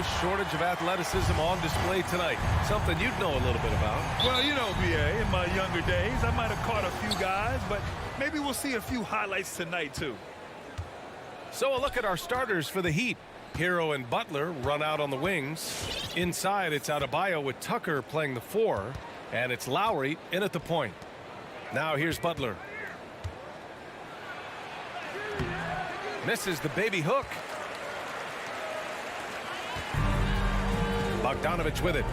no shortage of athleticism on display tonight. Something you'd know a little bit about. Well, you know, BA, in my younger days, I might have caught a few guys, but maybe we'll see a few highlights tonight, too. So a look at our starters for the Heat. Hero and Butler run out on the wings. Inside, it's Adebayo with Tucker playing the 4, and it's Lowry in at the point. Now here's Butler. Misses the baby hook. Bogdanovic with it.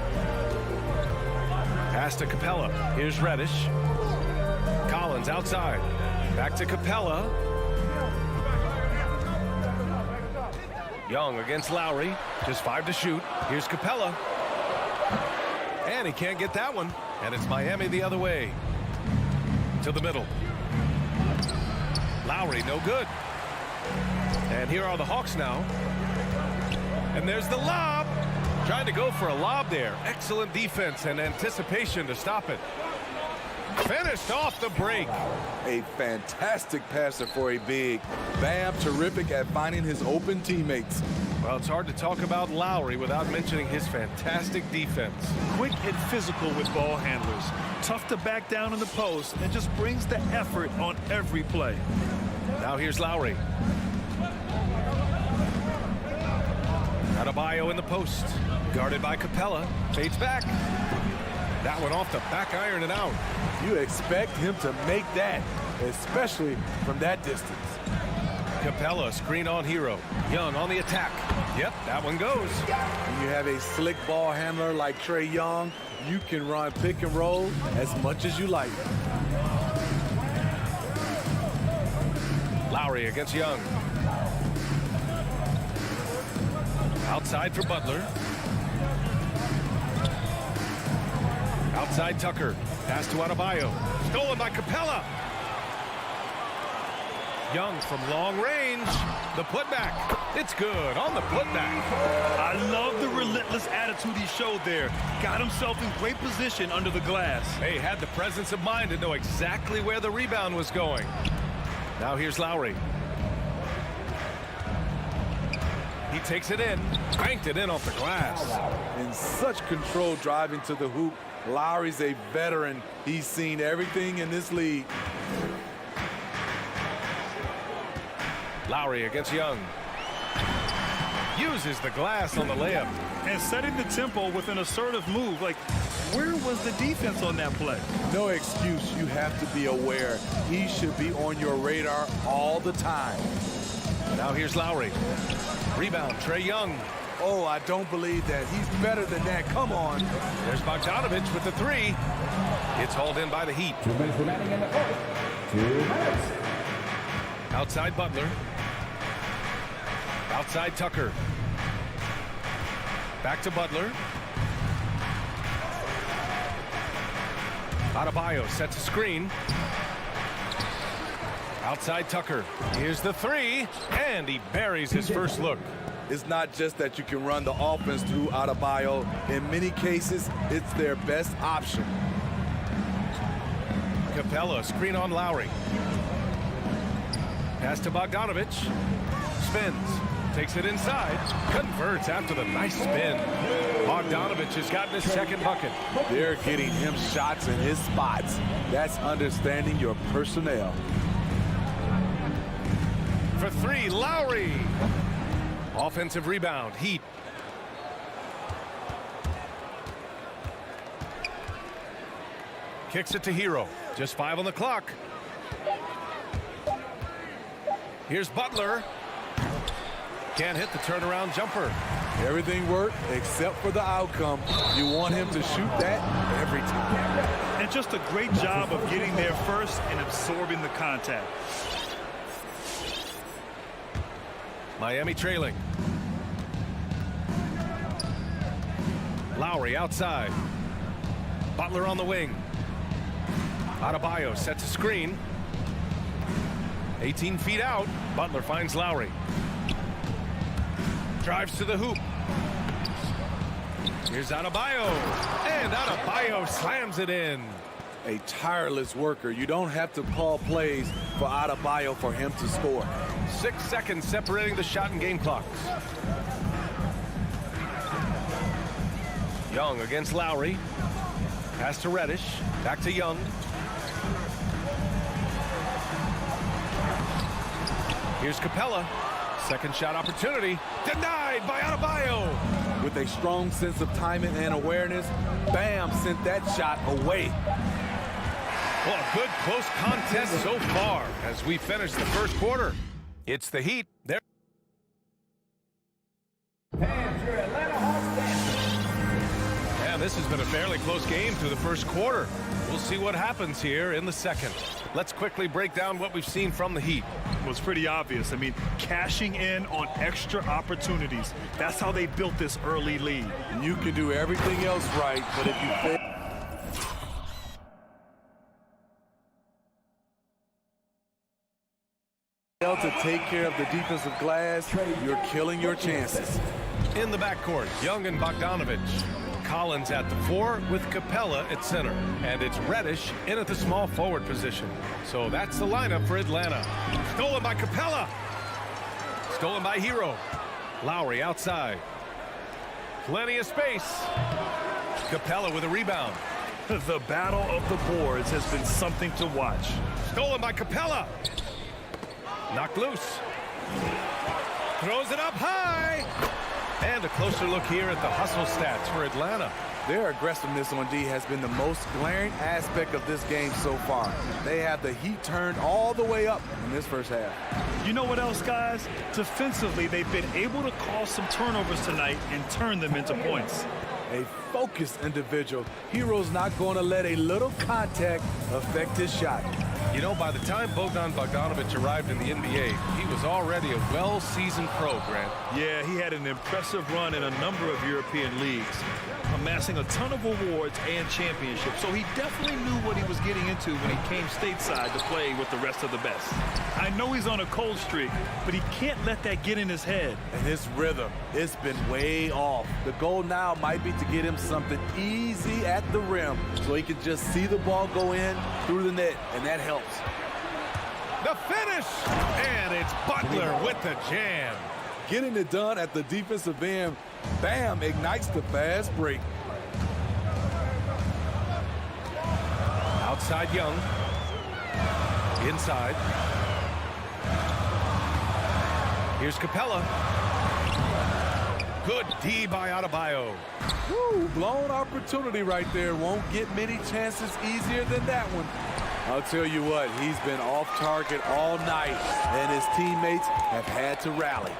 Pass to Capella. Here's Reddish. Collins outside. Back to Capella. Young against Lowry. Just 5 to shoot. Here's Capella. And he can't get that one. And it's Miami the other way. To the middle. Lowry, no good. And here are the Hawks now. And there's the lob. Trying to go for a lob there. Excellent defense and anticipation to stop it. Finished off the break. A fantastic passer for a big. Bam, terrific at finding his open teammates. Well, it's hard to talk about Lowry without mentioning his fantastic defense. Quick and physical with ball handlers. Tough to back down in the post and just brings the effort on every play. Now here's Lowry. Adebayo in the post. Guarded by Capella. Fades back. That one off the back iron and out. You expect him to make that, especially from that distance. Capella, screen on Hero. Young on the attack. Yep, that one goes. When you have a slick ball handler like Trae Young, you can run pick and roll as much as you like. Lowry against Young. Outside for Butler. Outside Tucker. Pass to Adebayo. Stolen by Capella. Young from long range. The putback. It's good on the putback. I love the relentless attitude he showed there. Got himself in great position under the glass. Hey, had the presence of mind to know exactly where the rebound was going. Now here's Lowry. He takes it in. Banked it in off the glass. In such control driving to the hoop. Lowry's a veteran. He's seen everything in this league. Lowry against Young. Uses the glass on the layup. And setting the tempo with an assertive move. Like, where was the defense on that play? No excuse. You have to be aware. He should be on your radar all the time. Now here's Lowry. Rebound, Trae Young. Oh, I don't believe that. He's better than that. Come on. There's Bogdanovic with the 3. It's hauled in by the Heat. 2 minutes remaining in the fourth. 2 minutes. Outside Butler. Outside Tucker. Back to Butler. Adebayo sets a screen. Outside Tucker. Here's the 3. And he buries his first look. It's not just that you can run the offense through Adebayo. In many cases, it's their best option. Capella, screen on Lowry. Pass to Bogdanovic. Spins. Takes it inside. Converts after the nice spin. Bogdanovic has gotten his second bucket. They're getting him shots in his spots. That's understanding your personnel. For 3, Lowry. Offensive rebound, Heat. Kicks it to Hero. Just 5 on the clock. Here's Butler. Can't hit the turnaround jumper. Everything worked except for the outcome. You want him to shoot that every time. And just a great job of getting there first and absorbing the contact. Miami trailing. Lowry outside. Butler on the wing. Adebayo sets a screen. 18 feet out. Butler finds Lowry. Drives to the hoop. Here's Adebayo. And Adebayo slams it in. A tireless worker. You don't have to call plays for Adebayo for him to score. 6 seconds separating the shot and game clocks. Young against Lowry. Pass to Reddish. Back to Young. Here's Capella. Second shot opportunity. Denied by Adebayo. With a strong sense of timing and awareness, Bam sent that shot away. Well, a good close contest so far as we finish the first quarter. It's the Heat. There. Fans, your Atlanta Hawks fans. And this has been a fairly close game through the first quarter. We'll see what happens here in the second. Let's quickly break down what we've seen from the Heat. Well, it's pretty obvious. I mean, cashing in on extra opportunities. That's how they built this early lead. You can do everything else right, but if you fail to take care of the defensive glass, you're killing your chances. In the backcourt, Young and Bogdanovic. Collins at the 4 with Capella at center. And it's Reddish in at the small forward position. So that's the lineup for Atlanta. Stolen by Capella. Stolen by Hero. Lowry outside. Plenty of space. Capella with a rebound. The battle of the boards has been something to watch. Stolen by Capella. Knocked loose. Throws it up high. And a closer look here at the hustle stats for Atlanta. Their aggressiveness on D has been the most glaring aspect of this game so far. They have the Heat turned all the way up in this first half. You know what else, guys? Defensively, they've been able to cause some turnovers tonight and turn them into points. A focused individual. Hero's not going to let a little contact affect his shot. You know, by the time Bogdanovic arrived in the NBA, he was already a well-seasoned pro, Grant. Yeah, he had an impressive run in a number of European leagues, amassing a ton of awards and championships. So he definitely knew what he was getting into when he came stateside to play with the rest of the best. I know he's on a cold streak, but he can't let that get in his head. And his rhythm, it's been way off. The goal now might be to get him something easy at the rim so he can just see the ball go in through the net, and that helps. The finish! And it's Butler with the jam. Getting it done at the defensive end, Bam ignites the fast break. Outside Young. Inside. Here's Capella. Good D by Adebayo. Woo, blown opportunity right there. Won't get many chances easier than that one. I'll tell you what, he's been off target all night, and his teammates have had to rally.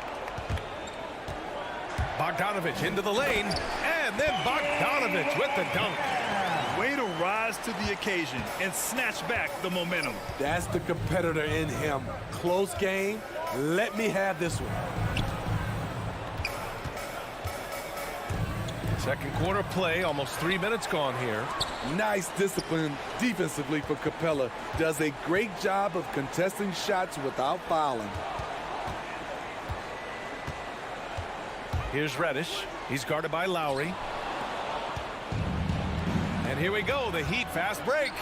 Bogdanovic into the lane, and then Bogdanovic with the dunk. Way to rise to the occasion and snatch back the momentum. That's the competitor in him. Close game. Let me have this one. Second quarter play, almost 3 minutes gone here. Nice discipline defensively for Capella. Does a great job of contesting shots without fouling. Here's Reddish. He's guarded by Lowry. And here we go, the Heat fast break.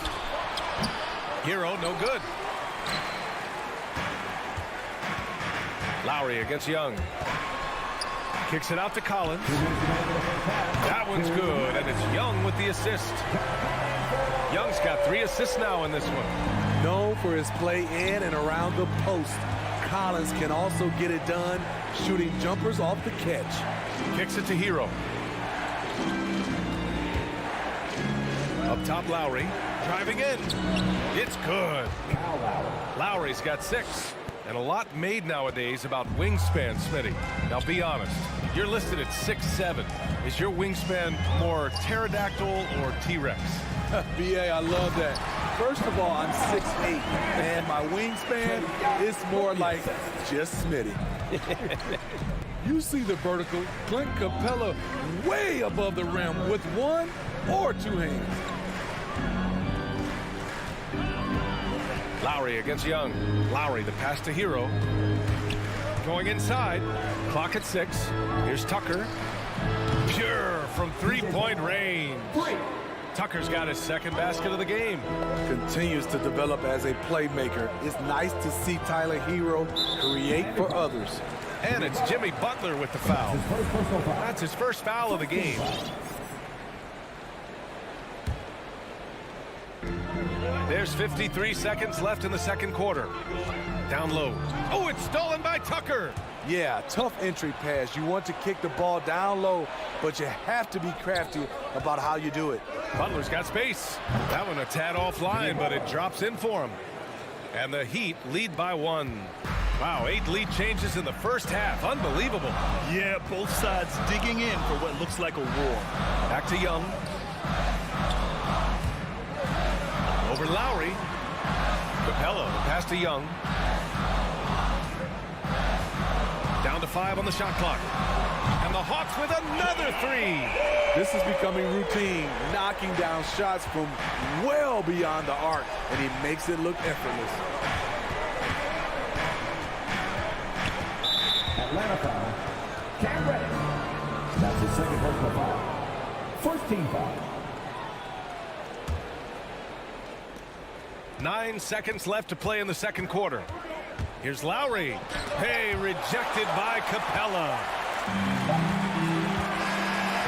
Hero, no good. Lowry against Young. Kicks it out to Collins. That one's good, and it's Young with the assist. Young's got 3 assists now in this one. Known for his play in and around the post, Collins can also get it done shooting jumpers off the catch. Kicks it to Hero. Up top, Lowry. Driving in. It's good. Lowry's got 6. And a lot made nowadays about wingspan, Smitty. Now, be honest. You're listed at 6'7". Is your wingspan more pterodactyl or T-Rex? BA, I love that. First of all, I'm 6'8", and my wingspan is more like just Smitty. You see the vertical. Clint Capella way above the rim with 1 or 2 hands. Lowry against Young. Lowry, the pass to Hero. Going inside. Clock at 6. Here's Tucker. Pure from three-point range. Tucker's got his second basket of the game. Continues to develop as a playmaker. It's nice to see Tyler Hero create for others. And it's Jimmy Butler with the foul. That's his first foul of the game. There's 53 seconds left in the second quarter. Down low. Oh, it's stolen by Tucker. Yeah, tough entry pass. You want to kick the ball down low, but you have to be crafty about how you do it. Butler's got space. That one a tad offline, but it drops in for him. And the Heat lead by 1. Wow, 8 lead changes in the first half. Unbelievable. Yeah, both sides digging in for what looks like a war. Back to Young. Over Lowry. Capella, pass to Young. Down to 5 on the shot clock. And the Hawks with another 3. This is becoming routine, knocking down shots from well beyond the arc, and he makes it look effortless. Atlanta foul. Cam Reddish. That's his second personal foul. First team foul. 9 seconds left to play in the second quarter. Here's Lowry. Hey, rejected by Capella.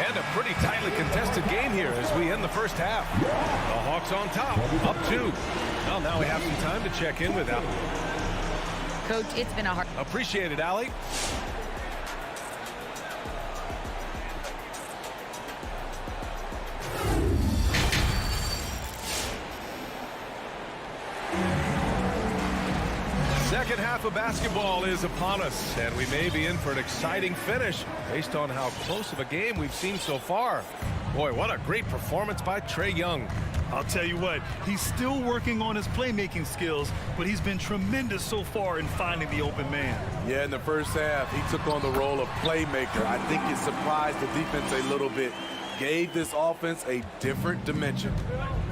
And a pretty tightly contested game here as we end the first half. The Hawks on top, up 2. Well, now we have some time to check in with Allie. Coach, it's been a hard... Appreciate it, Allie. Second half of basketball is upon us, and we may be in for an exciting finish based on how close of a game we've seen so far. Boy, what a great performance by Trae Young. I'll tell you what, he's still working on his playmaking skills, but he's been tremendous so far in finding the open man. Yeah, in the first half, he took on the role of playmaker. I think it surprised the defense a little bit. Gave this offense a different dimension.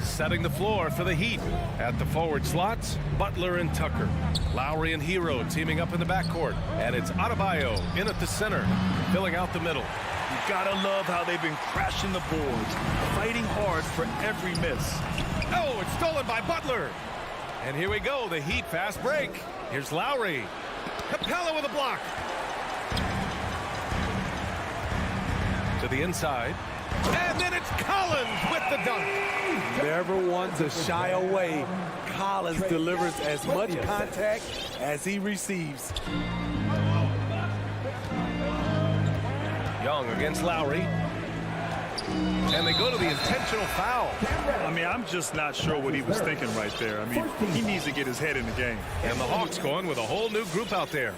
Setting the floor for the Heat. At the forward slots, Butler and Tucker. Lowry and Hero teaming up in the backcourt. And it's Adebayo in at the center, filling out the middle. You gotta love how they've been crashing the boards, fighting hard for every miss. Oh, it's stolen by Butler. And here we go, the Heat fast break. Here's Lowry. Capella with a block. To the inside. And then it's Collins with the dunk. Never one to shy away. Collins delivers as much contact as he receives. Young against Lowry. And they go to the intentional foul. I mean, I'm just not sure what he was thinking right there. I mean, he needs to get his head in the game. And the Hawks going with a whole new group out there.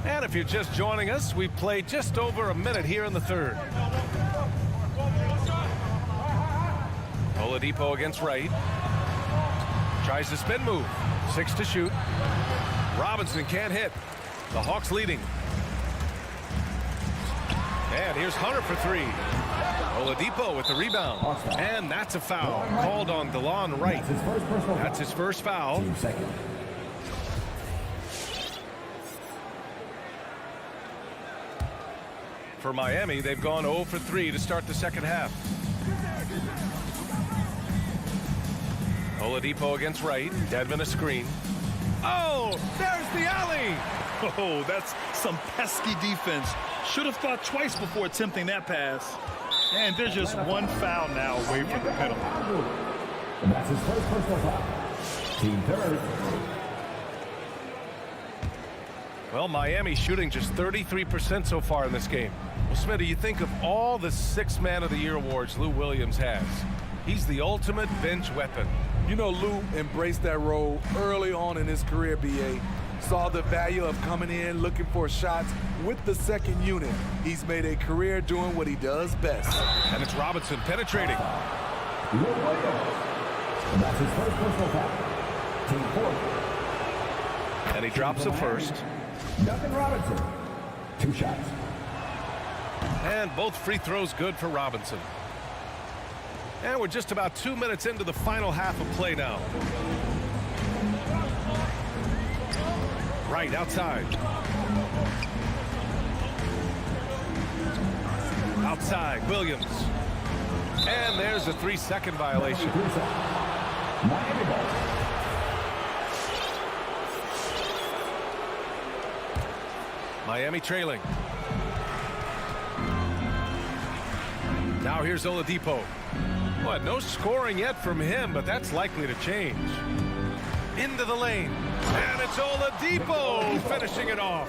And if you're just joining us, we've played just over a minute here in the third. Oladipo against Wright. Tries the spin move. 6 to shoot. Robinson can't hit. The Hawks leading. And here's Hunter for 3. Oladipo with the rebound. And that's a foul called on DeLon Wright. That's his first foul. For Miami, they've gone 0 for 3 to start the second half. Oladipo against Wright. Dedmon a screen. Oh, there's the alley. Oh, that's some pesky defense. Should have thought twice before attempting that pass. And there's just one foul now away from the penalty. That's his first personal foul. Team third. Well, Miami shooting just 33% so far in this game. Well, Smitty, you think of all the 6th Man of the Year awards Lou Williams has. He's the ultimate bench weapon. You know, Lou embraced that role early on in his career, B.A. Saw the value of coming in, looking for shots with the second unit. He's made a career doing what he does best. And it's Robinson penetrating. Lou Williams. That's his first personal foul. Team fourth. And he drops the first. Duncan Robinson. 2 shots. And both free throws good for Robinson. And we're just about 2 minutes into the final half of play now. Right outside. Outside, Williams. And there's a 3-second violation. Miami trailing. Now here's Oladipo. What? No scoring yet from him, but that's likely to change. Into the lane. And it's Oladipo finishing it off.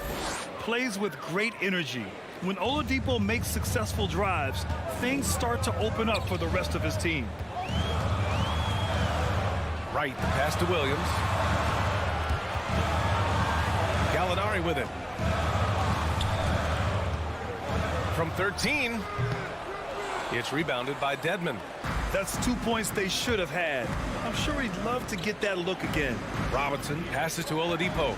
Plays with great energy. When Oladipo makes successful drives, things start to open up for the rest of his team. Right, pass to Williams. Gallinari with it. From 13, it's rebounded by Dedmon. That's 2 points they should have had. I'm sure he'd love to get that look again. Robinson passes to Oladipo.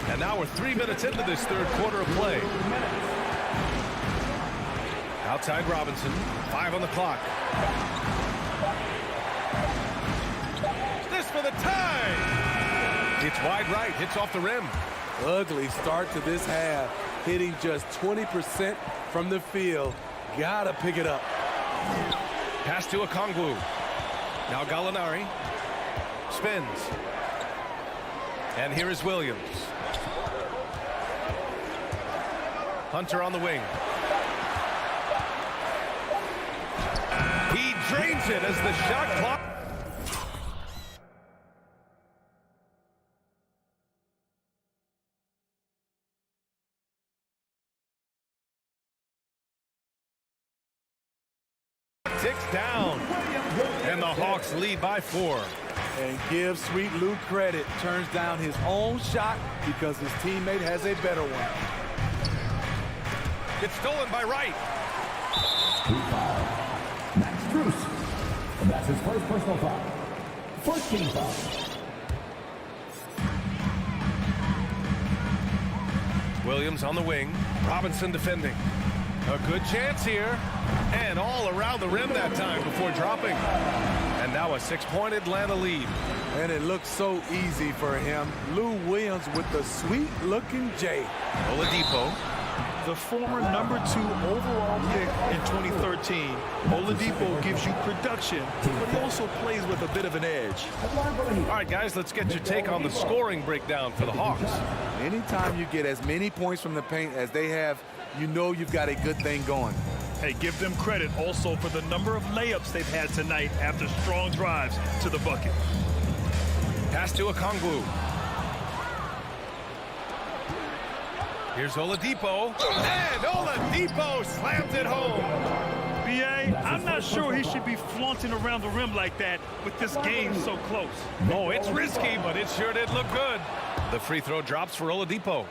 And now we're 3 minutes into this third quarter of play. Outside Robinson, 5 on the clock. This for the tie! It's wide right, hits off the rim. Ugly start to this half. Hitting just 20% from the field. Gotta pick it up. Pass to Okongwu. Now Gallinari. Spins. And here is Williams. Hunter on the wing. He drains it as the shot clock. Ticks down. And the Hawks lead by 4. And give Sweet Lou credit. Turns down his own shot because his teammate has a better one. It's stolen by Wright. Max Strus. And that's his first personal foul. First team foul. Williams on the wing. Robinson defending. A good chance here. And all around the rim that time before dropping. And now a 6-point Atlanta lead. And it looks so easy for him. Lou Williams with the sweet-looking J. Oladipo. The former number 2 overall pick in 2013, Oladipo gives you production, but he also plays with a bit of an edge. All right, guys, let's get your take on the scoring breakdown for the Hawks. Anytime you get as many points from the paint as they have, you know you've got a good thing going. Hey, give them credit also for the number of layups they've had tonight after strong drives to the bucket. Pass to Okongwu. Here's Oladipo. And Oladipo slams it home. B.A., I'm not sure he should be flaunting around the rim like that with this game so close. Oh, it's risky, but it sure did look good. The free throw drops for Oladipo.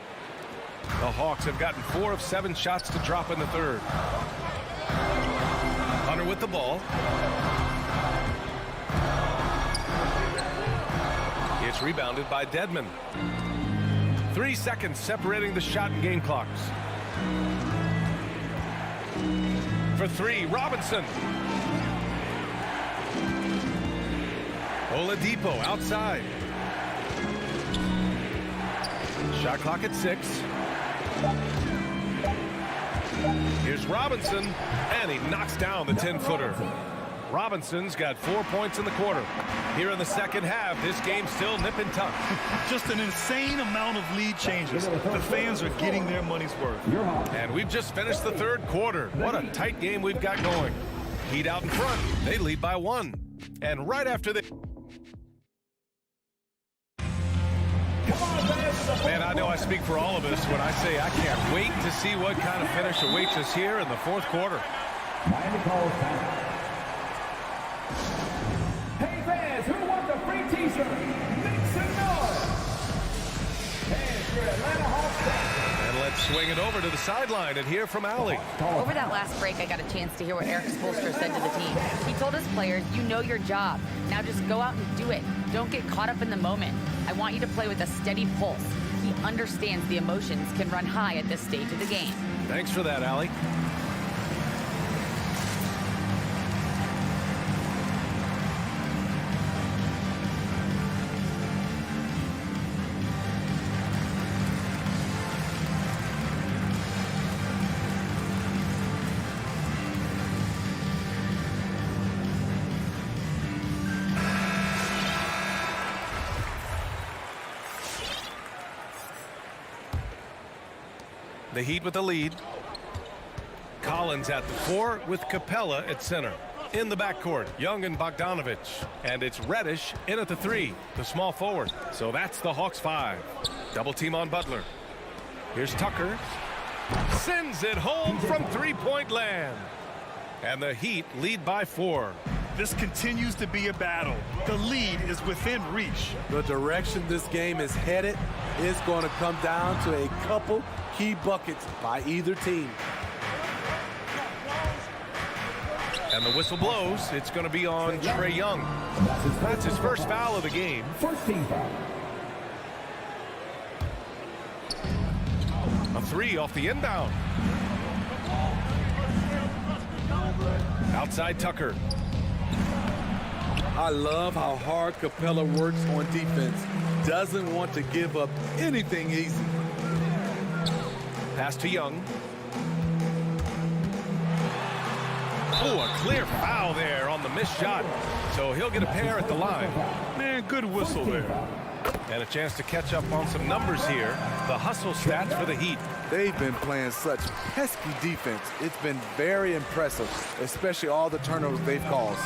The Hawks have gotten 4 of 7 shots to drop in the third. Hunter with the ball. It's rebounded by Dedmon. 3 seconds separating the shot and game clocks. For 3, Robinson. Oladipo outside. Shot clock at 6. Here's Robinson, and he knocks down the 10-footer. Robinson's got 4 points in the quarter. Here in the second half, this game's still nip and tuck. Just an insane amount of lead changes. The fans are getting their money's worth. And we've just finished the third quarter. What a tight game we've got going. Heat out in front. They lead by 1. And right after the... Man, I know I speak for all of us when I say I can't wait to see what kind of finish awaits us here in the fourth quarter. Miami calls time. Hey fans, who wants a free t-shirt? Make some noise. Fans, your Atlanta Hawks. And let's swing it over to the sideline and hear from Allie. Over that last break, I got a chance to hear what Eric Spoelstra said to the team. He told his players, you know your job. Now just go out and do it. Don't get caught up in the moment. I want you to play with a steady pulse. He understands the emotions can run high at this stage of the game. Thanks for that, Allie. The Heat with the lead. Collins at the 4 with Capella at center. In the backcourt, Young and Bogdanovic. And it's Reddish in at the 3, the small forward. So that's the Hawks 5. Double team on Butler. Here's Tucker. Sends it home from three-point land. And the Heat lead by 4. This continues to be a battle. The lead is within reach. The direction this game is headed is going to come down to a couple key buckets by either team. And the whistle blows. It's going to be on Trae Young. That's his first foul of the game. First team foul. A 3 off the inbound. Outside Tucker. I love how hard Capella works on defense. Doesn't want to give up anything easy. Pass to Young. Oh, a clear foul there on the missed shot. So he'll get a pair at the line. Man, good whistle there. And a chance to catch up on some numbers here. The hustle stats for the Heat. They've been playing such pesky defense. It's been very impressive, especially all the turnovers they've caused.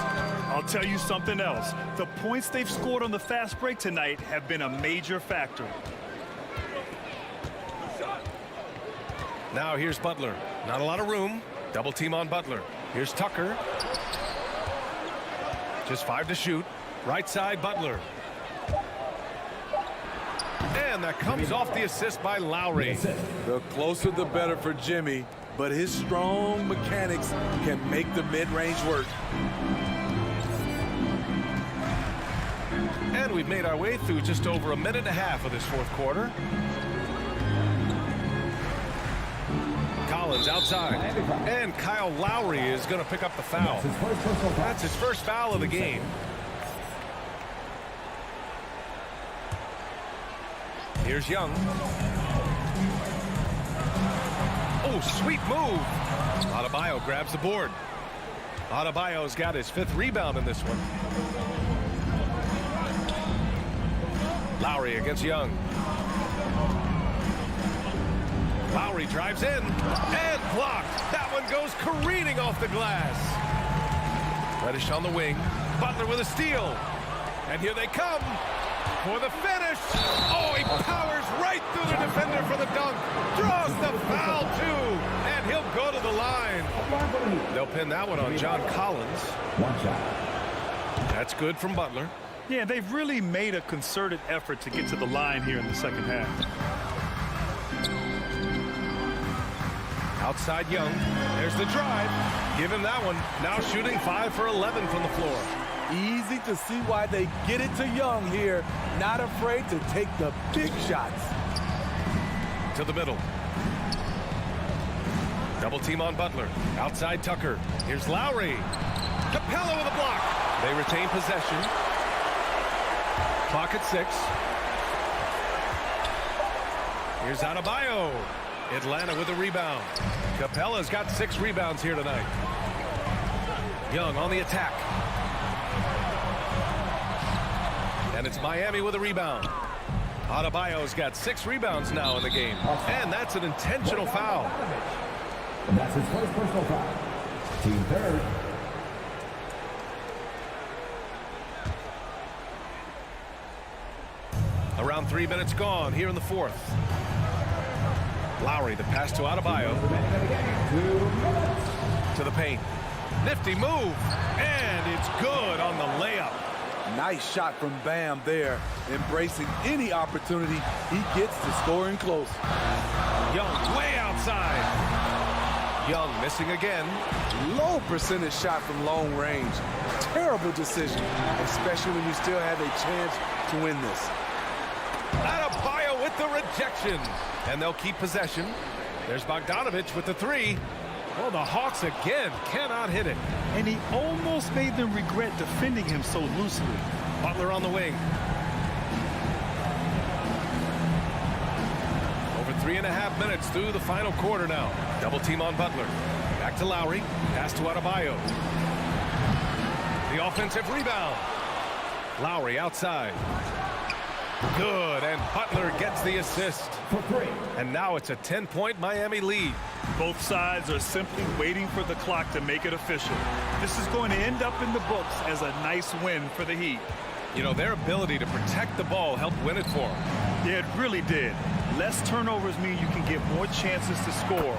I'll tell you something else. The points they've scored on the fast break tonight have been a major factor. Now here's Butler. Not a lot of room. Double team on Butler. Here's Tucker. Just 5 to shoot. Right side Butler. And that comes off the assist by Lowry. The closer the better for Jimmy, but his strong mechanics can make the mid-range work. And we've made our way through just over a minute and a half of this fourth quarter. Collins outside. And Kyle Lowry is going to pick up the foul. That's his first foul of the game. Here's Young. Oh, sweet move. Adebayo grabs the board. Adebayo's got his 5th rebound in this one. Lowry against Young. Lowry drives in and blocked. That one goes careening off the glass. Reddish on the wing. Butler with a steal. And here they come for the finish. Oh, he powers right through the defender for the dunk. Draws the foul, too. And he'll go to the line. They'll pin that one on John Collins. One shot. That's good from Butler. Yeah, they've really made a concerted effort to get to the line here in the second half. Outside Young. There's the drive. Give him that one. Now shooting 5 for 11 from the floor. Easy to see why they get it to Young here. Not afraid to take the big shots. To the middle. Double team on Butler. Outside Tucker. Here's Lowry. Capella with a block. They retain possession. Clock at 6. Here's Adebayo. Atlanta with a rebound. Capella's got 6 rebounds here tonight. Young on the attack. And it's Miami with a rebound. Adebayo's got 6 rebounds now in the game. And that's an intentional foul. And that's his first personal foul. Team third. Around 3 minutes gone here in the fourth. Lowry, the pass to Adebayo. To the paint. Nifty move. And it's good on the layup. Nice shot from Bam there. Embracing any opportunity he gets to scoring close. Young way outside. Young missing again. Low percentage shot from long range. Terrible decision, especially when you still have a chance to win this. Adebayo with the rejection. And they'll keep possession. There's Bogdanovic with the 3. Oh, the Hawks again cannot hit it. And he almost made them regret defending him so loosely. Butler on the wing. Over 3.5 minutes through the final quarter now. Double team on Butler. Back to Lowry. Pass to Adebayo. The offensive rebound. Lowry outside. Good, and Butler gets the assist. For 3. And now it's a 10-point Miami lead. Both sides are simply waiting for the clock to make it official. This is going to end up in the books as a nice win for the Heat. You know, their ability to protect the ball helped win it for them. Yeah, it really did. Less turnovers mean you can get more chances to score.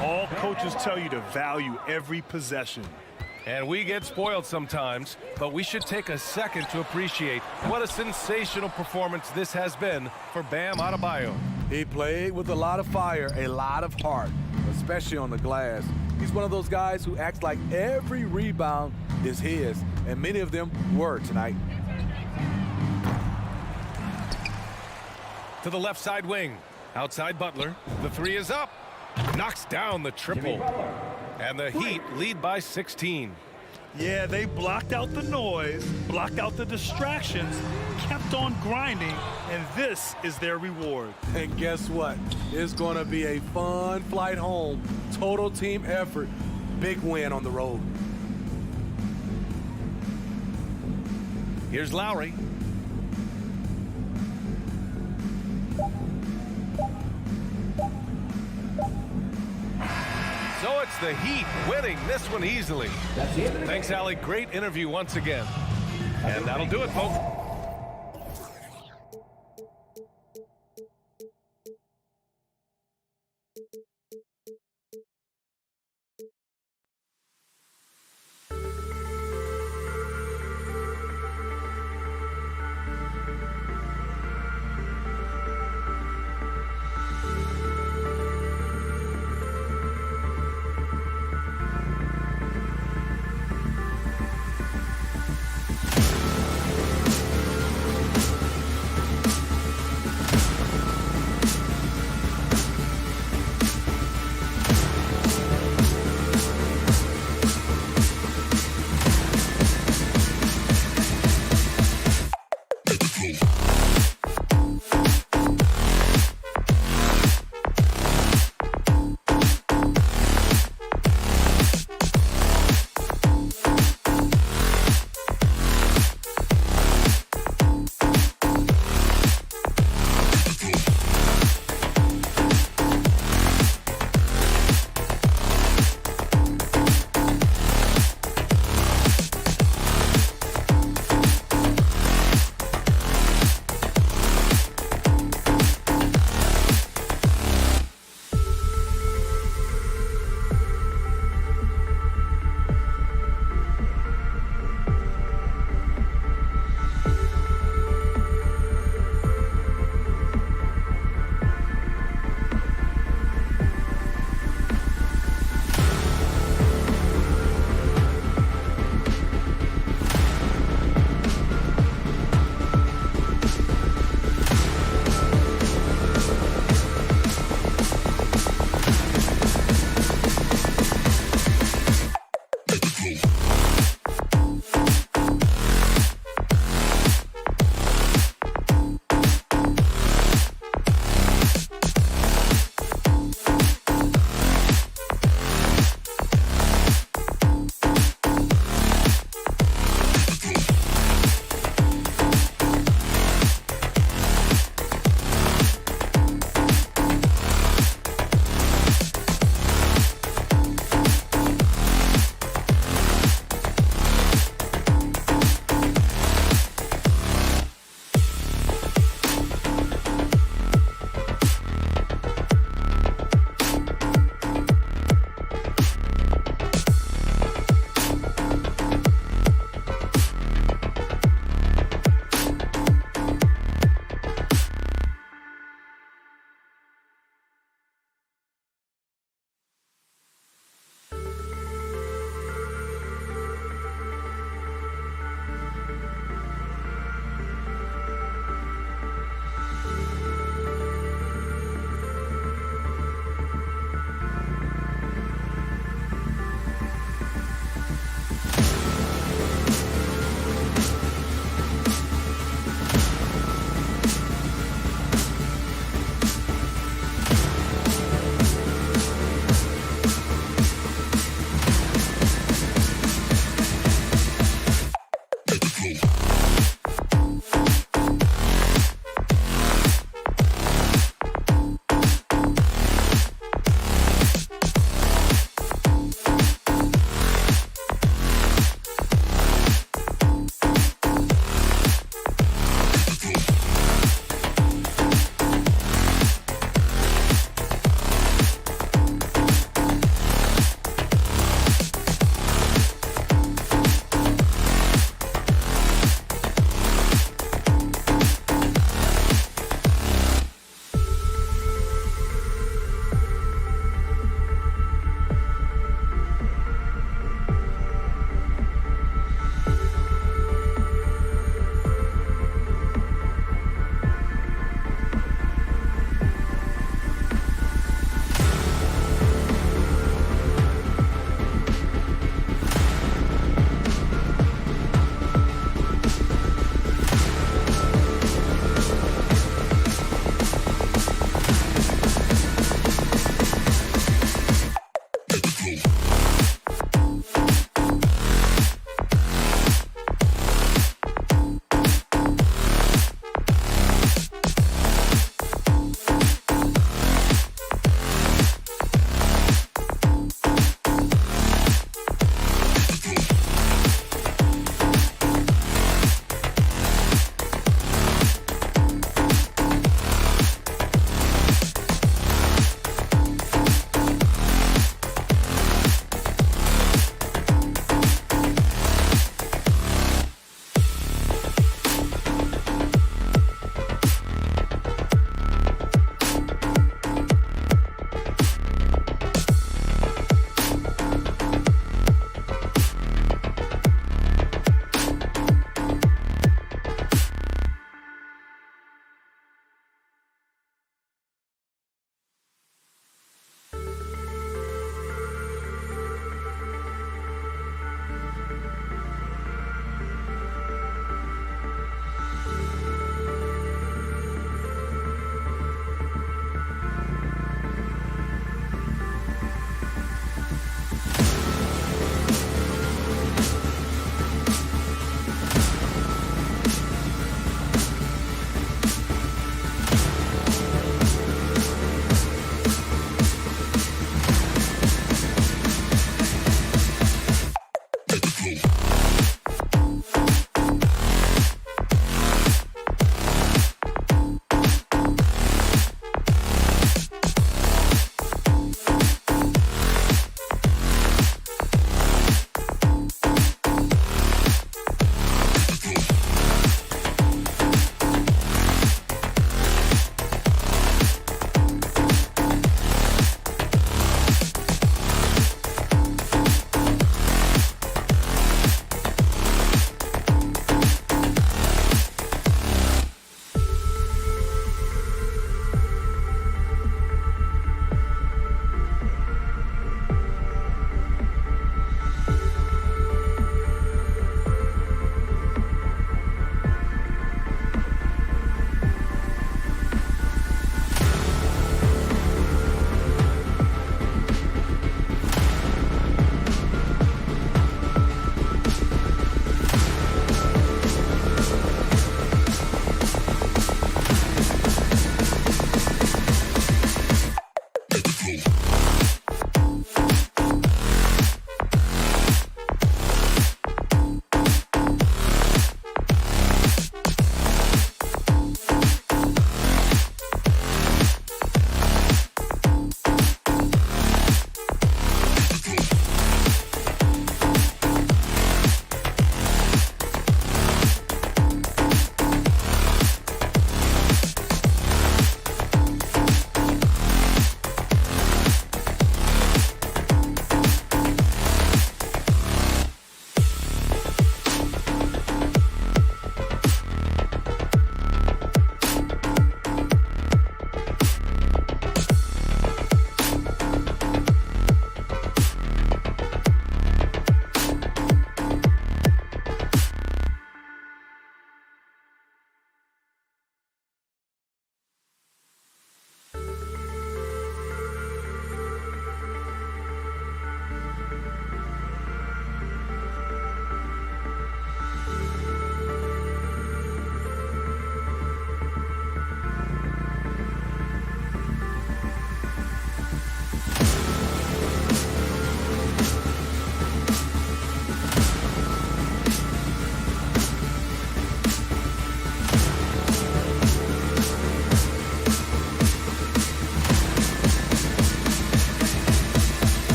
All coaches tell you to value every possession. And we get spoiled sometimes, but we should take a second to appreciate what a sensational performance this has been for Bam Adebayo. He played with a lot of fire, a lot of heart, especially on the glass. He's one of those guys who acts like every rebound is his, and many of them were tonight. To the left side wing. Outside Butler. The three is up. Knocks down the triple. And the Heat lead by 16. Yeah, they blocked out the noise, blocked out the distractions, kept on grinding, and this is their reward. And guess what? It's going to be a fun flight home. Total team effort. Big win on the road. Here's Lowry. So it's the Heat winning this one easily. Thanks, Allie. Great interview once again. And that'll do it, folks.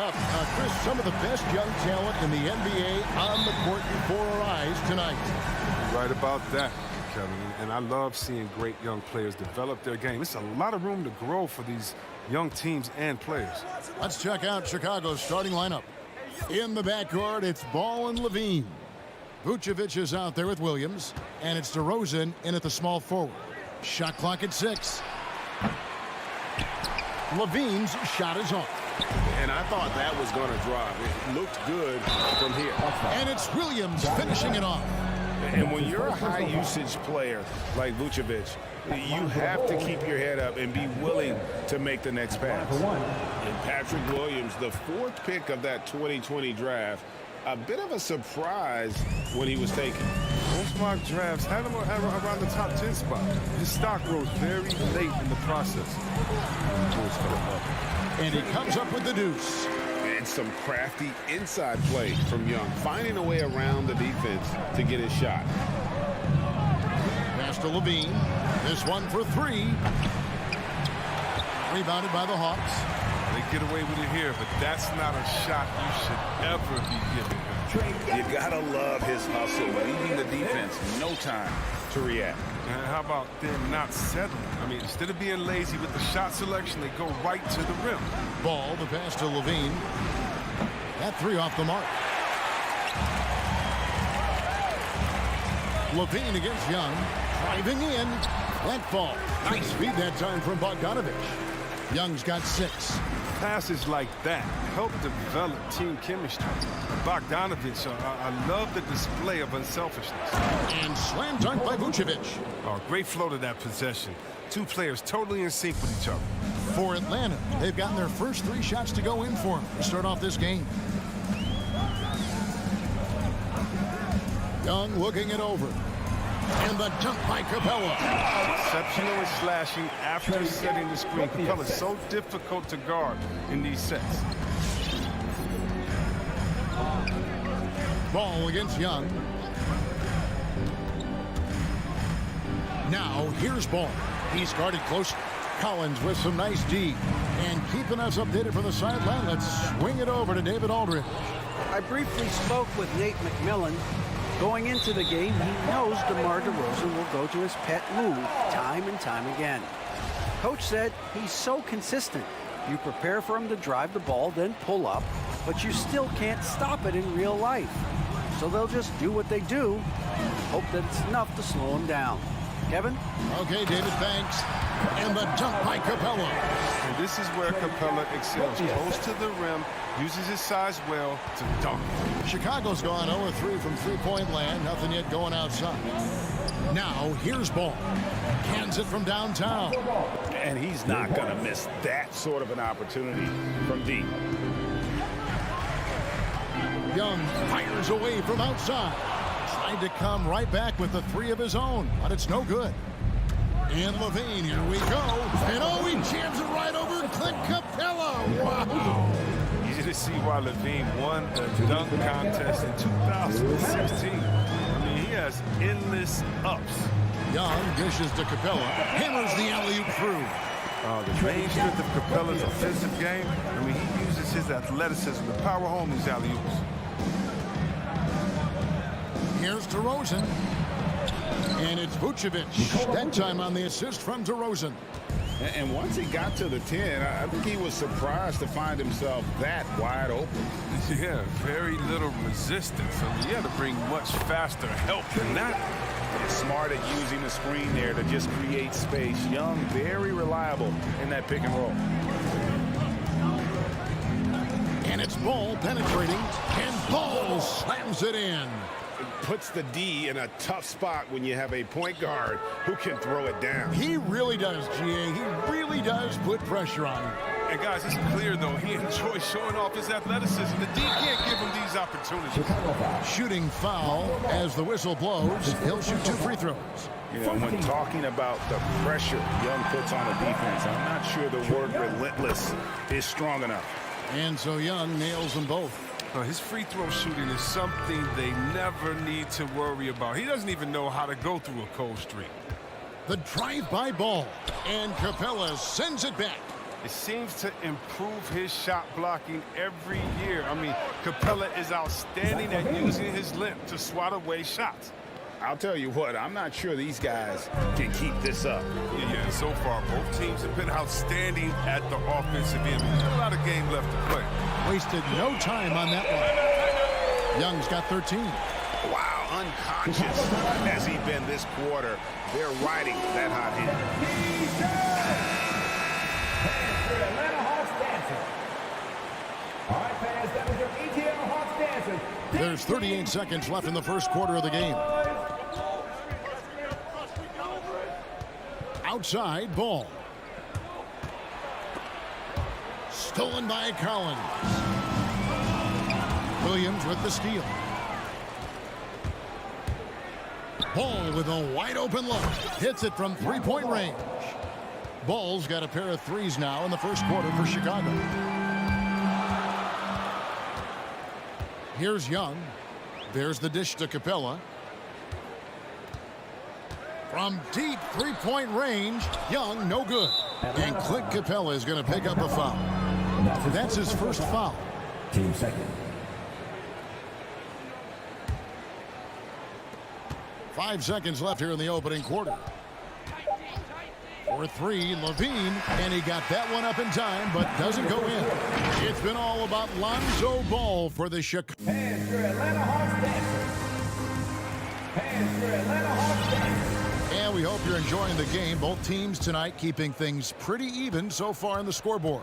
up. Chris, some of the best young talent in the NBA on the court before our eyes tonight. You're right about that, Kevin. And I love seeing great young players develop their game. It's a lot of room to grow for these young teams and players. Let's check out Chicago's starting lineup. In the backcourt, it's Ball and Levine. Vucevic is out there with Williams, and it's DeRozan in at the small forward. Shot clock at 6. Levine's shot is off. And I thought that was going to drop. It looked good from here. And it's Williams finishing it off. And when you're a high-usage player like Vucevic, you have to keep your head up and be willing to make the next pass. And Patrick Williams, the 4th pick of that 2020 draft, a bit of a surprise when he was taken. Most mock drafts had him around the top 10 spot. His stock rose very late in the process. And he comes up with the deuce. And some crafty inside play from Young, finding a way around the defense to get his shot. Pass to Levine. This one for 3. Rebounded by the Hawks. They get away with it here, but that's not a shot you should ever be giving him. You gotta love his hustle, leaving the defense no time to react. And how about them not settling? I mean, instead of being lazy with the shot selection, they go right to the rim. Ball, the pass to Levine. That 3 off the mark. Levine against Young. Driving in. That fall. Nice feed that time from Bogdanovic. Young's got 6. Passes like that help develop team chemistry. Bogdanovic, I love the display of unselfishness. And slam dunk by Vucevic. Oh, great flow to that possession. 2 players totally in sync with each other. For Atlanta, they've gotten their first 3 shots to go in for them to start off this game. Young looking it over. And the dunk by Capella. Exceptional in slashing after setting the screen. Capella's so difficult to guard in these sets. Ball against Young. Now here's Ball. He's guarded closely. Collins with some nice D. And keeping us updated from the sideline, let's swing it over to David Aldridge. I briefly spoke with Nate McMillan. Going into the game, he knows DeMar DeRozan will go to his pet move time and time again. Coach said he's so consistent. You prepare for him to drive the ball, then pull up, but you still can't stop it in real life. So they'll just do what they do, hope that it's enough to slow him down. Kevin? Okay, David, thanks. And the dunk by Capella. And this is where Capella excels. Close to the rim, uses his size well to dunk. Chicago's gone 0-3 from three-point land. Nothing yet going outside. Now, here's Ball. Hands it from downtown. And he's not going to miss that sort of an opportunity from deep. Young fires away from outside. Tried to come right back with the 3 of his own, but it's no good. And Levine, here we go. And oh, he jams it right over Clint Capella. Wow. Easy to see why Levine won the dunk contest in 2016. I mean, he has endless ups. Young dishes to Capella. Hammers the alley-oop through. The main strength of Capella's offensive game, I mean, he uses his athleticism to power home these alley-oops. Here's DeRozan. And it's Vucevic. That time on the assist from DeRozan. And once he got to the 10, I think he was surprised to find himself that wide open. Yeah, very little resistance. I mean, you had to bring much faster help than that. Smart at using the screen there to just create space. Young, very reliable in that pick and roll. And it's Ball penetrating. And Ball slams it in. It puts the D in a tough spot when you have a point guard who can throw it down. He really does, GA. He really does put pressure on him. And guys, it's clear, though, he enjoys showing off his athleticism. The D can't give him these opportunities. Shooting foul as the whistle blows. He'll shoot 2 free throws. You know, when talking about the pressure Young puts on the defense, I'm not sure the word relentless is strong enough. And so Young nails them both. His free throw shooting is something they never need to worry about. He doesn't even know how to go through a cold streak. The drive-by Ball. And Capella sends it back. It seems to improve his shot blocking every year. I mean, Capella is outstanding at using his length to swat away shots. I'll tell you what, I'm not sure these guys can keep this up. Yeah, and so far, both teams have been outstanding at the offensive end. There's a lot of game left to play. Wasted no time on that one. Young's got 13. Wow, unconscious has he been this quarter. They're riding that hot hand. Atlanta Hawks dancing. All right, fans, that was your ETL Hawks dancing. There's 38 seconds left in the first quarter of the game. Outside ball. Stolen by Collins. Williams with the steal. Ball with a wide open look. Hits it from three-point range. Ball's got a pair of threes now in the first quarter for Chicago. Here's Young. There's the dish to Capella. From deep three-point range, Young, no good. And Clint Capella is going to pick up a foul. That's his first foul. Team second. 5 seconds left here in the opening quarter. For three, Levine, and he got that one up in time, but doesn't go in. It's been all about Lonzo Ball for the Chicago. Hands for Atlanta Hawks dancing. Hands for Atlanta Hawks dancing. And we hope you're enjoying the game. Both teams tonight keeping things pretty even so far on the scoreboard.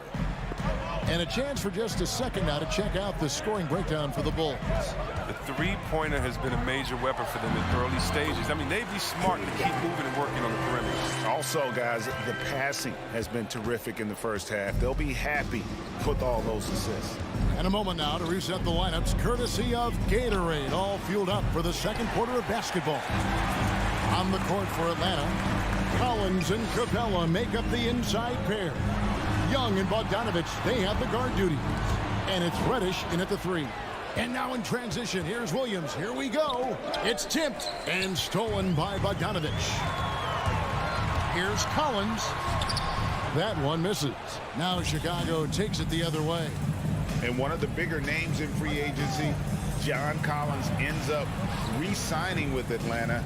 And a chance for just a second now to check out the scoring breakdown for the Bulls. The three-pointer has been a major weapon for them in early stages. I mean, they'd be smart to keep moving and working on the perimeter. Also, guys, the passing has been terrific in the first half. They'll be happy with all those assists. And a moment now to reset the lineups courtesy of Gatorade, all fueled up for the second quarter of basketball. On the court for Atlanta, Collins and Capella make up the inside pair. Young and Bogdanovic, they have the guard duty. And it's Reddish in at the three. And now in transition, here's Williams. Here we go. It's tipped and stolen by Bogdanovic. Here's Collins. That one misses. Now Chicago takes it the other way. And one of the bigger names in free agency, John Collins, ends up re-signing with Atlanta.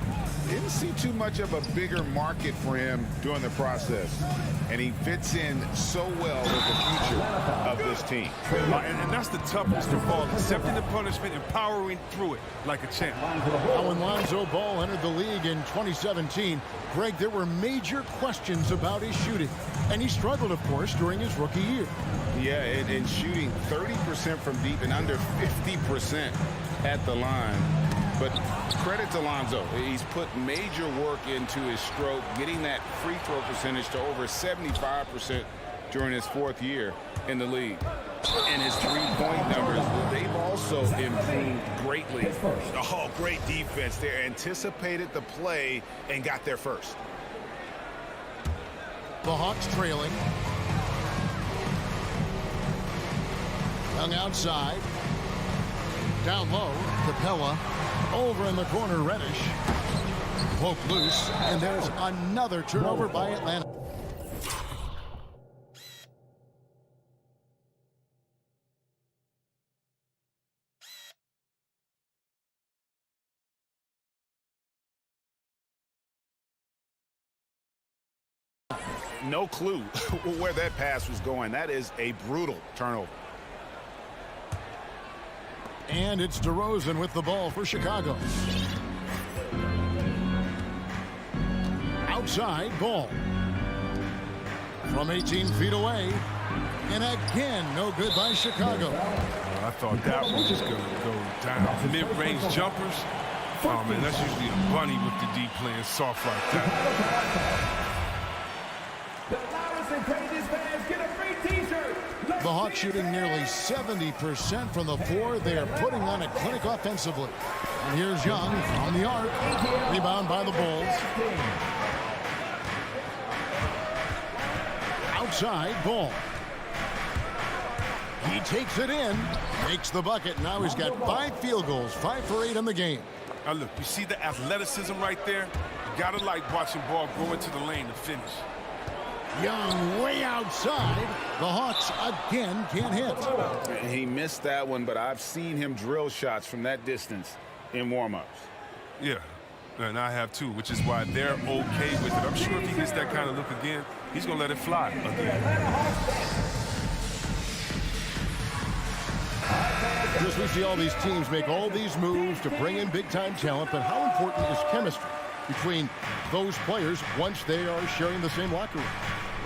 Didn't see too much of a bigger market for him during the process. And he fits in so well with the future of this team. And that's the toughest of all. Accepting the punishment and powering through it like a champ. Now when Lonzo Ball entered the league in 2017, Greg, there were major questions about his shooting. And he struggled, of course, during his rookie year. Yeah, and shooting 30% from deep and under 50% at the line. But credit to Lonzo. He's put major work into his stroke, getting that free throw percentage to over 75% during his fourth year in the league. And his three-point numbers, they've also improved greatly. Oh, great defense there. Anticipated the play and got there first. The Hawks trailing. Young outside. Down low, Capella. Over in the corner, Reddish. Poked loose, and there's another turnover by Atlanta. No clue where that pass was going. That is a brutal turnover. And it's DeRozan with the ball for Chicago. Outside ball. From 18 feet away. And again, no good by Chicago. I thought that was just going to go down. Mid-range jumpers. Oh, man, that's usually a bunny with the D playing soft like that. The Hawks shooting nearly 70% from the floor. They are putting on a clinic offensively. And here's Young on the arc. Rebound by the Bulls. Outside ball. He takes it in. Makes the bucket. Now he's got 5 field goals. 5 for 8 in the game. Now look, you see the athleticism right there? You gotta like watching ball go into the lane to finish. Young way outside. The Hawks again can't hit. He missed that one, but I've seen him drill shots from that distance in warm-ups. Yeah, and I have too, which is why they're okay with it. I'm sure if he gets that kind of look again, he's going to let it fly again. Just we see all these teams make all these moves to bring in big-time talent, but how important is chemistry between those players once they are sharing the same locker room?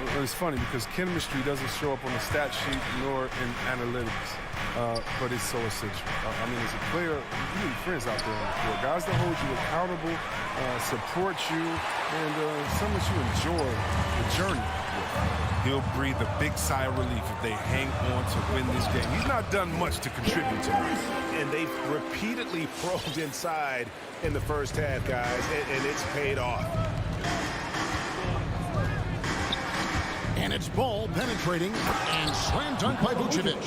Well, it's funny because chemistry doesn't show up on the stat sheet nor in analytics, but it's so essential. I mean, as a player, you need friends out there on the court, guys that hold you accountable, support you, and someone you enjoy the journey with. He'll breathe a big sigh of relief if they hang on to win this game. He's not done much to contribute tonight. And they've repeatedly probed inside in the first half, guys, and it's paid off. And it's ball penetrating and slam dunk by Vucevic.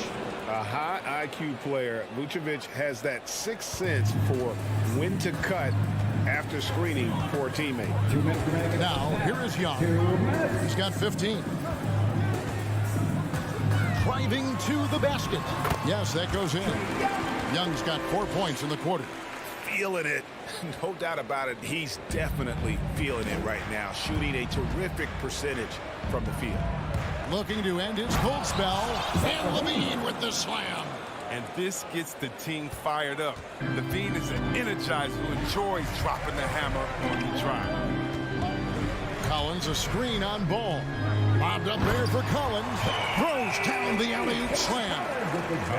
A high IQ player. Vucevic has that sixth sense for when to cut after screening for a teammate. Now, here is Young. He's got 15. Driving to the basket. Yes, that goes in. Young's got 4 points in the quarter. Feeling it. No doubt about it. He's definitely feeling it right now. Shooting a terrific percentage from the field. Looking to end his cold spell. And Levine with the slam. And this gets the team fired up. Levine is an energizer who enjoys dropping the hammer on the drive. Collins a screen on Ball. Lobbed up there for Collins. Throws down the alley-oop slam.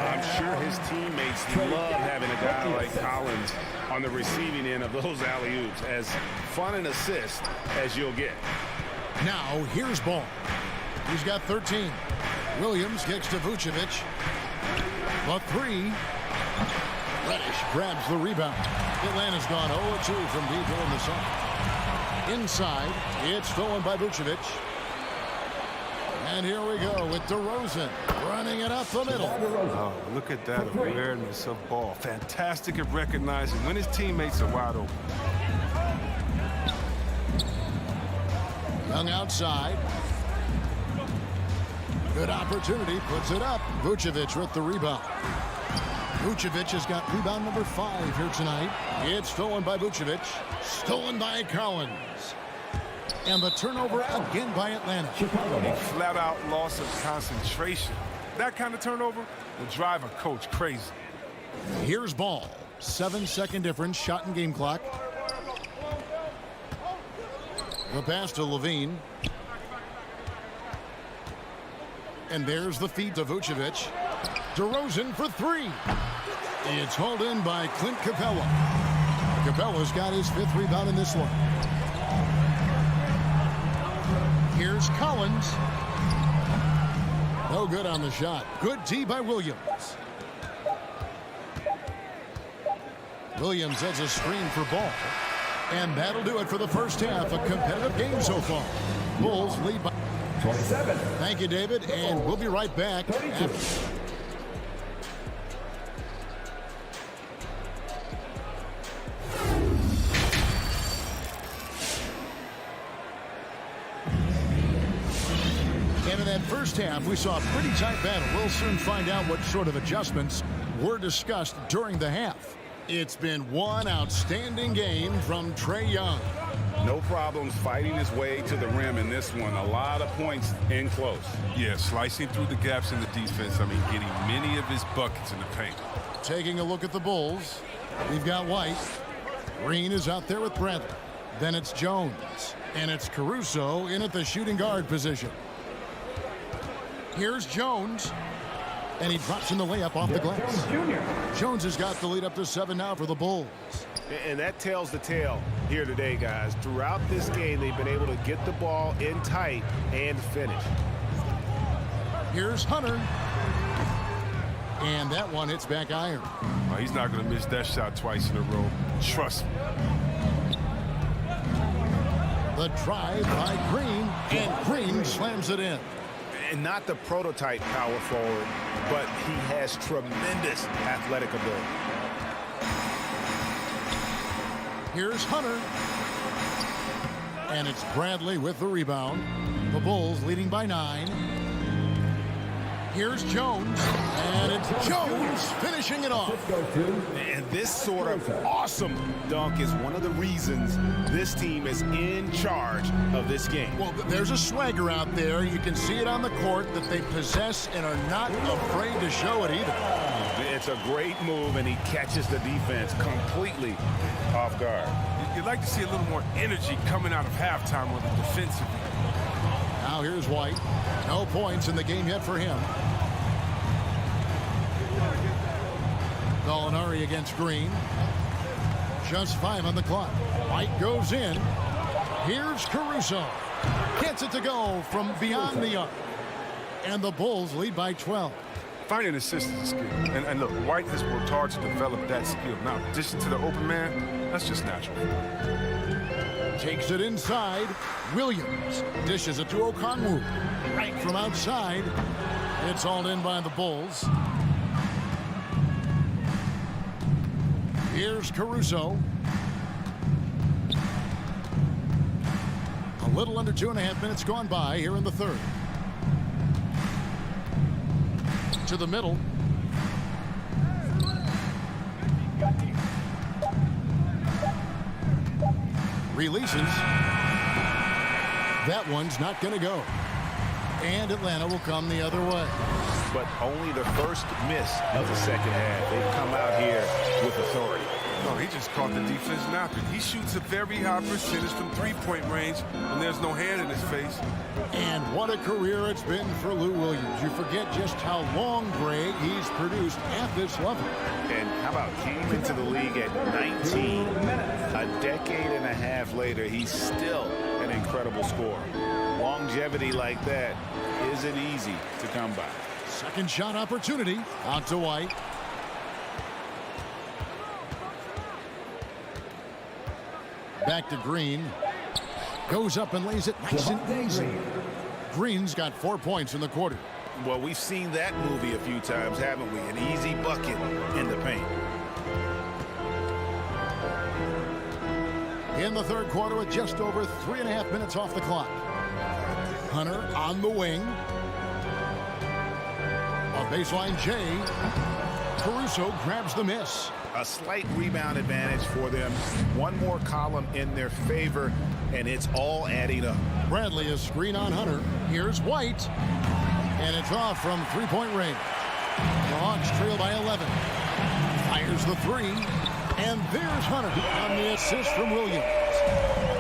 I'm sure his teammates love having a guy like Collins on the receiving end of those alley-oops. As fun an assist as you'll get. Now here's Ball. He's got 13. Williams kicks to Vucevic. The three. Reddish grabs the rebound. Atlanta's gone 0-2 from deep in the side. Inside, it's stolen by Vucevic. And here we go with DeRozan running it up the middle. Oh, look at that awareness of Ball. Fantastic at recognizing when his teammates are wide open. Young outside. Good opportunity, puts it up. Vucevic with the rebound. Vucevic has got rebound number 5 here tonight. It's stolen by Vucevic. Stolen by Collins. And the turnover again by Atlanta. A flat-out loss of concentration. That kind of turnover will drive a coach crazy. Here's Ball. 7-second difference, shot and game clock. The pass to Levine. And there's the feed to Vucevic. DeRozan for 3. It's hauled in by Clint Capella. Capella's got his 5th rebound in this one. Here's Collins. No good on the shot. Good D by Williams. Williams has a screen for Ball. And that'll do it for the first half. A competitive game so far. Bulls lead by 27. Thank you, David, and we'll be right back. And in that first half, we saw a pretty tight battle. We'll soon find out what sort of adjustments were discussed during the half. It's been one outstanding game from Trae Young. No problems fighting his way to the rim in this one. A lot of points in close. Yeah, slicing through the gaps in the defense. I mean, getting many of his buckets in the paint. Taking a look at the Bulls, we've got White. Green is out there with Bradley. Then it's Jones. And it's Caruso in at the shooting guard position. Here's Jones. And he drops in the layup off the glass. Jones has got the lead up to 7 now for the Bulls. And that tells the tale here today, guys. Throughout this game, they've been able to get the ball in tight and finish. Here's Hunter. And that one hits back iron. Oh, he's not going to miss that shot twice in a row. Trust me. The drive by Green. And Green slams it in. And not the prototype power forward, but he has tremendous athletic ability. Here's Hunter. And it's Bradley with the rebound. The Bulls leading by 9. Here's Jones, and it's Jones finishing it off. And this sort of awesome dunk is one of the reasons this team is in charge of this game. Well, there's a swagger out there. You can see it on the court that they possess and are not afraid to show it either. It's a great move, and he catches the defense completely off guard. You'd like to see a little more energy coming out of halftime on the defensive end. Now here's White. No points in the game yet for him. Gallinari against Green. Just 5 on the clock. White goes in. Here's Caruso. Gets it to go from beyond the arc. And the Bulls lead by 12. Finding assists is a skill. And look, White has worked hard to develop that skill. Now, in addition to the open man, that's just natural. Takes it inside. Williams dishes it to Okongwu. Right from outside. It's hauled in by the Bulls. Here's Caruso. A little under 2.5 minutes gone by here in the third. To the middle. Releases. That one's not going to go. And Atlanta will come the other way. But only the first miss of the second half. They've come out here with authority. No, he just caught the defense napping. He shoots a very high percentage from three-point range, and there's no hand in his face. And what a career it's been for Lou Williams. You forget just how long, Greg, he's produced at this level. And how about came into the league at 19. A decade and a half later, he's still an incredible scorer. Longevity like that isn't easy to come by. Second shot opportunity. Out to White. Back to Green. Goes up and lays it nice and easy. Green's got 4 points in the quarter. Well, we've seen that movie a few times, haven't we? An easy bucket in the paint. In the third quarter with just over 3.5 minutes off the clock. Hunter on the wing. On baseline, Jay. Caruso grabs the miss. A slight rebound advantage for them. One more column in their favor, and it's all adding up. Bradley is screen on Hunter. Here's White. And it's off from three-point range. The Hawks trail by 11. Fires the three. And there's Hunter on the assist from Williams.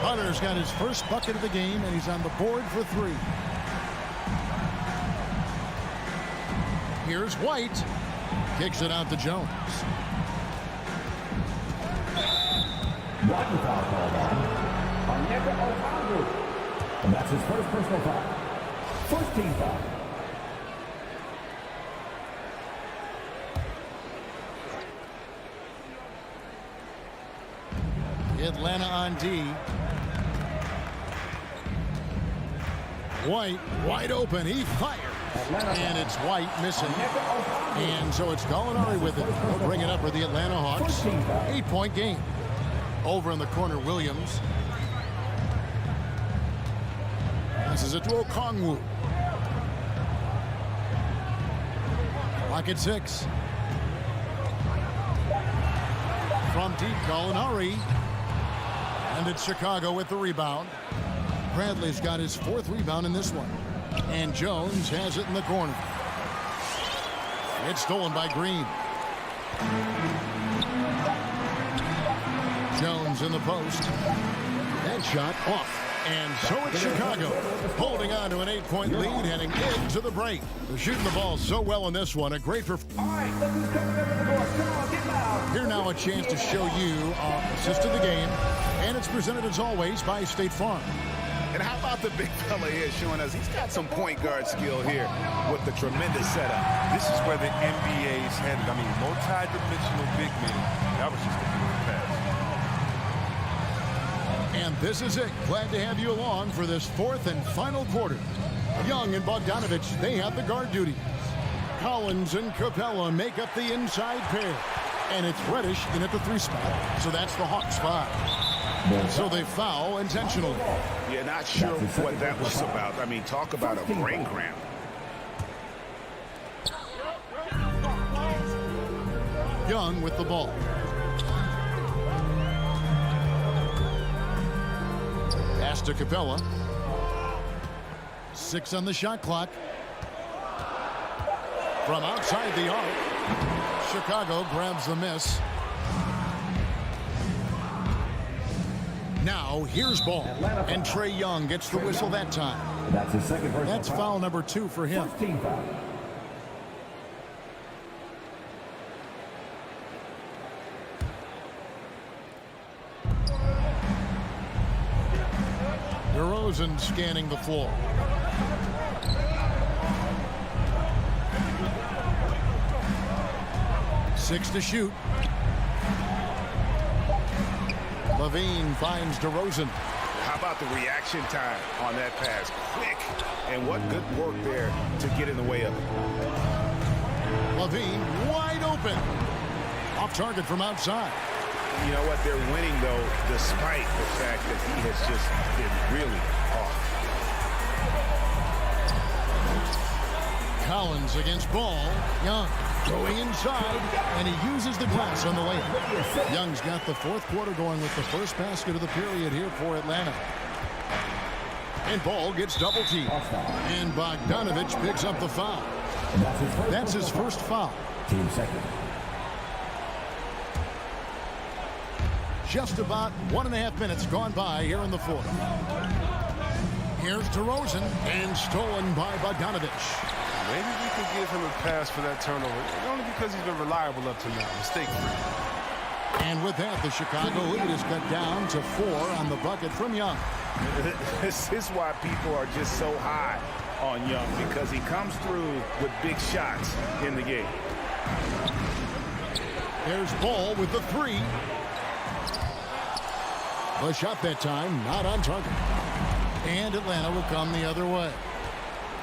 Hunter's got his first bucket of the game, and he's on the board for 3. Here's White. Kicks it out to Jones. One foul called on Onyeka Okongwu. And that's his first personal foul. First team foul. Atlanta on D. White wide open. He fired. And it's White missing. And so it's Gallinari with it. He'll bring it up for the Atlanta Hawks. 8-point game. Over in the corner, Williams. Passes it to Okongwu. Clock at 6. From deep, Gallinari. And it's Chicago with the rebound. Bradley's got his 4th rebound in this one. And Jones has it in the corner. It's stolen by Green. Jones in the post. That shot off. And so it's Chicago holding on to an 8-point lead heading into the break. They're shooting the ball so well in this one. A great performance. All right, look who's coming over the court. Come on, get loud. Here now a chance to show you our assist of the game. And it's presented as always by State Farm. And how about the big fella here showing us he's got some point guard skill here with the tremendous setup. This is where the NBA's headed. I mean, multi-dimensional big men. That was just a beautiful pass. And this is it. Glad to have you along for this 4th and final quarter. Young and Bogdanovic, they have the guard duty. Collins and Capella make up the inside pair. And it's Reddish in at the 3 spot. So that's the Hawks 5. So they foul intentionally. Yeah, not sure what that was about. I mean, talk about a brain cramp. Young with the ball. Pass to Capella. 6 on the shot clock. From outside the arc, Chicago grabs the miss. Now here's ball, and Trae Young gets the whistle that time. That's his second personal That's foul number 2 for him. First team foul. DeRozan scanning the floor. Six to shoot. Levine finds DeRozan. How about the reaction time on that pass? Quick. And what good work there to get in the way of it. Levine wide open. Off target from outside. You know what? They're winning, though, despite the fact that he has just been really off. Collins against Ball. Young going inside, and he uses the glass on the layup. Young's got the fourth quarter going with the first basket of the period here for Atlanta. And Ball gets double teamed. And Bogdanovic picks up the foul. That's his first foul. Team second. Just about 1.5 minutes gone by here in the fourth. Here's DeRozan, and stolen by Bogdanovic. Maybe we could give him a pass for that turnover, only because he's been reliable up to now, mistake-free. And with that, the Chicago lead is cut down to 4 on the bucket from Young. This is why people are just so high on Young, because he comes through with big shots in the game. There's Ball with the 3. The shot that time, not on target. And Atlanta will come the other way.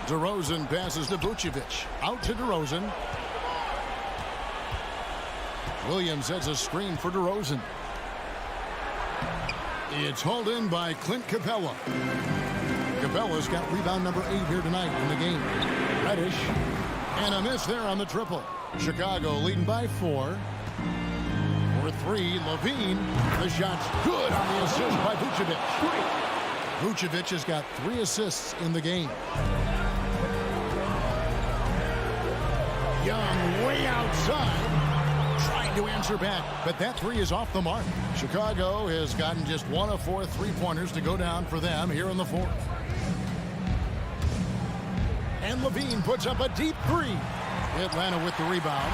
DeRozan passes to Vucevic. Out to DeRozan. Williams sets a screen for DeRozan. It's hauled in by Clint Capella. Capella's got rebound number 8 here tonight in the game. Reddish. And a miss there on the triple. Chicago leading by 4. For 3, Levine. The shot's good on the assist by Vucevic. Vucevic has got 3 assists in the game. Young way outside, trying to answer back, but that 3 is off the mark. Chicago has gotten just 1 of 4 3-pointers to go down for them here in the fourth. And Levine puts up a deep 3. Atlanta with the rebound.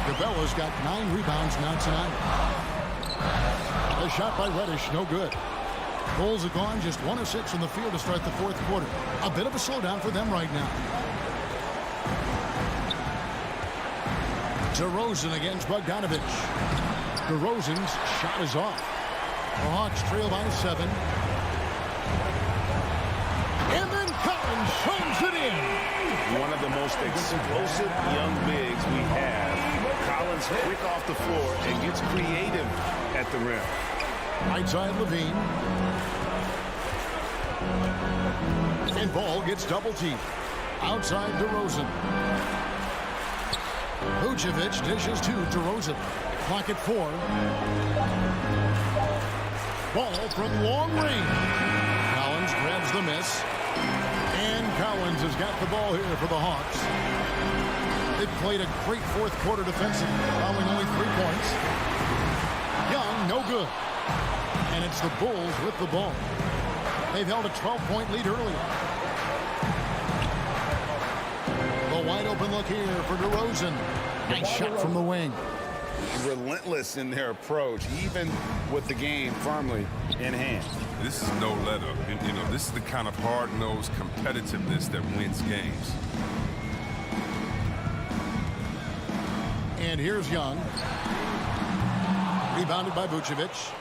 Capella's got 9 rebounds now tonight. A shot by Reddish, no good. Bulls have gone just 1 of 6 from the field to start the fourth quarter. A bit of a slowdown for them right now. DeRozan against Bogdanovic. DeRozan's shot is off. The Hawks trail by 7. And then Collins shoves it in. One of the most explosive young bigs we have. Collins quick off the floor and gets creative at the rim. Right side Levine. And Ball gets double teamed. Outside DeRozan. Vucevic dishes to DeRozan. Clock at 4. Ball from long range. Collins grabs the miss. And Collins has got the ball here for the Hawks. They've played a great fourth quarter defensively, allowing only 3 points. Young, no good. And it's the Bulls with the ball. They've held a 12-point lead earlier. The wide open look here for DeRozan. Nice shot from the wing. Relentless in their approach, even with the game firmly in hand. This is no let-up. You know, this is the kind of hard-nosed competitiveness that wins games. And here's Young. Rebounded by Vucevic.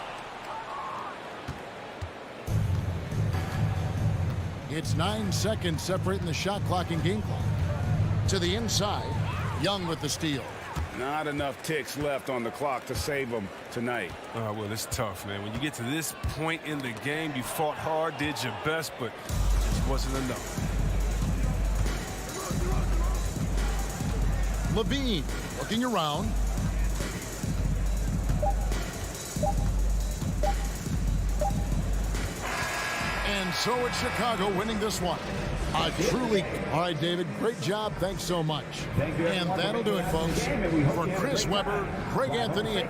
It's 9 seconds separating the shot clock and game clock. To the inside, Young with the steal. Not enough ticks left on the clock to save them tonight. Well, it's tough, man. When you get to this point in the game, you fought hard, did your best, but it just wasn't enough. Levine looking around. And so it's Chicago winning this one. All right, David, great job. Thanks so much. And that'll do it, folks. For Chris Webber, Greg Anthony.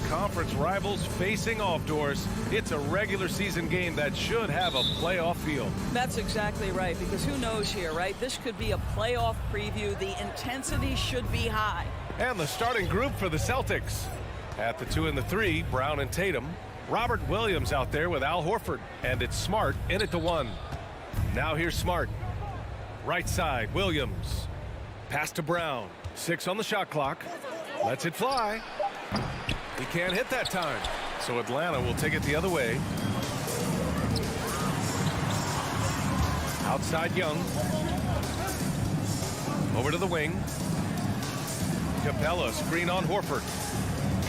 conference rivals facing off doors. It's a regular season game that should have a playoff feel. That's exactly right, because who knows here, right? This could be a playoff preview. The intensity should be high. And the starting group for the Celtics. At the 2 and the 3, Brown and Tatum. Robert Williams out there with Al Horford. And it's Smart in at the 1. Now here's Smart. Right side, Williams. Pass to Brown. 6 on the shot clock. Lets it fly. He can't hit that time. So Atlanta will take it the other way. Outside Young. Over to the wing. Capella screen on Horford.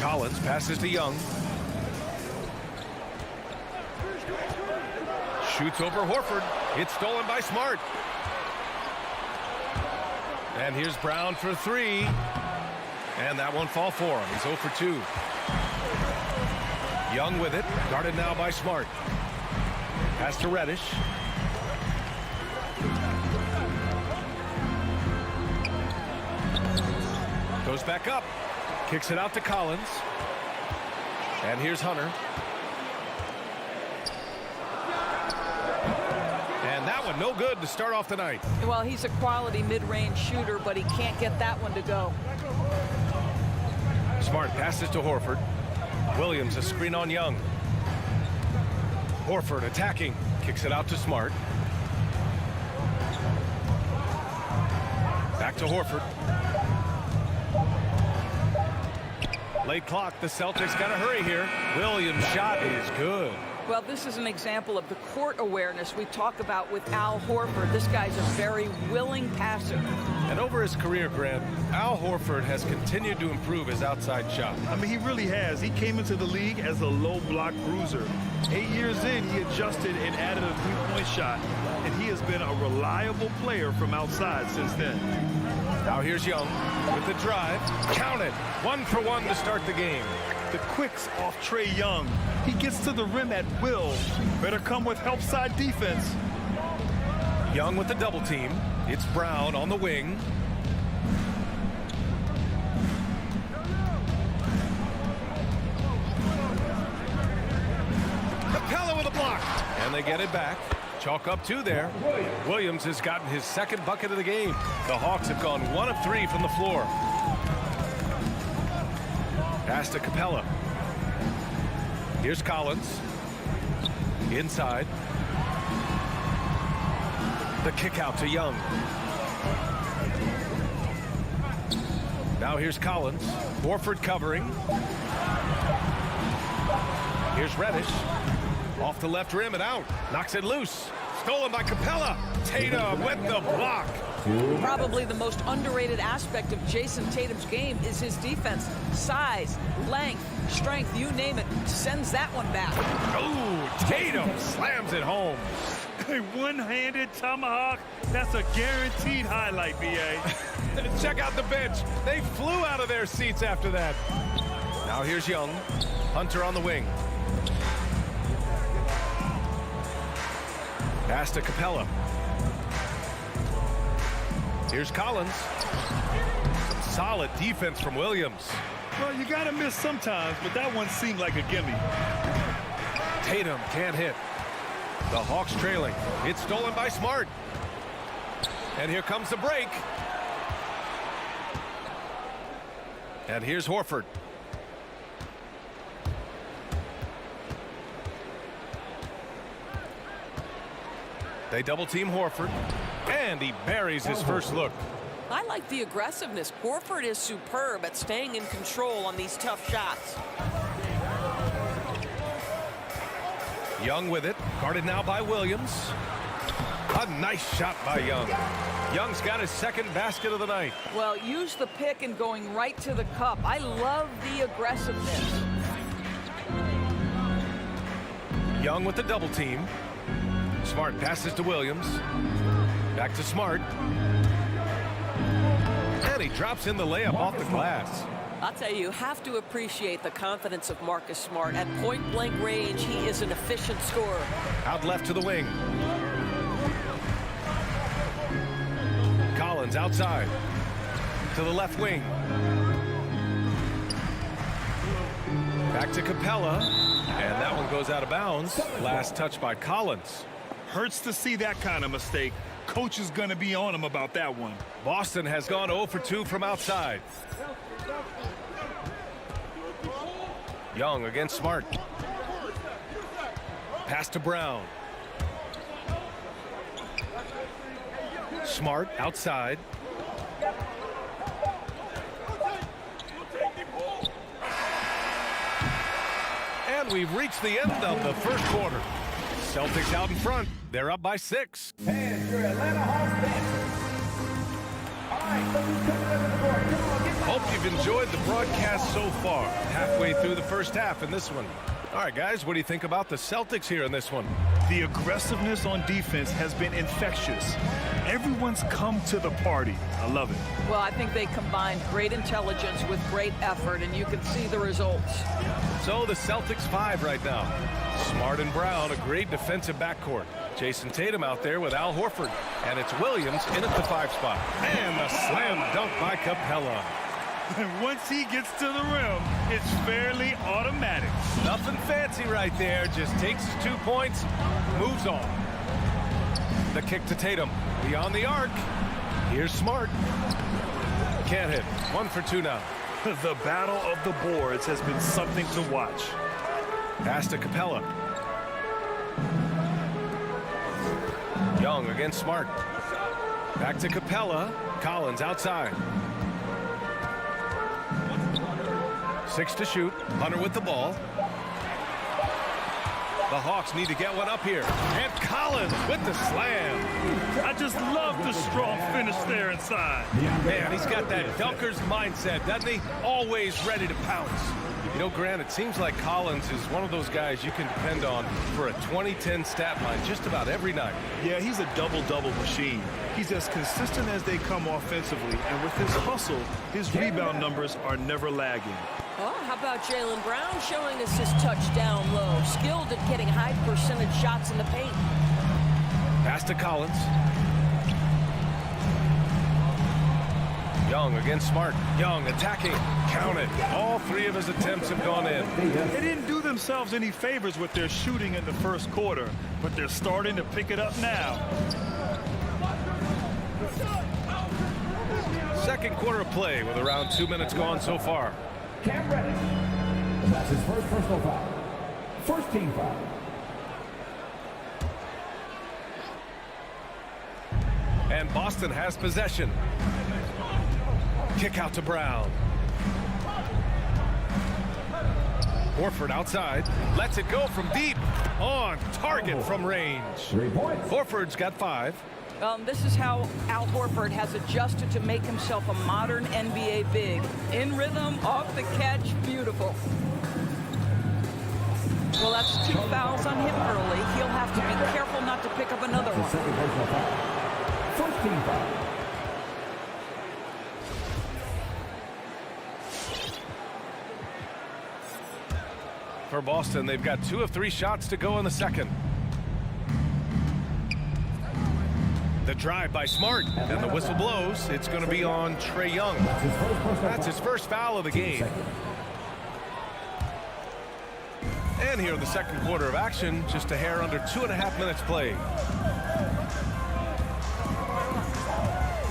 Collins passes to Young. Shoots over Horford. It's stolen by Smart. And here's Brown for 3. And that won't fall for him. He's 0 for 2. Young with it. Guarded now by Smart. Pass to Reddish. Goes back up. Kicks it out to Collins. And here's Hunter. And that one no good to start off the night. Well, he's a quality mid-range shooter, but he can't get that one to go. Smart passes to Horford. Williams a screen on Young. Horford attacking. Kicks it out to Smart. Back to Horford. Late clock. The Celtics got to hurry here. Williams' shot is good. Well, this is an example of the court awareness we talk about with Al Horford. This guy's a very willing passer. And over his career, Grant, Al Horford has continued to improve his outside shot. I mean, he really has. He came into the league as a low block bruiser. 8 years in, he adjusted and added a three-point shot. And he has been a reliable player from outside since then. Now here's Young with the drive. Count it. 1 for 1 to start the game. The quicks off Trae Young. He gets to the rim at will. Better come with help side defense. Young with the double team. It's Brown on the wing. Capella with a block. And they get it back. Chalk up 2 there. Williams has gotten his second bucket of the game. The Hawks have gone 1 of 3 from the floor. Pass to Capella. Here's Collins. Inside. The kick out to Young. Now here's Collins. Horford covering. Here's Reddish. Off the left rim and out. Knocks it loose. Stolen by Capella. Tatum with the block. Probably the most underrated aspect of Jason Tatum's game is his defense. Size, length, strength, you name it, sends that one back. Oh, Tatum slams it home. A one-handed tomahawk. That's a guaranteed highlight, B.A. Check out the bench. They flew out of their seats after that. Now here's Young. Hunter on the wing. Pass to Capella. Here's Collins. Some solid defense from Williams. Well, you got to miss sometimes, but that one seemed like a gimme. Tatum can't hit. The Hawks trailing. It's stolen by Smart. And here comes the break. And here's Horford. They double team Horford. And he buries his first look. I like the aggressiveness. Horford is superb at staying in control on these tough shots. Young with it. Guarded now by Williams. A nice shot by Young. Young's got his second basket of the night. Well, use the pick and going right to the cup. I love the aggressiveness. Young with the double team. Smart passes to Williams. Back to Smart. And he drops in the layup off the glass. I'll tell you have to appreciate the confidence of Marcus Smart. At point-blank range, he is an efficient scorer. Out left to the wing. Collins outside. To the left wing. Back to Capella, and that one goes out of bounds. Last touch by Collins. Hurts to see that kind of mistake. Coach is going to be on him about that one. Boston has gone 0 for 2 from outside. Young against Smart. Pass to Brown. Smart outside. And we've reached the end of the first quarter. Celtics out in front. They're up by 6. And your Atlanta Hawks dancers. All right, so who's coming to the court? Come on, get my Hope you've enjoyed the broadcast so far. Halfway through the first half in this one. All right, guys, what do you think about the Celtics here in this one? The aggressiveness on defense has been infectious. Everyone's come to the party. I love it. Well, I think they combined great intelligence with great effort, and you can see the results. So the Celtics 5 right now. Smart and Brown, a great defensive backcourt. Jason Tatum out there with Al Horford. And it's Williams in at the 5 spot. And a slam dunk by Capella. And once he gets to the rim, it's fairly automatic. Nothing fancy right there. Just takes his 2 points, moves on. The kick to Tatum. Beyond the arc. Here's Smart. Can't hit. 1 for 2 now. The battle of the boards has been something to watch. Pass to Capella. Young against Smart. Back to Capella. Collins outside. 6 to shoot. Hunter with the ball. The Hawks need to get one up here. And Collins with the slam. I just love the strong finish there inside. Man, he's got that dunker's mindset, doesn't he? Always ready to pounce. You know, Grant, it seems like Collins is one of those guys you can depend on for a 2010 stat line just about every night. Yeah, he's a double-double machine. He's as consistent as they come offensively, and with his hustle, his rebound numbers are never lagging. Oh, how about Jaylen Brown showing us his touchdown low? Skilled at getting high percentage shots in the paint. Pass to Collins. Young against Smart. Young attacking. Count it. All 3 of his attempts have gone in. They didn't do themselves any favors with their shooting in the first quarter, but they're starting to pick it up now. Second quarter of play with around 2 minutes gone so far. Cam Reddish. That's his first personal foul. First team foul. And Boston has possession. Kick out to Brown. Horford outside. Lets it go from deep. On target from range. 3 points. Horford's got 5. This is how Al Horford has adjusted to make himself a modern NBA big. In rhythm, off the catch, beautiful. Well, that's 2 fouls on him early. He'll have to be careful not to pick up another one. Second personal foul. First team foul. For Boston, they've got 2 of 3 shots to go in the second. The drive by Smart, and the whistle blows. It's going to be on Trae Young. That's his first foul of the game. And here in the second quarter of action, just a hair under 2.5 minutes played.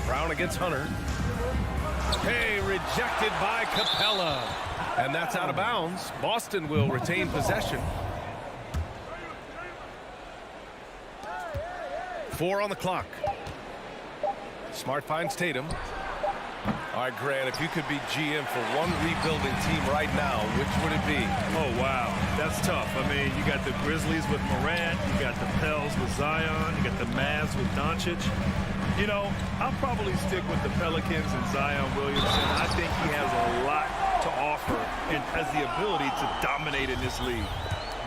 Brown against Hunter. Hey, rejected by Capella. And that's out of bounds. Boston will retain possession. 4 on the clock. Smart finds Tatum. All right, Grant, if you could be GM for one rebuilding team right now, which would it be? Oh, wow. That's tough. I mean, you got the Grizzlies with Morant. You got the Pels with Zion. You got the Mavs with Doncic. You know, I'll probably stick with the Pelicans and Zion Williamson. I think he has a lot to offer and has the ability to dominate in this league.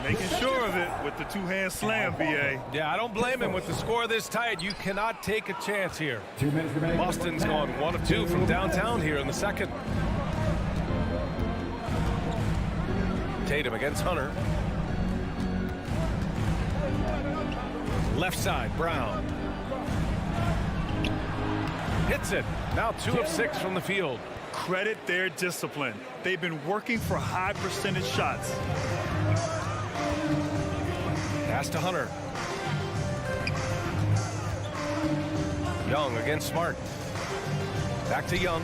Making sure of it with the 2-hand slam, BA. Yeah, I don't blame him with the score this tight. You cannot take a chance here. 2 minutes remaining. Boston's gone 1 of 2 from downtown here in the second. Tatum against Hunter. Left side, Brown. Hits it. Now 2 of 6 from the field. Credit their discipline. They've been working for high percentage shots. Pass to Hunter. Young against Smart. Back to Young.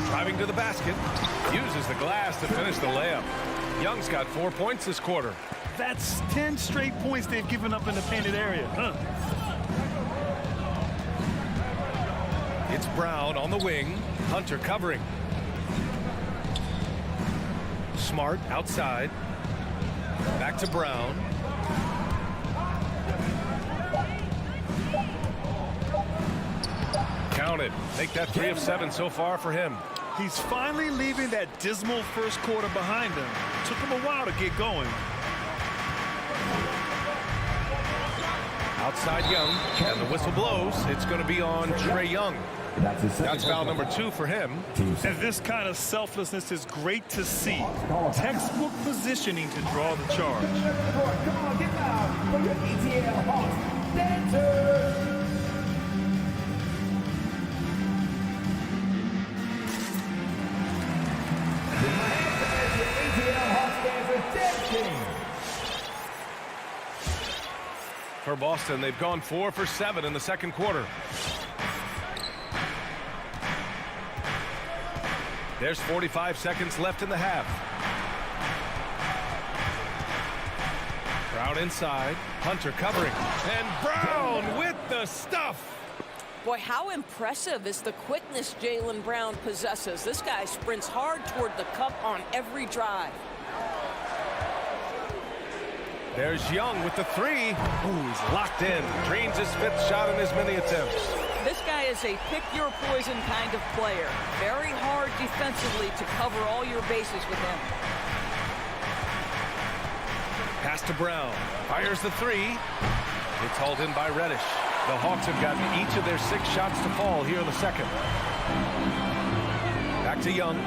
Driving to the basket. Uses the glass to finish the layup. Young's got 4 points this quarter. That's 10 straight points they've given up in the painted area. It's Brown on the wing. Hunter covering. Smart outside. Back to Brown. Counted. Make that 3 of 7 so far for him. He's finally leaving that dismal first quarter behind him. Took him a while to get going. Outside Young, and the whistle blows. It's going to be on Trae Young. That's foul number 2 for him. And this kind of selflessness is great to see. Textbook positioning to draw the charge. Come on, get loud for your ETL Hawks dancers. For Boston, they've gone 4 for 7 in the second quarter. There's 45 seconds left in the half. Brown inside. Hunter covering. And Brown with the stuff. Boy, how impressive is the quickness Jaylen Brown possesses. This guy sprints hard toward the cup on every drive. There's Young with the 3. Ooh, he's locked in. Drains his 5th shot in as many attempts. This guy is a pick-your-poison kind of player. Very hard defensively to cover all your bases with him. Pass to Brown. Fires the 3. It's hauled in by Reddish. The Hawks have gotten each of their 6 shots to fall here in the second. Back to Young.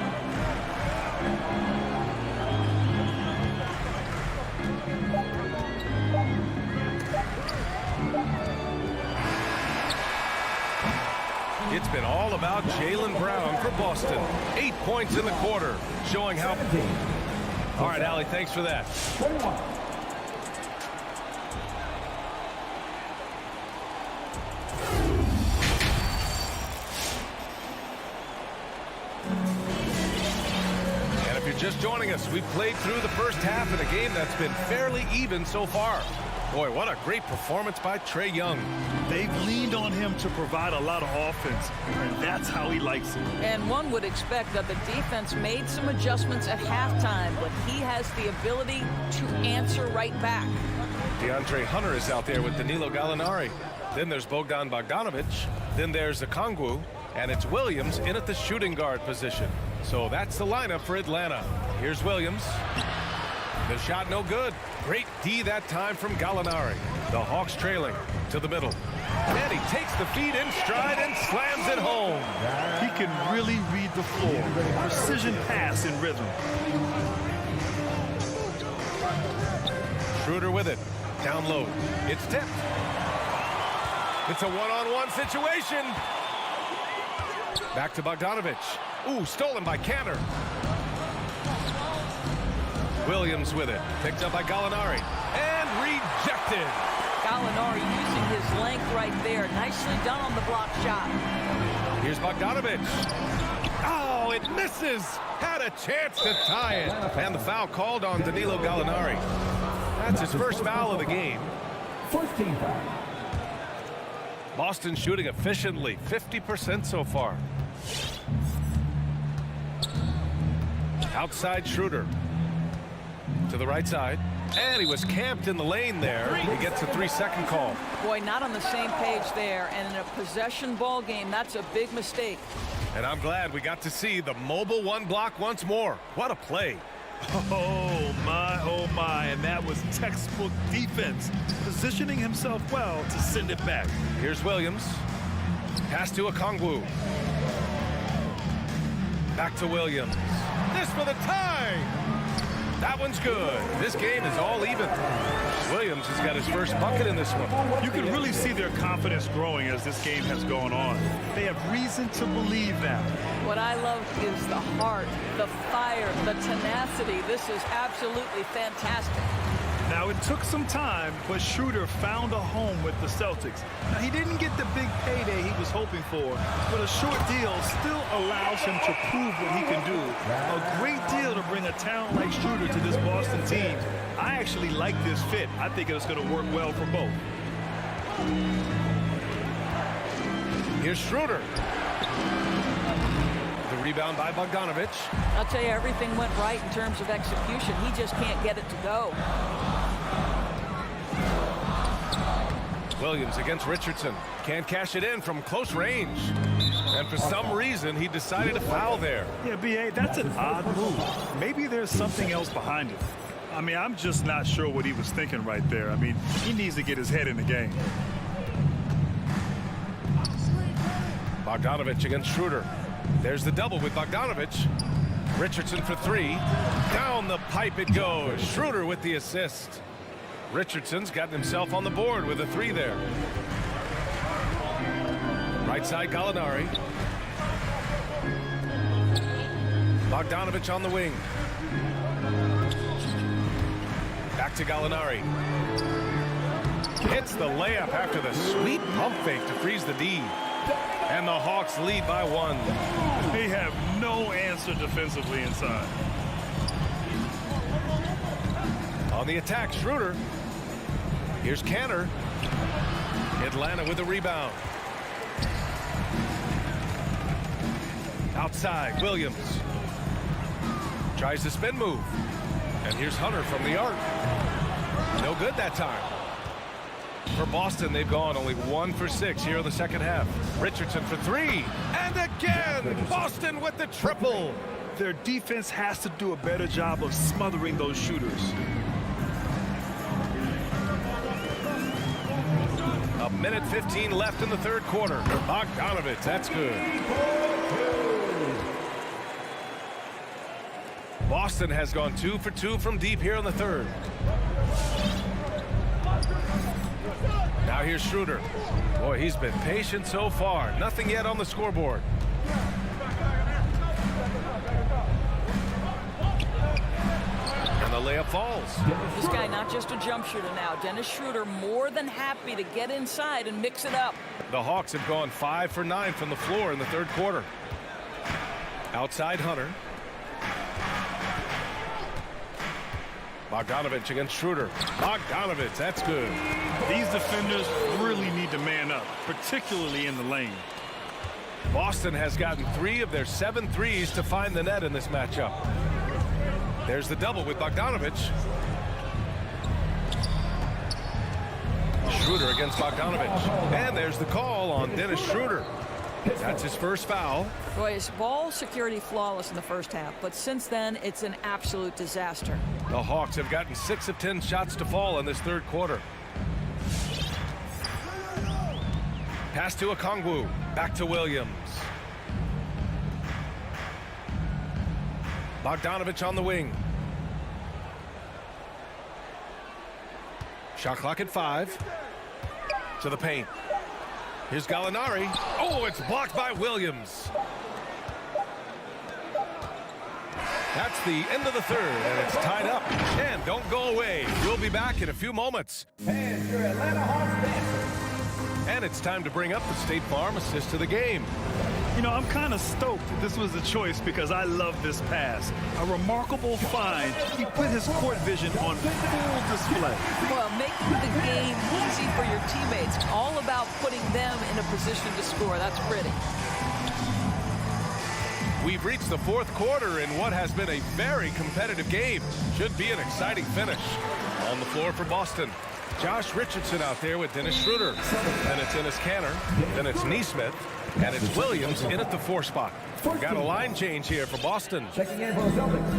It's been all about Jaylen Brown for Boston. 8 points in the quarter, showing how... All right, Allie, thanks for that. And if you're just joining us, we've played through the first half in a game that's been fairly even so far. Boy, what a great performance by Trae Young. They've leaned on him to provide a lot of offense, and that's how he likes it. And one would expect that the defense made some adjustments at halftime, but he has the ability to answer right back. DeAndre Hunter is out there with Danilo Gallinari. Then there's Bogdanovic. Then there's Okongwu. And it's Williams in at the shooting guard position. So that's the lineup for Atlanta. Here's Williams. The shot no good. Great D that time from Gallinari. The Hawks trailing to the middle. And he takes the feed in stride and slams it home. He can really read the floor. Precision pass in rhythm. Schroeder with it. Down low. It's tipped. It's a one-on-one situation. Back to Bogdanovic. Ooh, stolen by Cantor. Williams with it. Picked up by Gallinari. And rejected. Gallinari using his length right there. Nicely done on the block shot. Here's Bogdanovic. Oh, it misses. Had a chance to tie it. And the foul called on Danilo Gallinari. That's his first foul of the game. First team foul. Boston shooting efficiently. 50% so far. Outside Schroeder. To the right side. And he was camped in the lane there. He gets a 3-second call. Boy, not on the same page there. And in a possession ball game, that's a big mistake. And I'm glad we got to see the mobile one block once more. What a play. Oh my, and that was textbook defense, positioning himself well to send it back. Here's Williams. Pass to Okongwu. Back to Williams. This for the tie. That one's good. This game is all even. Williams has got his first bucket in this one. You can really see their confidence growing as this game has gone on. They have reason to believe that. What I love is the heart, the fire, the tenacity. This is absolutely fantastic. Now, it took some time, but Schroeder found a home with the Celtics. Now, he didn't get the big payday he was hoping for, but a short deal still allows him to prove what he can do. A great deal to bring a talent like Schroeder to this Boston team. I actually like this fit. I think it's going to work well for both. Here's Schroeder. The rebound by Bogdanovic. I'll tell you, everything went right in terms of execution. He just can't get it to go. Williams against Richardson. Can't cash it in from close range. And for some reason, he decided to foul there. Yeah, B.A., that's an odd move. Maybe there's something else behind it. I mean, I'm just not sure what he was thinking right there. I mean, he needs to get his head in the game. Bogdanovic against Schroeder. There's the double with Bogdanovic. Richardson for three. Down the pipe it goes. Schroeder with the assist. Richardson's gotten himself on the board with a three there. Right side Gallinari. Bogdanovic on the wing. Back to Gallinari. Hits the layup after the sweet pump fake to freeze the D. And the Hawks lead by one. They have no answer defensively inside. On the attack, Schroeder. Here's Canner. Atlanta with a rebound. Outside, Williams. Tries the spin move. And here's Hunter from the arc. No good that time. For Boston, they've gone only 1 for 6 here in the second half. Richardson for three. And again, Boston with the triple. Their defense has to do a better job of smothering those shooters. A minute 15 left in the third quarter. Bogdanovic, that's good. Boston has gone 2 for 2 from deep here in the third. Now here's Schroeder. Boy, he's been patient so far. Nothing yet on the scoreboard. And the layup falls. This guy not just a jump shooter now. Dennis Schroeder more than happy to get inside and mix it up. The Hawks have gone 5 for 9 from the floor in the third quarter. Outside Hunter. Bogdanovic against Schroeder. Bogdanovic, that's good. These defenders really need to man up, particularly in the lane. Boston has gotten 3 of their 7 threes to find the net in this matchup. There's the double with Bogdanovic. Schroeder against Bogdanovic. And there's the call on Dennis Schroeder. That's his first foul. Boy, his ball security flawless in the first half, but since then, it's an absolute disaster. The Hawks have gotten 6 of 10 shots to fall in this third quarter. Pass to Okongwu. Back to Williams. Bogdanovic on the wing. Shot clock at 5. To the paint. Here's Gallinari. Oh, it's blocked by Williams. That's the end of the third, and it's tied up. And don't go away. We'll be back in a few moments. And your Atlanta Hawks dancers. And it's time to bring up the State Farm assist to the game. You know, I'm kind of stoked this was a choice because I love this pass. A remarkable find. He put his court vision on full display. Well, making the game easy for your teammates. All about putting them in a position to score. That's pretty. We've reached the fourth quarter in what has been a very competitive game. Should be an exciting finish. On the floor for Boston, Josh Richardson out there with Dennis Schroeder. Then it's Enes Kanter. Then it's Nesmith. And it's Williams in at the 4 spot. We've got a line change here for Boston. Checking in for the Celtics.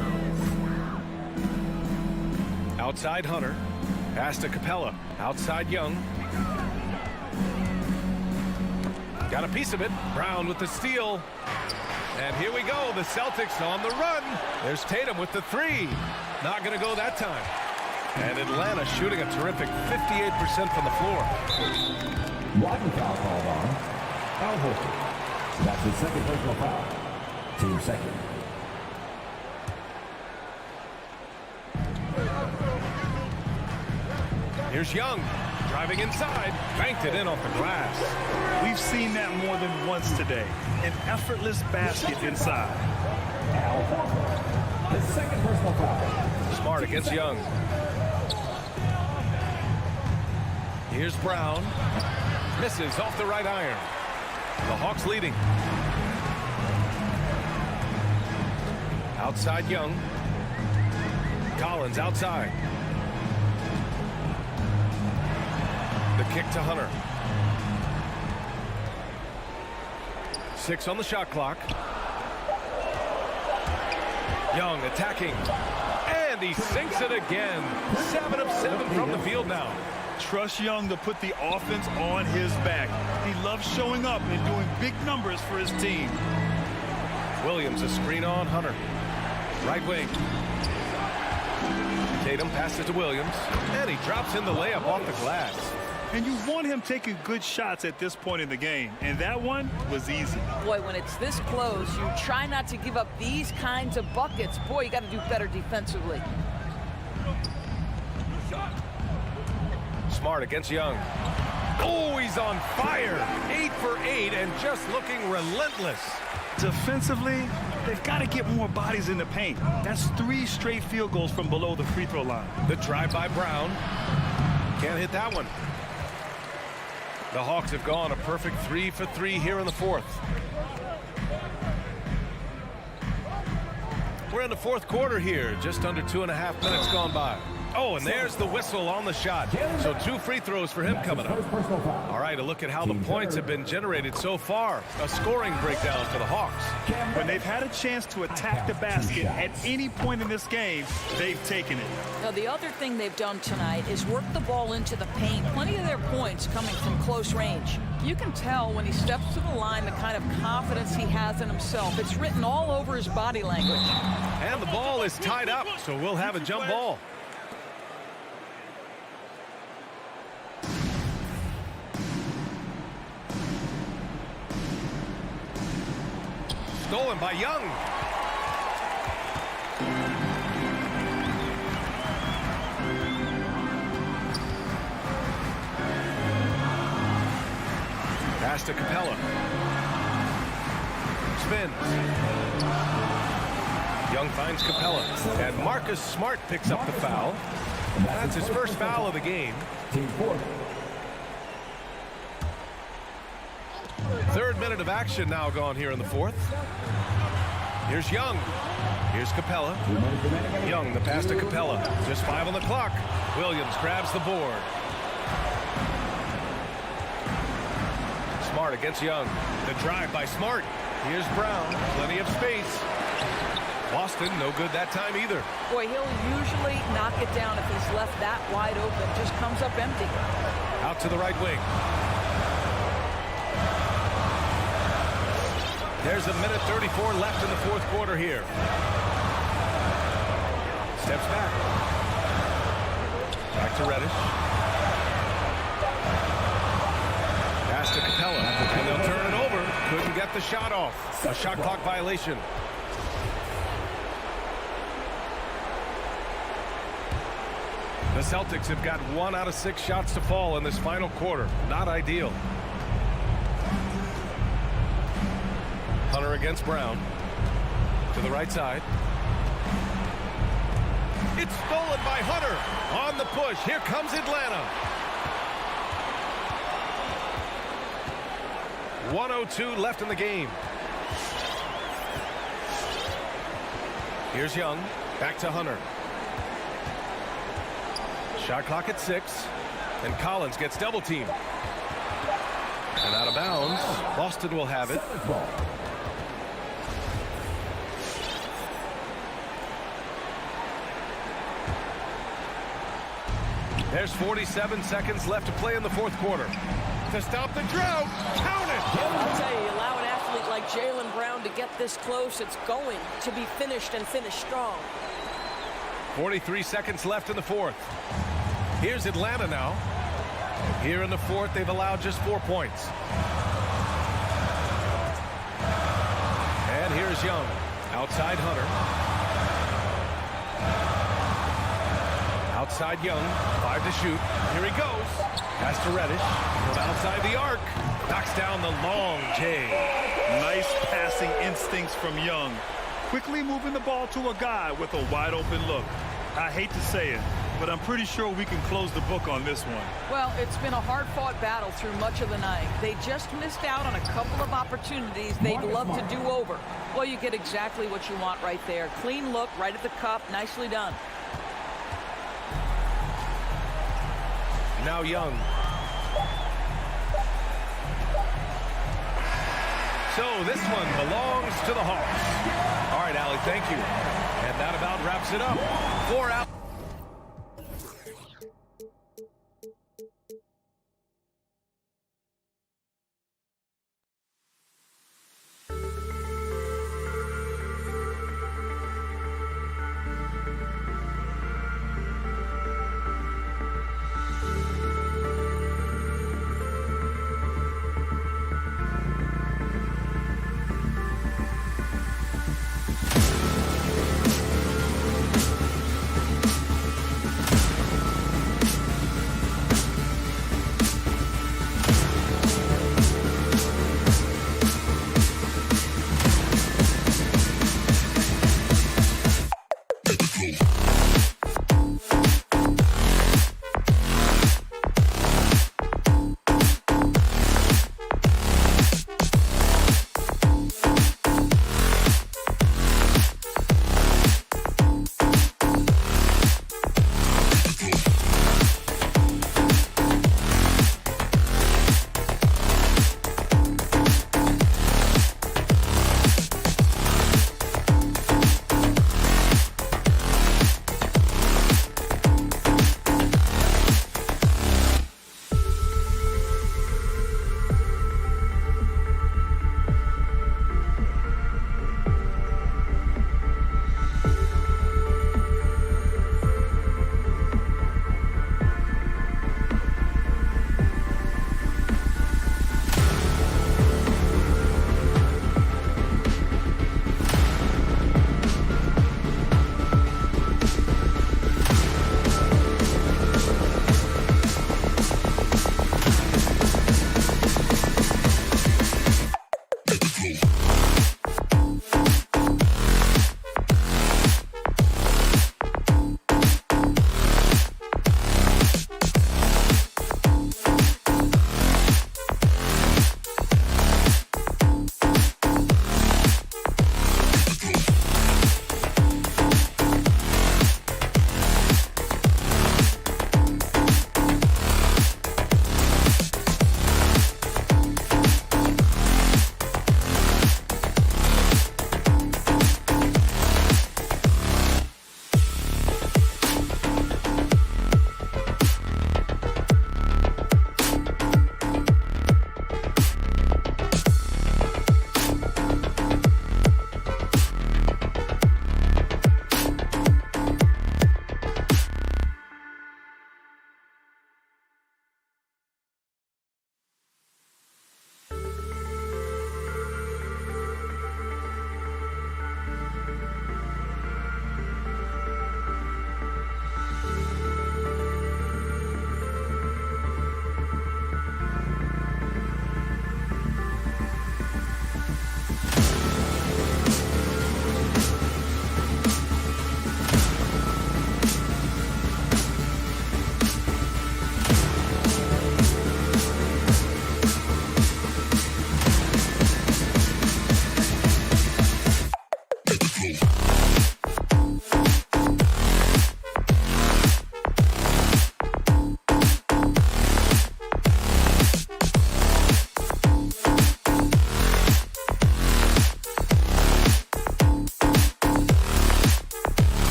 Outside Hunter. Pass to Capella. Outside Young. Got a piece of it. Brown with the steal. And here we go. The Celtics on the run. There's Tatum with the 3. Not going to go that time. And Atlanta shooting a terrific 58% from the floor. Blocking foul called on Al Horford. That's his second personal foul. Team second. Here's Young, driving inside, banked it in off the glass. We've seen that more than once today. An effortless basket inside. Al Horford, his second personal foul. Smart against Young. Here's Brown. Misses off the right iron. The Hawks leading. Outside Young. Collins outside. The kick to Hunter. 6 on the shot clock. Young attacking. And he sinks it again. 7 of 7 from the field now. Trust Young to put the offense on his back. He loves showing up and doing big numbers for his team. Williams a screen on Hunter. Right wing. Tatum passes to Williams. And he drops in the layup off the glass. And you want him taking good shots at this point in the game. And that one was easy. Boy, when it's this close, you try not to give up these kinds of buckets. Boy, you got to do better defensively. Smart against Young. Oh, he's on fire. 8 for 8 and just looking relentless. Defensively, they've got to get more bodies in the paint. That's 3 straight field goals from below the free throw line. The drive by Brown. Can't hit that one. The Hawks have gone a perfect 3 for 3 here in the fourth. We're in the fourth quarter here. Just under 2.5 minutes gone by. Oh, and there's the whistle on the shot. So 2 free throws for him coming up. All right, a look at how the points have been generated so far. A scoring breakdown for the Hawks. When they've had a chance to attack the basket at any point in this game, they've taken it. Now, the other thing they've done tonight is work the ball into the paint. Plenty of their points coming from close range. You can tell when he steps to the line the kind of confidence he has in himself. It's written all over his body language. And the ball is tied up, so we'll have a jump ball. Stolen by Young. Pass to Capella. Spins. Young finds Capella. And Marcus Smart picks up the foul. That's his first foul of the game. Team 4. 3rd minute of action now gone here in the fourth. Here's Young. Here's Capella. Young, the pass to Capella. Just 5 on the clock. Williams grabs the board. Smart against Young. The drive by Smart. Here's Brown. Plenty of space. Boston, no good that time either. Boy, he'll usually knock it down if he's left that wide open. Just comes up empty. Out to the right wing. There's a minute 34 left in the fourth quarter here. Steps back. Back to Reddish. Pass to Capella. And they'll turn it over. Couldn't get the shot off. A shot clock violation. The Celtics have got 1 out of 6 shots to fall in this final quarter. Not ideal. Hunter against Brown. To the right side. It's stolen by Hunter. On the push. Here comes Atlanta. 1:02 left in the game. Here's Young. Back to Hunter. Shot clock at 6. And Collins gets double teamed. And out of bounds. Boston will have it. There's 47 seconds left to play in the fourth quarter. To stop the drought, count it! I'll tell you, allow an athlete like Jaylen Brown to get this close, it's going to be finished and finished strong. 43 seconds left in the fourth. Here's Atlanta now. Here in the fourth, they've allowed just 4 points. And here's Young. Outside Hunter. Outside Young. 5 to shoot. Here he goes. Pass to Reddish. From outside the arc. Knocks down the long J. Nice passing instincts from Young. Quickly moving the ball to a guy with a wide open look. I hate to say it, but I'm pretty sure we can close the book on this one. Well, it's been a hard-fought battle through much of the night. They just missed out on a couple of opportunities they'd love to do over. Well, you get exactly what you want right there. Clean look, right at the cup. Nicely done. Now Young. So this one belongs to the Hawks. All right, Allie, thank you. And that about wraps it up. 4 out.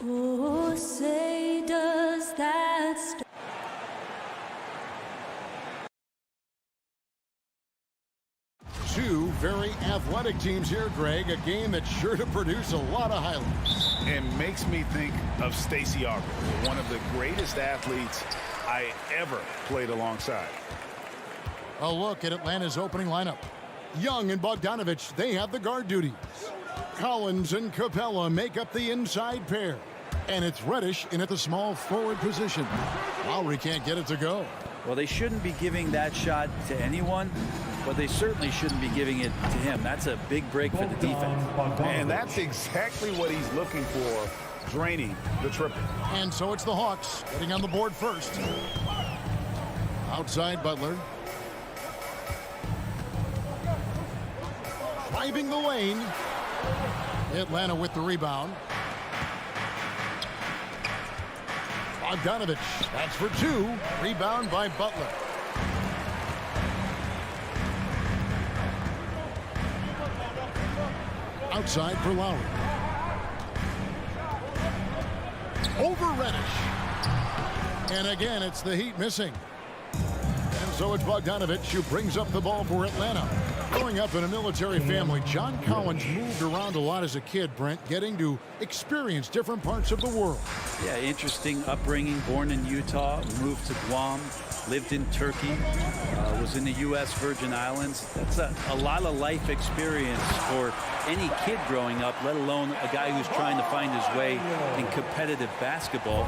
Oh, say does that Two very athletic teams here, Greg. A game that's sure to produce a lot of highlights. And makes me think of Stacey Aubrey, one of the greatest athletes I ever played alongside. A look at Atlanta's opening lineup. Young and Bogdanovic, they have the guard duties. Collins and Capella make up the inside pair. And it's Reddish in at the small forward position. Lowry can't get it to go. Well, they shouldn't be giving that shot to anyone, but they certainly shouldn't be giving it to him. That's a big break for the defense. And that's exactly what he's looking for, draining the triple. And so it's the Hawks getting on the board first. Outside Butler. Driving the lane. Atlanta with the rebound. Bogdanovic, that's for two. Rebound by Butler. Outside for Lowry. Over Reddish. And again, it's the Heat missing. And so it's Bogdanovic who brings up the ball for Atlanta. Growing up in a military family, John Collins moved around a lot as a kid, Brent, getting to experience different parts of the world. Yeah, interesting upbringing. Born in Utah, moved to Guam, lived in Turkey, was in the U.S. Virgin Islands. That's a lot of life experience for any kid growing up, let alone a guy who's trying to find his way in competitive basketball.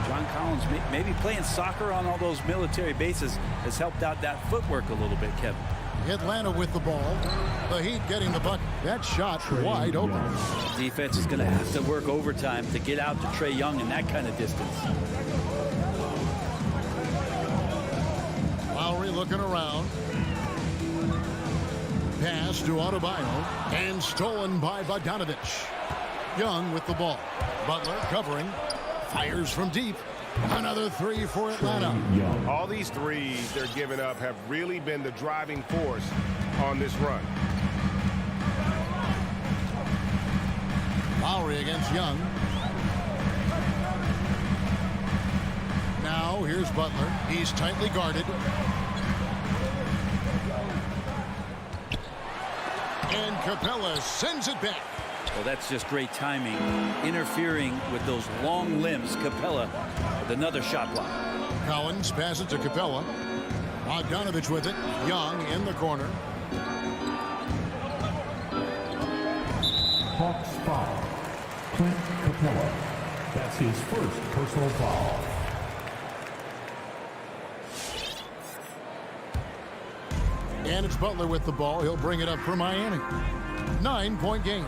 John Collins, maybe playing soccer on all those military bases has helped out that footwork a little bit, Kevin. Atlanta with the ball. The Heat getting the bucket. That shot wide open. Defense is going to have to work overtime to get out to Trae Young in that kind of distance. Lowry looking around. Pass to Adebayo. And stolen by Bogdanovic. Young with the ball. Butler covering. Fires from deep. Another three for Atlanta. All these threes they're giving up have really been the driving force on this run. Lowry against Young. Now here's Butler. He's tightly guarded. And Capella sends it back. Well, that's just great timing. Interfering with those long limbs. Capella with another shot block. Collins passes to Capella. Bogdanovic with it. Young in the corner. Hawks foul. Clint Capella. That's his first personal foul. And it's Butler with the ball. He'll bring it up for Miami. 9-point game.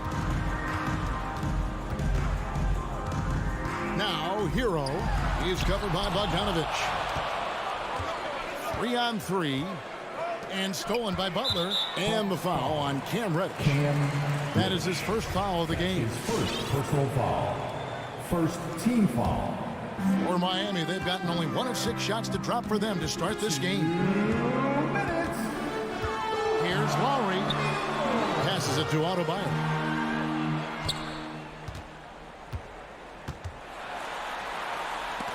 Now, Hero is covered by Bogdanovic. 3-on-3. And stolen by Butler. And the foul on Cam Reddish. That is his first foul of the game. His first personal foul. First team foul. For Miami, they've gotten only 1 of 6 shots to drop for them to start this game. Here's Lowry. Passes it to Adebayo.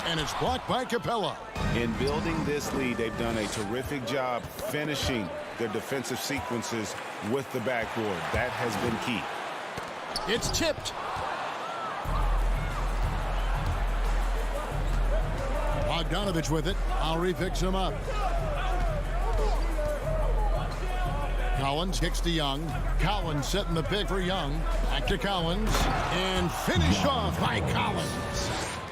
And it's blocked by Capella. In building this lead, they've done a terrific job finishing their defensive sequences with the backboard. That has been key. It's tipped. Bogdanovic with it. Lowry picks him up. Collins kicks to Young. Collins setting the pick for Young. Back to Collins. And finished off by Collins.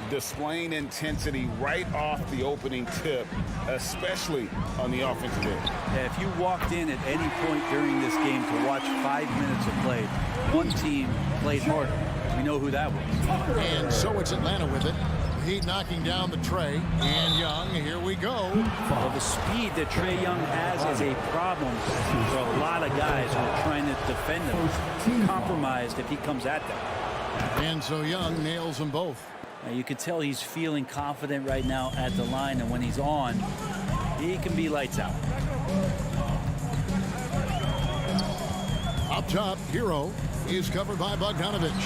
Displaying intensity right off the opening tip, especially on the offensive end. Yeah, if you walked in at any point during this game to watch 5 minutes of play, one team played harder. We know who that was. And so it's Atlanta with it. Heat knocking down the tray. And Young, here we go. Well, the speed that Trae Young has is a problem for a lot of guys who are trying to defend him. Compromised if he comes at them. And so Young nails them both. Now you can tell he's feeling confident right now at the line, and when he's on, he can be lights out. Up top, Hero is covered by Bogdanovic.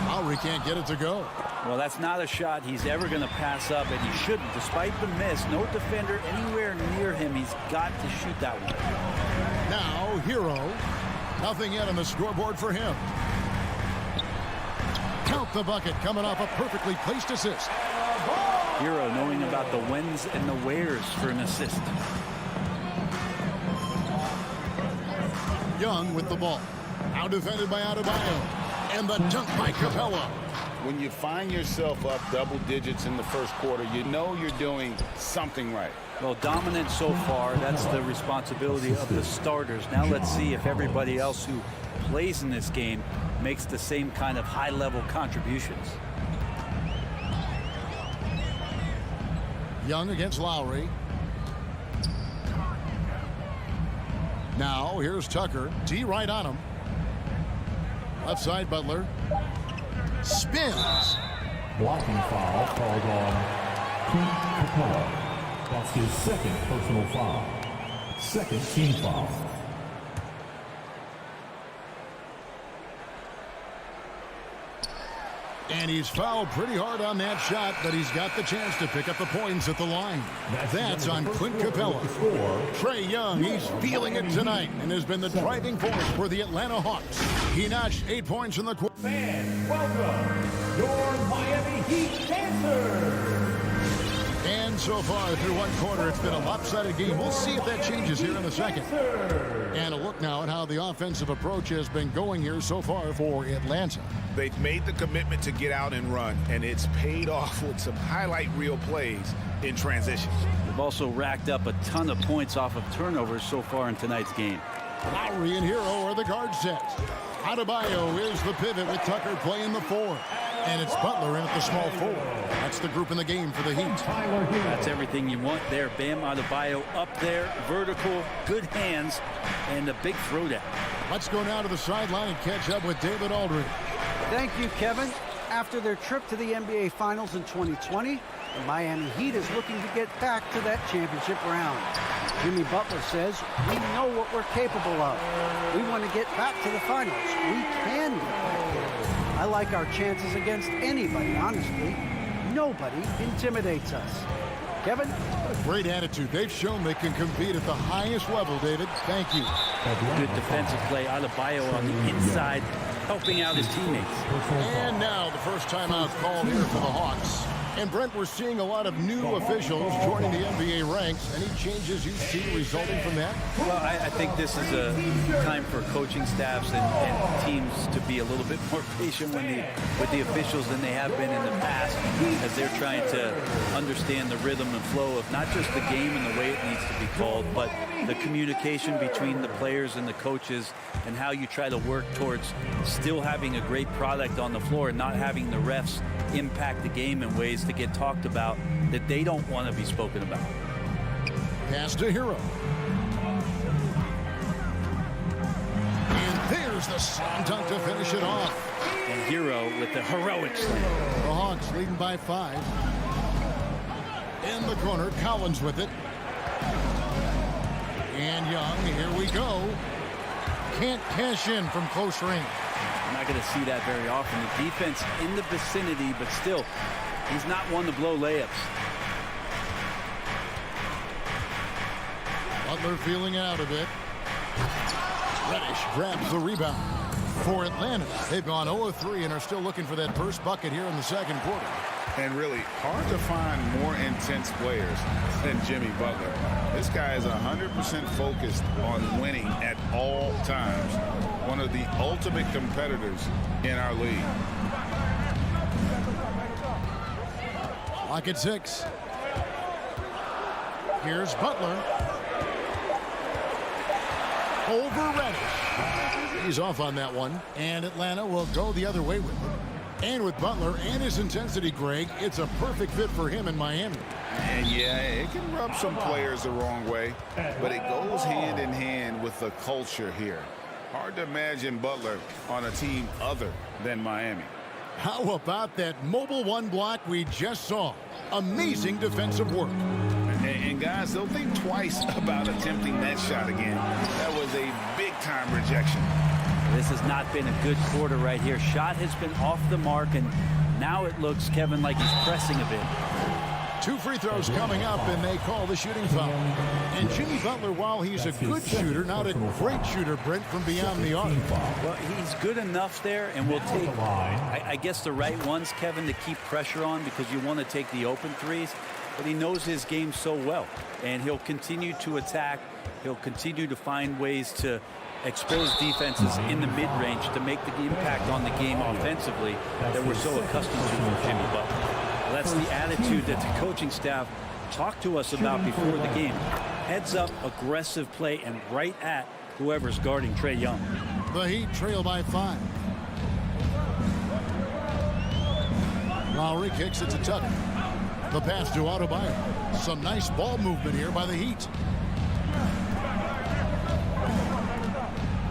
Lowry can't get it to go. Well, that's not a shot he's ever going to pass up, and he shouldn't. Despite the miss, no defender anywhere near him. He's got to shoot that one. Now, Hero. Nothing yet on the scoreboard for him. Count the bucket coming off a perfectly placed assist. Hero knowing about the whens and the wheres for an assist. Young with the ball. Now defended by Adebayo. And the dunk by Capella. When you find yourself up double digits in the first quarter, you know you're doing something right. Well, dominant so far. That's the responsibility of the starters. Now let's see if everybody else who plays in this game makes the same kind of high-level contributions. Young against Lowry. Now here's Tucker. D right on him. Left side Butler. Spins. Blocking foul called on Clint Capella. That's his second personal foul. Second team foul. And he's fouled pretty hard on that shot, but he's got the chance to pick up the points at the line. That's on Clint Capella. Trae Young, he's feeling it tonight and has been the driving force for the Atlanta Hawks. He notched 8 points in the quarter. Fans, welcome your Miami Heat dancers. And so far through one quarter, it's been a lopsided game. We'll see if that changes here in the second. And a look now at how the offensive approach has been going here so far for Atlanta. They've made the commitment to get out and run, and it's paid off with some highlight reel plays in transition. They've also racked up a ton of points off of turnovers so far in tonight's game. Lowry and Hero are the guard sets. Adebayo is the pivot with Tucker playing the 4. And it's Butler in at the small 4. That's the group in the game for the Heat. That's everything you want there. Bam Adebayo up there, vertical, good hands, and a big throwdown. Let's go now to the sideline and catch up with David Aldridge. Thank you, Kevin. After their trip to the NBA Finals in 2020, the Miami Heat is looking to get back to that championship round. Jimmy Butler says, we know what we're capable of. We want to get back to the finals. We can get back there. I like our chances against anybody, honestly. Nobody intimidates us. Kevin? Great attitude. They've shown they can compete at the highest level, David. Thank you. Good defensive play. Adebayo on the inside, helping out his teammates. And now the first timeout called here for the Hawks. And Brent, we're seeing a lot of new officials joining the NBA ranks. Any changes you see resulting from that? Well, I think this is a time for coaching staffs and teams to be a little bit more patient with the officials than they have been in the past, as they're trying to understand the rhythm and flow of not just the game and the way it needs to be called, but the communication between the players and the coaches, and how you try to work towards still having a great product on the floor and not having the refs impact the game in ways to get talked about that they don't want to be spoken about. Pass to Hero. And there's the slam dunk to finish it off. And Hero with the heroic slam. The Hawks leading by 5. In the corner, Collins with it. And Young, here we go. Can't cash in from close range. I'm not going to see that very often. The defense in the vicinity, but still, he's not one to blow layups. Butler feeling out of it. Reddish grabs the rebound for Atlanta. They've gone 0-3 and are still looking for that first bucket here in the second quarter. And really hard to find more intense players than Jimmy Butler. This guy is 100% focused on winning at all times. One of the ultimate competitors in our league. Lock at 6. Here's Butler. Over Reddish. He's off on that one. And Atlanta will go the other way with him. And with Butler and his intensity, Greg, it's a perfect fit for him in Miami. And yeah, it can rub some players the wrong way, but it goes hand in hand with the culture here. Hard to imagine Butler on a team other than Miami. How about that mobile one block we just saw? Amazing defensive work. And guys, they'll think twice about attempting that shot again. That was a big-time rejection. This has not been a good quarter right here. Shot has been off the mark, and now it looks, Kevin, like he's pressing a bit. 2 free throws coming up, and they call the shooting foul. And Jimmy Butler, while he's a good shooter, not a great shooter, Brent, from beyond the arc. Well, he's good enough there, and will take, I guess, the right ones, Kevin, to keep pressure on, because you want to take the open threes. But he knows his game so well, and he'll continue to attack. He'll continue to find ways to expose defenses in the mid-range to make the impact on the game offensively that we're so accustomed to from Jimmy Butler. Well, that's the attitude that the coaching staff talked to us about before the game. Heads up, aggressive play, and right at whoever's guarding Trae Young. The Heat trail by 5. Lowry kicks it to Tucker. The pass to Adebayo. Some nice ball movement here by the Heat.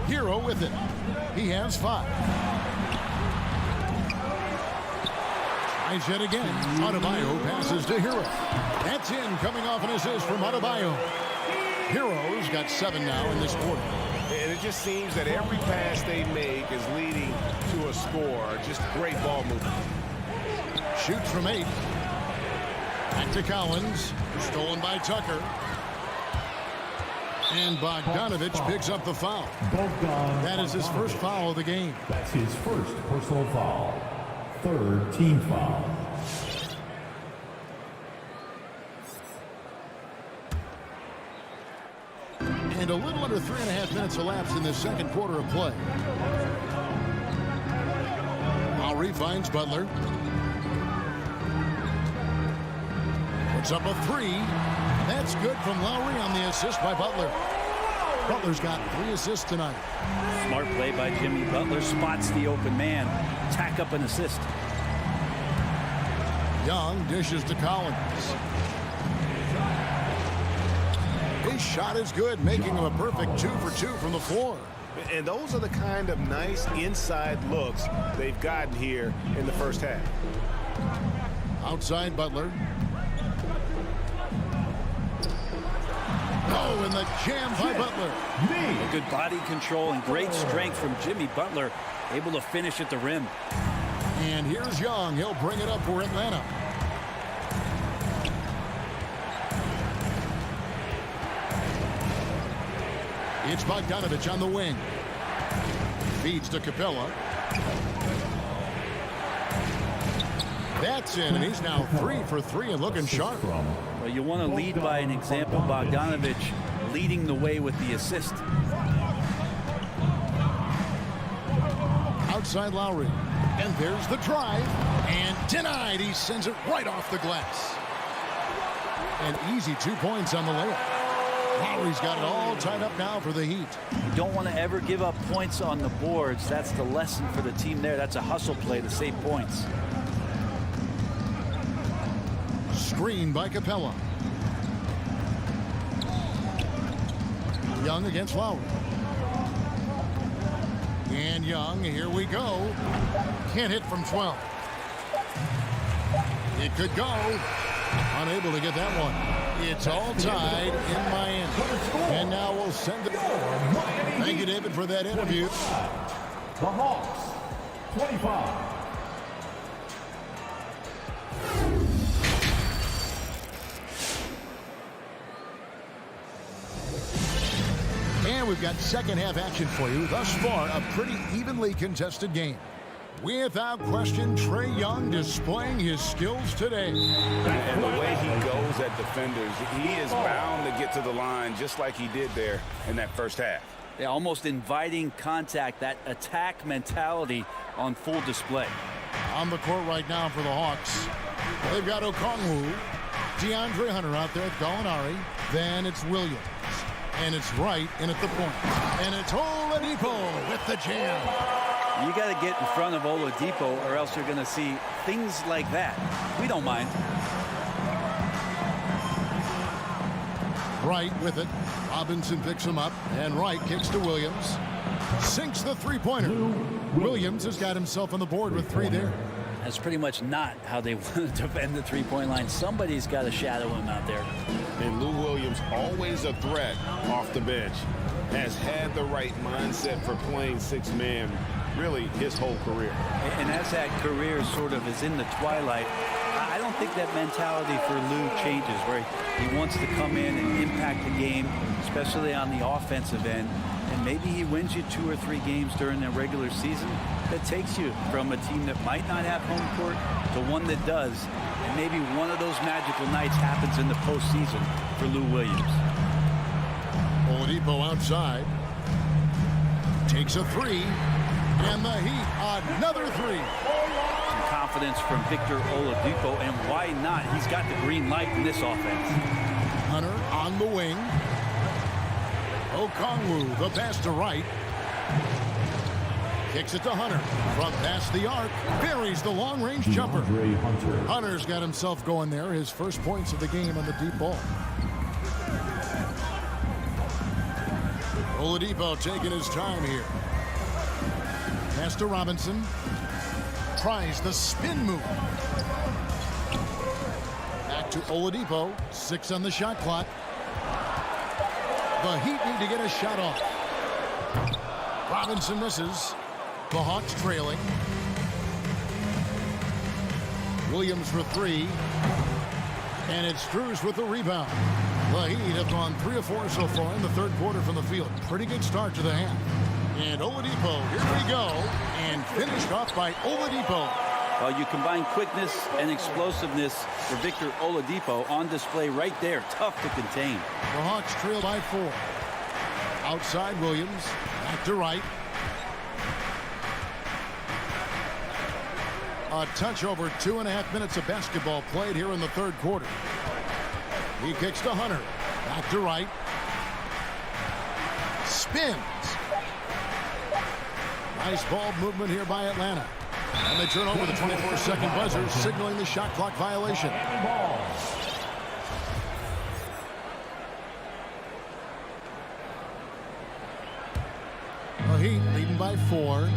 Hero with it. He has 5. Tries yet again. Adebayo passes to Hero. That's in, coming off an assist from Adebayo. Hero's got 7 now in this quarter. And it just seems that every pass they make is leading to a score. Just great ball movement. Shoots from 8. Back to Collins. Stolen by Tucker. And Bogdanovic picks up the foul. That is his first foul of the game. That's his first personal foul. 3rd team foul. And a little under 3.5 minutes elapsed in the second quarter of play. Lowry finds Butler. Puts up a 3. That's good from Lowry on the assist by Butler. Butler's got 3 assists tonight. Smart play by Jimmy Butler. Spots the open man. Tack up an assist. Young dishes to Collins. His shot is good, making him a perfect 2 for 2 from the floor. And those are the kind of nice inside looks they've gotten here in the first half. Outside Butler. Oh, and the jam by Butler. Good body control and great strength from Jimmy Butler, able to finish at the rim. And here's Young. He'll bring it up for Atlanta. It's Bogdanovic on the wing. Feeds to Capella. That's in, and he's now 3 for 3 and looking sharp. Well, you want to lead by an example. Bogdanovic leading the way with the assist. Outside Lowry. And there's the drive. And denied. He sends it right off the glass. And easy 2 points on the layup. Lowry's got it all tied up now for the Heat. You don't want to ever give up points on the boards. That's the lesson for the team there. That's a hustle play to save points. Screen by Capella. Young against Lowry. And Young, here we go. Can't hit from 12. It could go. Unable to get that one. It's all tied in Miami. And now we'll send it. Thank you, David, for that interview. The Hawks, 25. And we've got second half action for you. Thus far, a pretty evenly contested game. Without question, Trae Young displaying his skills today. And the way he goes at defenders, he is bound to get to the line just like he did there in that first half. Yeah, almost inviting contact, that attack mentality on full display. On the court right now for the Hawks. They've got Okongwu, DeAndre Hunter out there with Gallinari. Then it's Williams. And it's right in at the point. And it's Oladipo with the jam. You got to get in front of Oladipo or else you're going to see things like that. We don't mind. Wright with it. Robinson picks him up. And Wright kicks to Williams. Sinks the three-pointer. Williams has got himself on the board with 3 there. That's pretty much not how they want to defend the three-point line. Somebody's got to shadow him out there. And Lou Williams, always a threat off the bench, has had the right mindset for playing six-man really his whole career. And as that career sort of is in the twilight, I don't think that mentality for Lou changes, where he wants to come in and impact the game, especially on the offensive end. And maybe he wins you 2 or 3 games during the regular season that takes you from a team that might not have home court to one that does. And maybe one of those magical nights happens in the postseason for Lou Williams. Oladipo outside. Takes a 3. And the Heat, another 3. Some confidence from Victor Oladipo, and why not? He's got the green light in this offense. Hunter on the wing. Okongwu, the pass to Wright. Kicks it to Hunter. From past the arc, buries the long-range jumper. Hunter's got himself going there. His first points of the game on the deep ball. Oladipo taking his time here. Pass to Robinson. Tries the spin move. Back to Oladipo. 6 on the shot clock. The Heat need to get a shot off. Robinson misses. The Hawks trailing. Williams for 3. And it's Strus with the rebound. The Heat have gone 3 of 4 so far in the third quarter from the field. Pretty good start to the half. And Oladipo, here we go. And finished off by Oladipo. Well, you combine quickness and explosiveness for Victor Oladipo on display right there. Tough to contain. The Hawks trail by 4. Outside Williams. Back to Wright. A touch over 2.5 minutes of basketball played here in the third quarter. He kicks to Hunter. Back to Wright. Spins. Nice ball movement here by Atlanta. And they turn over the 24-second buzzer, signaling the shot clock violation. The Heat leading by 4.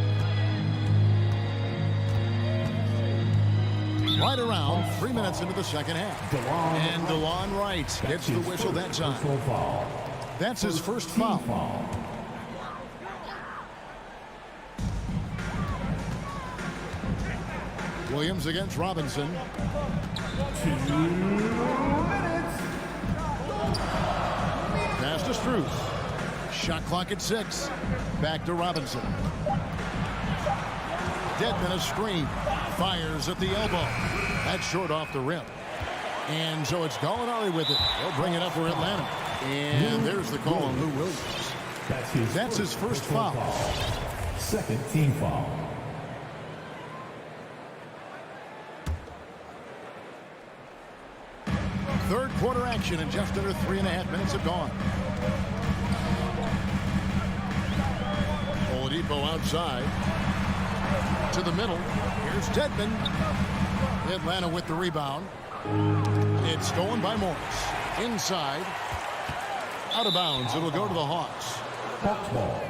Right around 3 minutes into the second half. And DeLon Wright gets the whistle that time. That's his first foul. Williams against Robinson. 2 minutes. Pass to Strus. Shot clock at 6. Back to Robinson. Dedmon a screen. Fires at the elbow. That's short off the rim. And so it's Gallinari with it. They'll bring it up for Atlanta. And there's the call on Lou Williams. That's his first foul. Second team foul. Third quarter action, and just under 3.5 minutes have gone. Oladipo outside. To the middle. Here's Dedmon. Atlanta with the rebound. It's stolen by Morris. Inside. Out of bounds. It'll go to the Hawks. Hawks ball.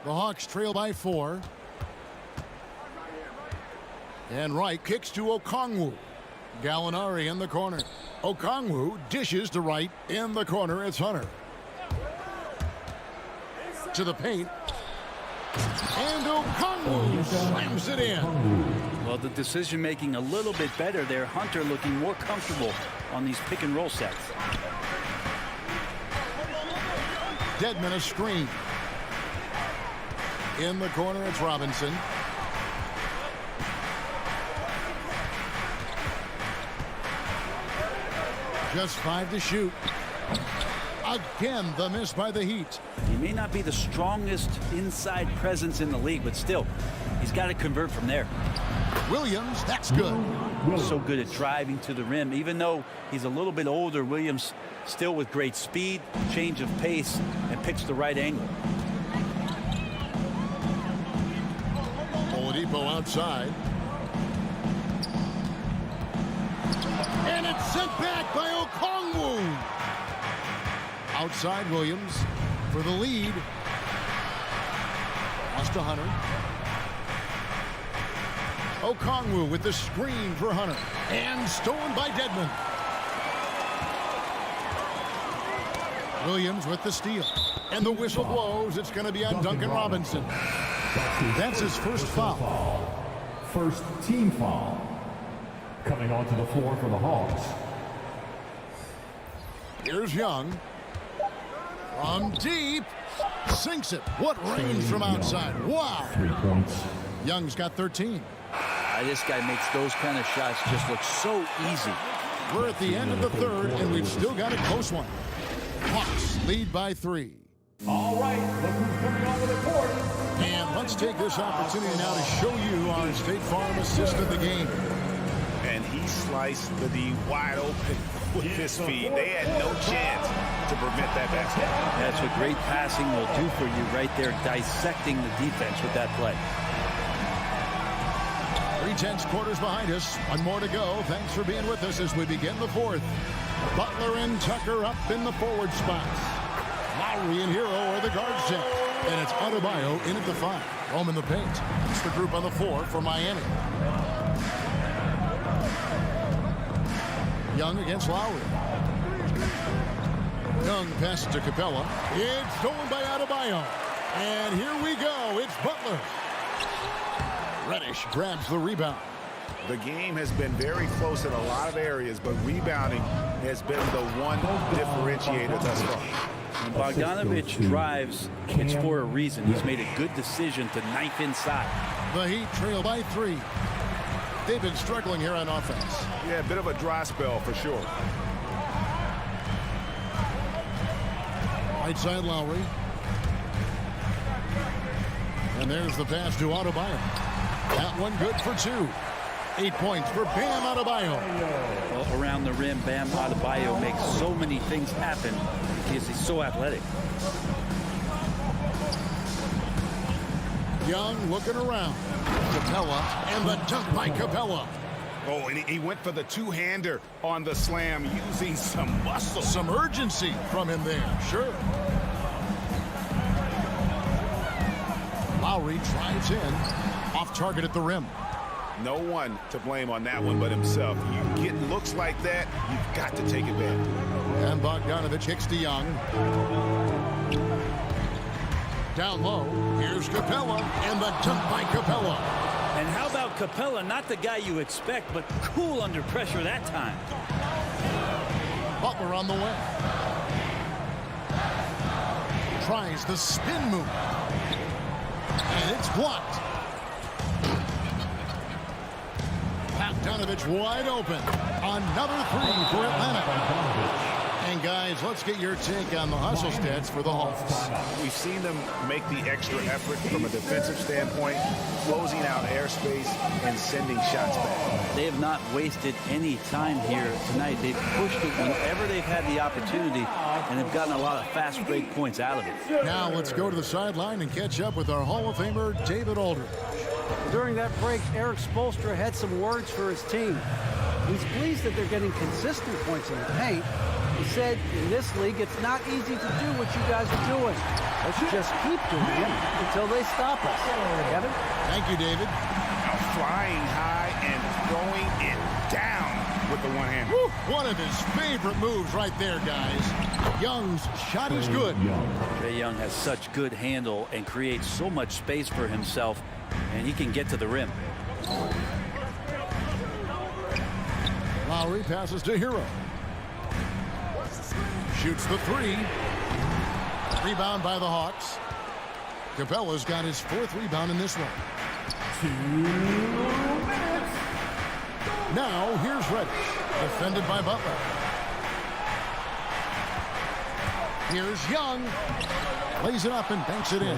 The Hawks trail by 4. And Wright kicks to Okongwu. Gallinari in the corner. Okongwu dishes to Wright. In the corner, it's Hunter. To the paint. And Okongwu slams it in. Well, the decision making a little bit better there. Hunter looking more comfortable on these pick and roll sets. Dedmon a screen. In the corner, it's Robinson. Just 5 to shoot. Again, the miss by the Heat. He may not be the strongest inside presence in the league, but still, he's got to convert from there. Williams, that's good. So good at driving to the rim. Even though he's a little bit older, Williams still with great speed, change of pace, and picks the right angle. Oladipo outside. And it's sent back by Okongwu. Outside Williams for the lead. Pass to Hunter. Okongwu with the screen for Hunter. And stolen by Dedmon. Williams with the steal. And the whistle blows. It's going to be on Duncan Robinson. That's his first foul. First team foul. Coming onto the floor for the Hawks. Here's Young. From deep. Sinks it. What range from outside. Wow. 3 points. Young's got 13. This guy makes those kind of shots just look so easy. We're at the end of the third, and we've still got a close one. Hawks lead by 3. All right, look who's coming onto the court. And let's take this opportunity now to show you our State Farm assist of the game. And he sliced the D wide open with his feet. They had no chance to prevent that basket. That's what great passing will do for you right there, dissecting the defense with that play. 3/10 quarters behind us. One more to go. Thanks for being with us as we begin the fourth. Butler and Tucker up in the forward spots. Lowry and Hero are the guard set. And it's Adebayo in at the 5. Home in the paint. It's the group on the 4 for Miami. Young against Lowry. Young passes to Capella. It's stolen by Adebayo. And here we go. It's Butler. Reddish grabs the rebound. The game has been very close in a lot of areas, but rebounding has been the one differentiator thus far. When Bogdanovic drives, it's for a reason. He's made a good decision to knife inside. The Heat trail by 3. They've been struggling here on offense. Yeah, a bit of a dry spell for sure. Right side Lowry. And there's the pass to Adebayo. That one good for 2. 8 points for Bam Adebayo. Well, around the rim, Bam Adebayo makes so many things happen because he's so athletic. Young looking around. Capella and the dunk by Capella. Oh, and he went for the two-hander on the slam using some muscle. Some urgency from him there, sure. Lowry drives in. Off target at the rim. No one to blame on that one but himself. You get looks like that, you've got to take it back. And Bogdanovic kicks to Young. Down low, here's Capella, and the dunk by Capella. And how about Capella, not the guy you expect, but cool under pressure that time. Butler on the way. Tries the spin move. And it's blocked. Bogdanovic wide open. Another 3 for Atlanta. And guys, let's get your take on the hustle stats for the Hawks. We've seen them make the extra effort from a defensive standpoint, closing out airspace and sending shots back. They have not wasted any time here tonight. They've pushed it whenever they've had the opportunity and have gotten a lot of fast break points out of it. Now let's go to the sideline and catch up with our Hall of Famer, David Aldridge. During that break, Eric Spoelstra had some words for his team. He's pleased that they're getting consistent points in the paint. He said, in this league, it's not easy to do what you guys are doing. Let's just keep doing it until they stop us. Kevin? Thank you, David. Now flying high and throwing it down with the one hand. One of his favorite moves right there, guys. Young's shot is good. Trae Young has such good handle and creates so much space for himself, and he can get to the rim. Lowry passes to Hero. Shoots the 3. Rebound by the Hawks. Capella's got his 4th rebound in this one. 2 minutes. Now here's Reddish. Defended by Butler. Here's Young. Lays it up and banks it in.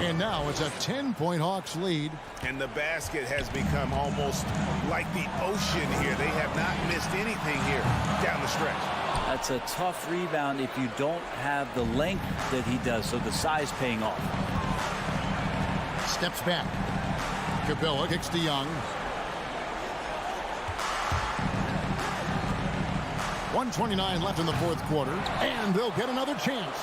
And now it's a 10-point Hawks lead. And the basket has become almost like the ocean here. They have not missed anything here down the stretch. That's a tough rebound if you don't have the length that he does, so the size paying off. Steps back. Capella kicks to Young. 1:29 left in the fourth quarter, and they'll get another chance.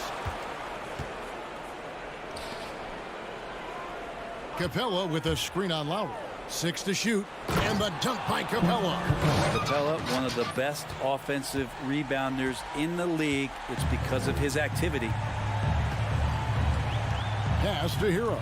Capella with a screen on Lowry. 6 to shoot, and the dunk by Capella. Capella, one of the best offensive rebounders in the league. It's because of his activity. Pass to Hero.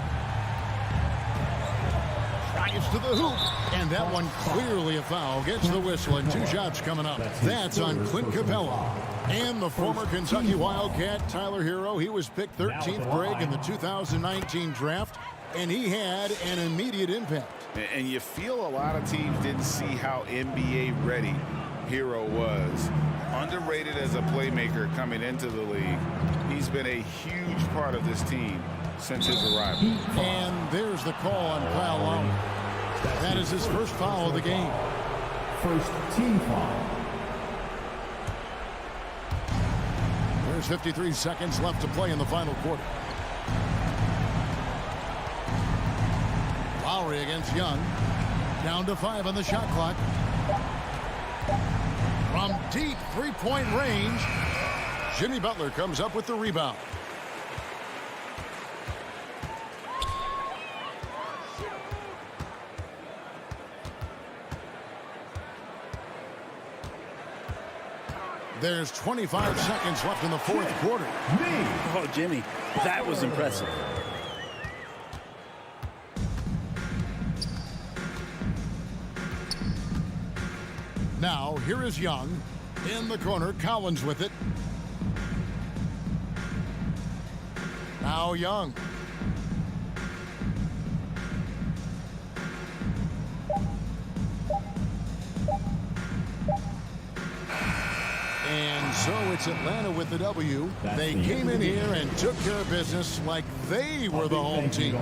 Drives to the hoop, and that one clearly a foul. Gets the whistle, and 2 shots coming up. That's on Clint Capella. And the former Kentucky Wildcat, Tyler Hero, he was picked 13th grade in the 2019 draft, and he had an immediate impact. And you feel a lot of teams didn't see how NBA ready Hero was. Underrated as a playmaker coming into the league. He's been a huge part of this team since his arrival. And there's the call on Kyle Lowry. That is his first foul of the game. First team foul. There's 53 seconds left to play in the final quarter. Lowry against Young. Down to 5 on the shot clock. From deep three-point range, Jimmy Butler comes up with the rebound. There's 25 seconds left in the fourth quarter. Oh, Jimmy, that was impressive. Now, here is Young. In the corner, Collins with it. Now Young. And so it's Atlanta with the W. They came in here and took care of business like they were the home team.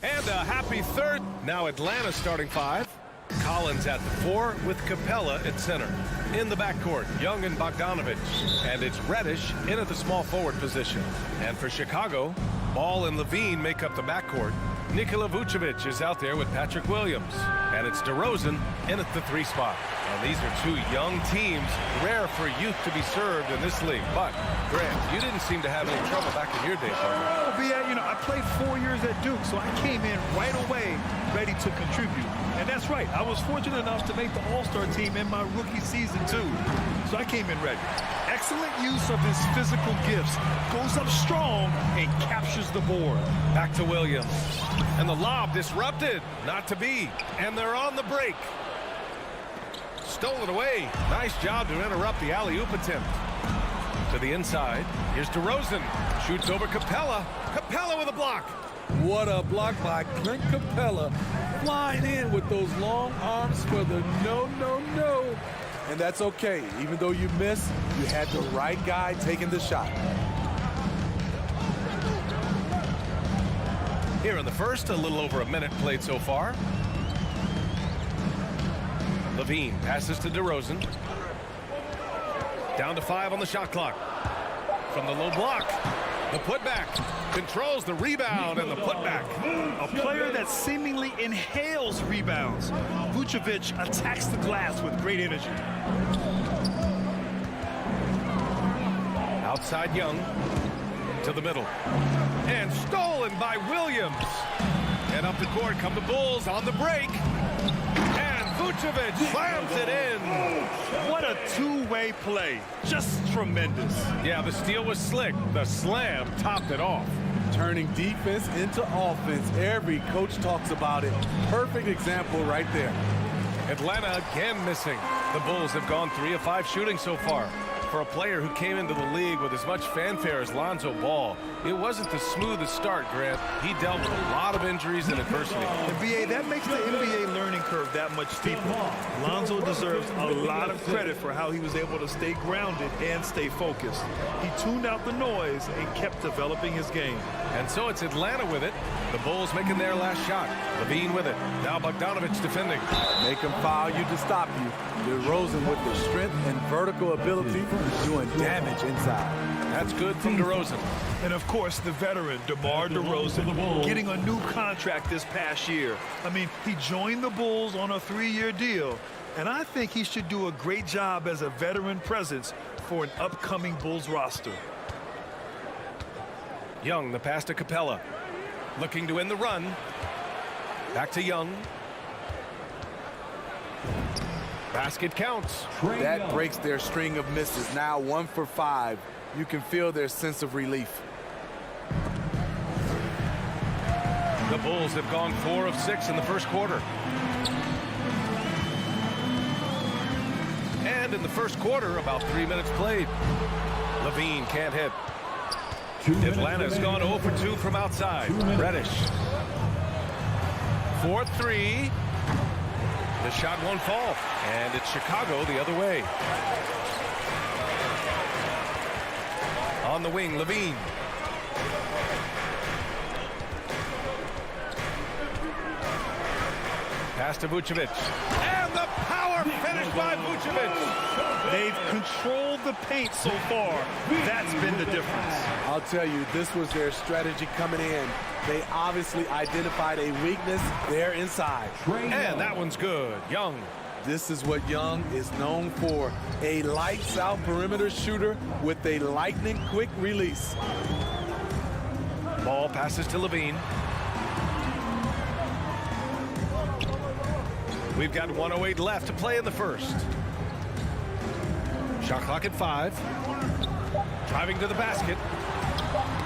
And a happy third. Now Atlanta starting 5. Collins at the 4 with Capella at center. In the backcourt, Young and Bogdanovic. And it's Reddish in at the small forward position. And for Chicago, Ball and Levine make up the backcourt. Nikola Vucevic is out there with Patrick Williams. And it's DeRozan in at the 3 spot. And these are 2 young teams, rare for youth to be served in this league. But, Grant, you didn't seem to have any trouble back in your day, partner. Oh, but yeah, I played 4 years at Duke, so I came in right away ready to contribute. And that's right, I was fortunate enough to make the All-Star team in my rookie season, too. So I came in ready. Excellent use of his physical gifts. Goes up strong and captures the board. Back to Williams. And the lob disrupted. Not to be. And they're on the break. Stolen away. Nice job to interrupt the alley-oop attempt. To the inside. Here's DeRozan. Shoots over Capella. Capella with a block. What a block by Clint Capella. Flying in with those long arms for the no. And that's okay. Even though you missed, you had the right guy taking the shot. Here in the first, a little over a minute played so far. Levine passes to DeRozan. Down to 5 on the shot clock. From the low block, the putback. Controls the rebound and the putback. A player that seemingly inhales rebounds. Vucevic attacks the glass with great energy. Outside Young to the middle. And stolen by Williams. And up the court come the Bulls on the break. And Vucevic Vucevic slams it in. What a two-way play. Just tremendous. Yeah, the steal was slick. The slam topped it off. Turning defense into offense. Every coach talks about it. Perfect example right there. Atlanta again missing. The Bulls have gone 3 of 5 shooting so far. For a player who came into the league with as much fanfare as Lonzo Ball, it wasn't the smoothest start, Grant. He dealt with a lot of injuries and adversity. And BA, that makes the NBA learning curve that much steeper. Lonzo deserves a lot of credit for how he was able to stay grounded and stay focused. He tuned out the noise and kept developing his game. And so it's Atlanta with it. The Bulls making their last shot. Levine with it. Now Bogdanovic defending. Make him foul you to stop you. DeRozan with the strength and vertical ability, doing damage inside. That's good from DeRozan. And of course, the veteran, DeMar DeRozan, getting a new contract this past year. I mean, he joined the Bulls on a 3-year deal, and I think he should do a great job as a veteran presence for an upcoming Bulls roster. Young, the pass to Capella. Looking to end the run. Back to Young. Basket counts. That breaks their string of misses. Now 1 for 5. You can feel their sense of relief. The Bulls have gone 4 of 6 in the first quarter. And in the first quarter, about 3 minutes played. Levine can't hit. Atlanta's gone 0 for 2 from outside. Reddish. 4-3. The shot won't fall. And it's Chicago the other way. On the wing, Levine. Pass to Vucevic. And the power finish by Vucevic. They've controlled the paint so far. That's been the difference. I'll tell you, this was their strategy coming in. They obviously identified a weakness there inside. And that one's good. Young. This is what Young is known for. A lights-out perimeter shooter with a lightning-quick release. Ball passes to Levine. We've got 1:08 left to play in the first. Shot clock at 5. Driving to the basket.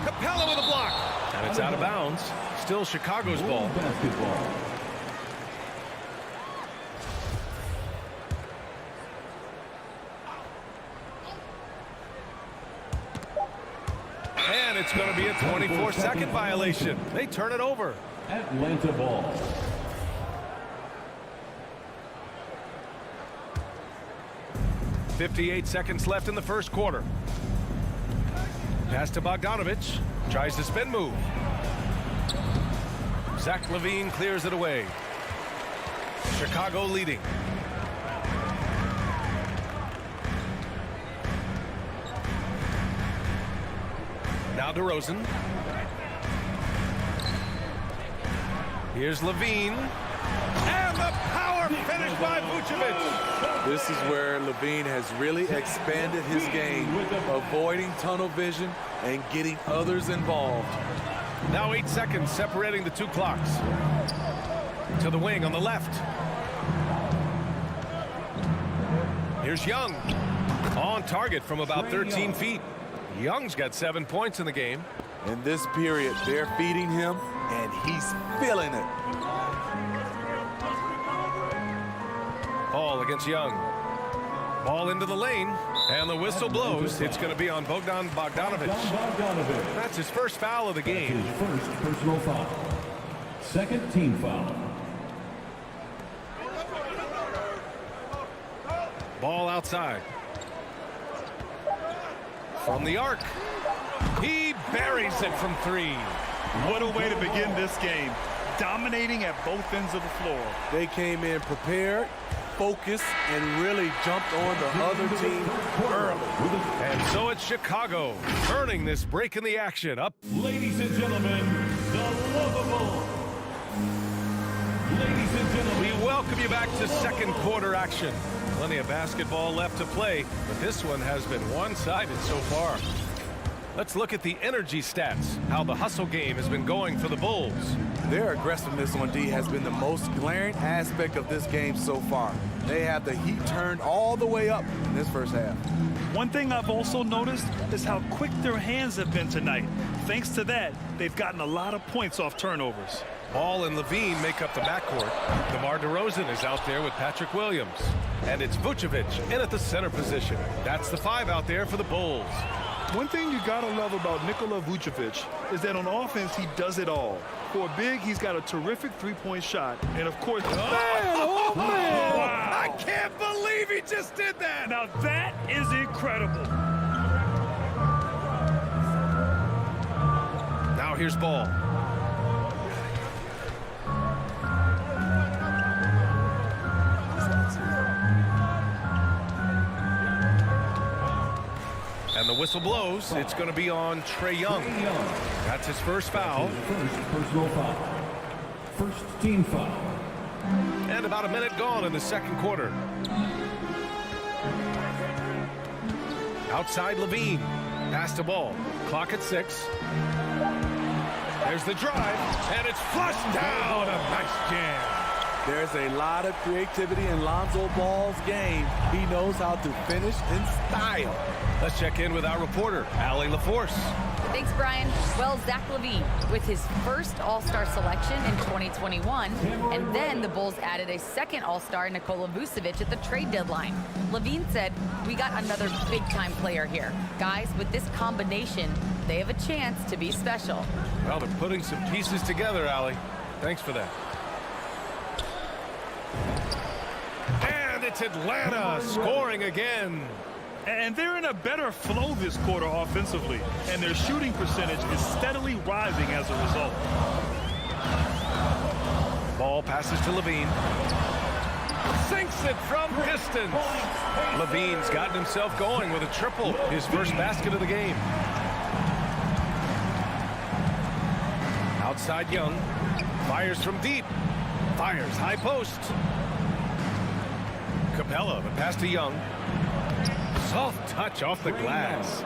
Capella with a block. And it's out of bounds. Still Chicago's ball. And it's going to be a 24-second violation. They turn it over. Atlanta ball. .58 seconds left in the first quarter. Pass to Bogdanovic. Tries the spin move. Zach LaVine clears it away. Chicago leading. Now DeRozan. Here's Levine. And the power finish by Vucevic. This is where Levine has really expanded his game, avoiding tunnel vision and getting others involved. Now 8 seconds separating the two clocks. To the wing on the left. Here's Young. On target from about 13 feet. Young's got 7 points in the game. In this period, they're feeding him, and he's feeling it. Ball against Young. Ball into the lane, and the whistle blows. It's going to be on Bogdanovic. That's his first foul of the game. His first personal foul. Second team foul. Ball outside. From the arc. He buries it from 3. What a way to begin this game. Dominating at both ends of the floor. They came in prepared, focused, and really jumped on the other team early. And so it's Chicago turning this break in the action up. Ladies and gentlemen, the lovable. Ladies and gentlemen. We welcome you back to second quarter action. Plenty of basketball left to play, but this one has been one-sided so far. Let's look at the energy stats, how the hustle game has been going for the Bulls. Their aggressiveness on D has been the most glaring aspect of this game so far. They have the heat turned all the way up in this first half. One thing I've also noticed is how quick their hands have been tonight. Thanks to that, they've gotten a lot of points off turnovers. Ball and Levine make up the backcourt. DeMar DeRozan is out there with Patrick Williams. And it's Vucevic in at the center position. That's the 5 out there for the Bulls. One thing you gotta love about Nikola Vucevic is that on offense, he does it all. For a big, he's got a terrific three-point shot. And of course, man! Wow. I can't believe he just did that! Now that is incredible. Now here's Ball. And the whistle blows. It's going to be on Trae Young. That's his first foul. First personal foul. First team foul. And about a minute gone in the second quarter. Outside Levine. Pass the ball. Clock at 6. There's the drive. And it's flushed down. A nice jam. There's a lot of creativity in Lonzo Ball's game. He knows how to finish in style. Let's check in with our reporter, Allie LaForce. Thanks, Brian. Well, Zach LaVine with his first All-Star selection in 2021, and then the Bulls added a second All-Star, Nikola Vucevic, at the trade deadline. LaVine said, "We got another big-time player here. Guys, with this combination, they have a chance to be special." Well, they're putting some pieces together, Allie. Thanks for that. And it's Atlanta scoring again. And they're in a better flow this quarter offensively. And their shooting percentage is steadily rising as a result. Ball passes to Levine. Sinks it from distance. Levine's gotten himself going with a triple. His first basket of the game. Outside Young. Fires from deep. Fires high post. Capella, the pass to Young. Soft touch off the glass.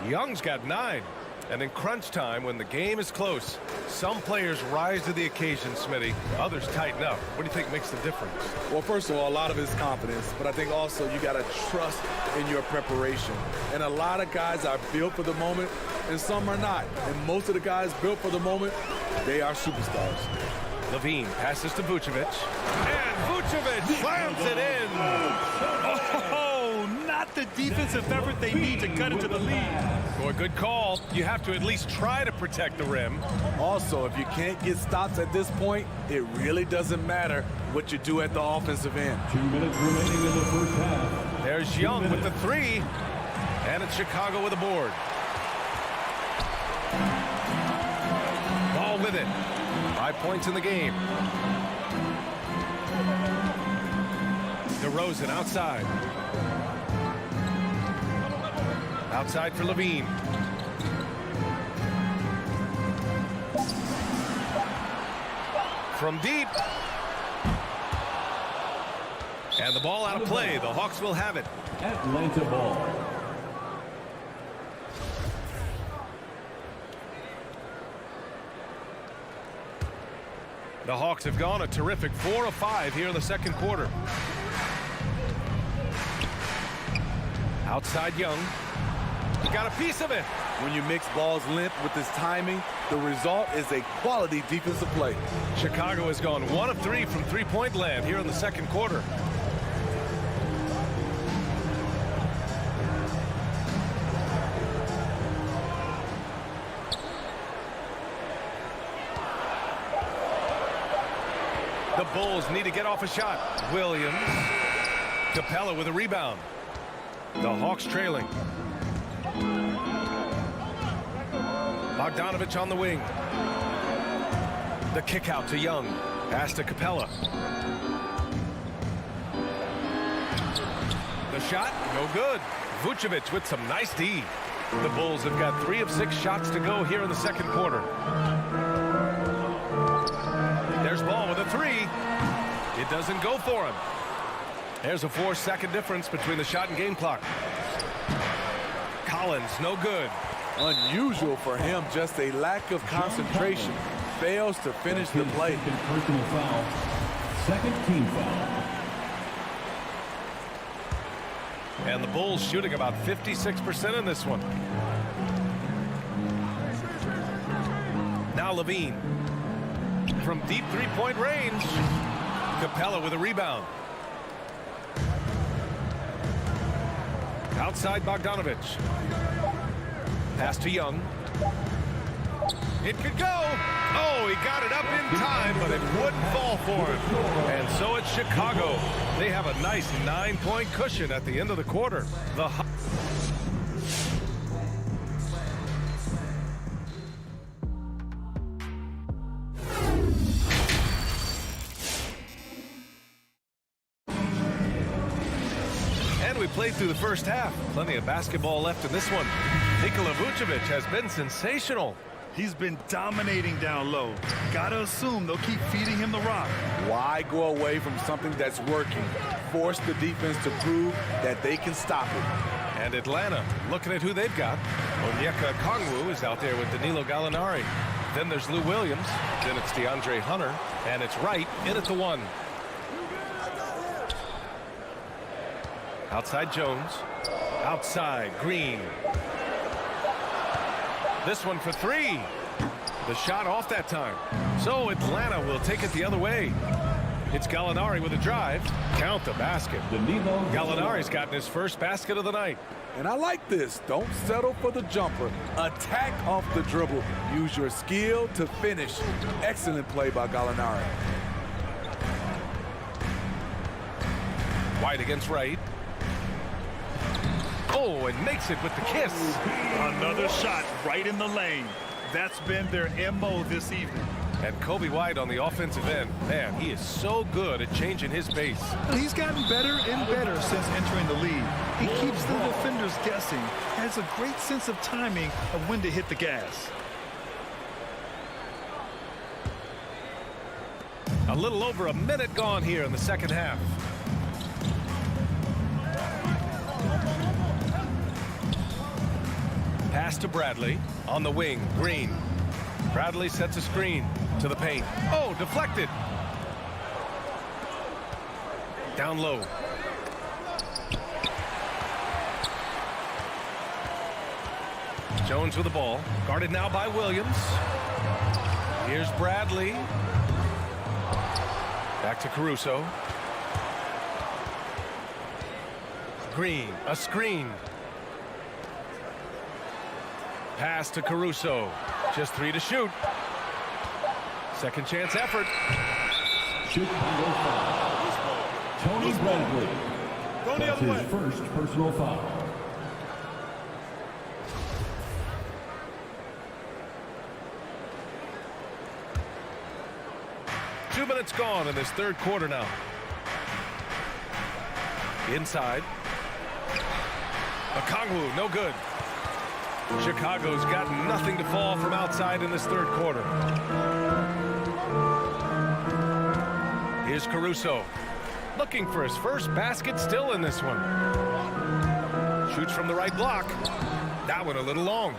Young's got 9. And in crunch time, when the game is close, some players rise to the occasion, Smitty. Others tighten up. What do you think makes the difference? Well, first of all, a lot of it is confidence. But I think also you got to trust in your preparation. And a lot of guys are built for the moment, and some are not. And most of the guys built for the moment, they are superstars. Levine passes to Vucevic. And Vucevic slams it in. Oh, not the defensive effort they need to cut into the lead. Boy, good call. You have to at least try to protect the rim. Also, if you can't get stops at this point, it really doesn't matter what you do at the offensive end. 2 minutes remaining in the first half. There's Young with the 3. And it's Chicago with a board. Ball with it. 5 points in the game. DeRozan outside. Outside for Levine. From deep. And the ball out of play. The Hawks will have it. Atlanta ball. The Hawks have gone a terrific 4 of 5 here in the second quarter. Outside Young. He got a piece of it. When you mix Ball's length with his timing, the result is a quality defensive play. Chicago has gone 1 of 3 from three-point land here in the second quarter. The Bulls need to get off a shot. Williams. Capella with a rebound. The Hawks trailing. Bogdanovic on the wing. The kick out to Young. Pass to Capella. The shot, no good. Vucevic with some nice D. The Bulls have got 3 of 6 shots to go here in the second quarter. There's Ball with a 3. It doesn't go for him. There's a 4-second difference between the shot and game clock. Collins, no good. Unusual for him, just a lack of concentration. Fails to finish the play. Personal foul. Second team foul. And the Bulls shooting about 56% in this one. Now Levine. From deep three-point range. Capella with a rebound. Outside Bogdanovic. Pass to Young. It could go. Oh, he got it up in time, but it wouldn't fall for him. And so it's Chicago. They have a nice 9-point cushion at the end of the quarter. We played through the first half. Plenty of basketball left in this one. Nikola Vucevic has been sensational. He's been dominating down low. Gotta assume they'll keep feeding him the rock. Why go away from something that's working? Force the defense to prove that they can stop it. And Atlanta, looking at who they've got. Onyeka Okongwu is out there with Danilo Gallinari. Then there's Lou Williams. Then it's DeAndre Hunter. And it's Wright in at the one. Outside Jones. Outside Green. This one for three. The shot off that time. So Atlanta will take it the other way. It's Gallinari with a drive. Count the basket. Gallinari's gotten his first basket of the night. And I like this. Don't settle for the jumper. Attack off the dribble. Use your skill to finish. Excellent play by Gallinari. White against Wright. Oh, and makes it with the kiss. Another shot right in the lane. That's been their MO this evening. And Kobe White on the offensive end. Man, he is so good at changing his pace. He's gotten better and better since entering the league. He keeps the defenders guessing. Has a great sense of timing of when to hit the gas. A little over a minute gone here in the second half. Pass to Bradley on the wing. Green. Bradley sets a screen to the paint. Oh, deflected. Down low. Jones with the ball. Guarded now by Williams. Here's Bradley. Back to Caruso. Green. A screen. Pass to Caruso. Just three to shoot. Second chance effort. Chicago foul. Tony Bradley. That's his first personal foul. Two minutes gone in this third quarter now. Inside. Okongwu, no good. Chicago's got nothing to fall from outside in this third quarter. Here's Caruso. Looking for his first basket still in this one. Shoots from the right block. That one a little long.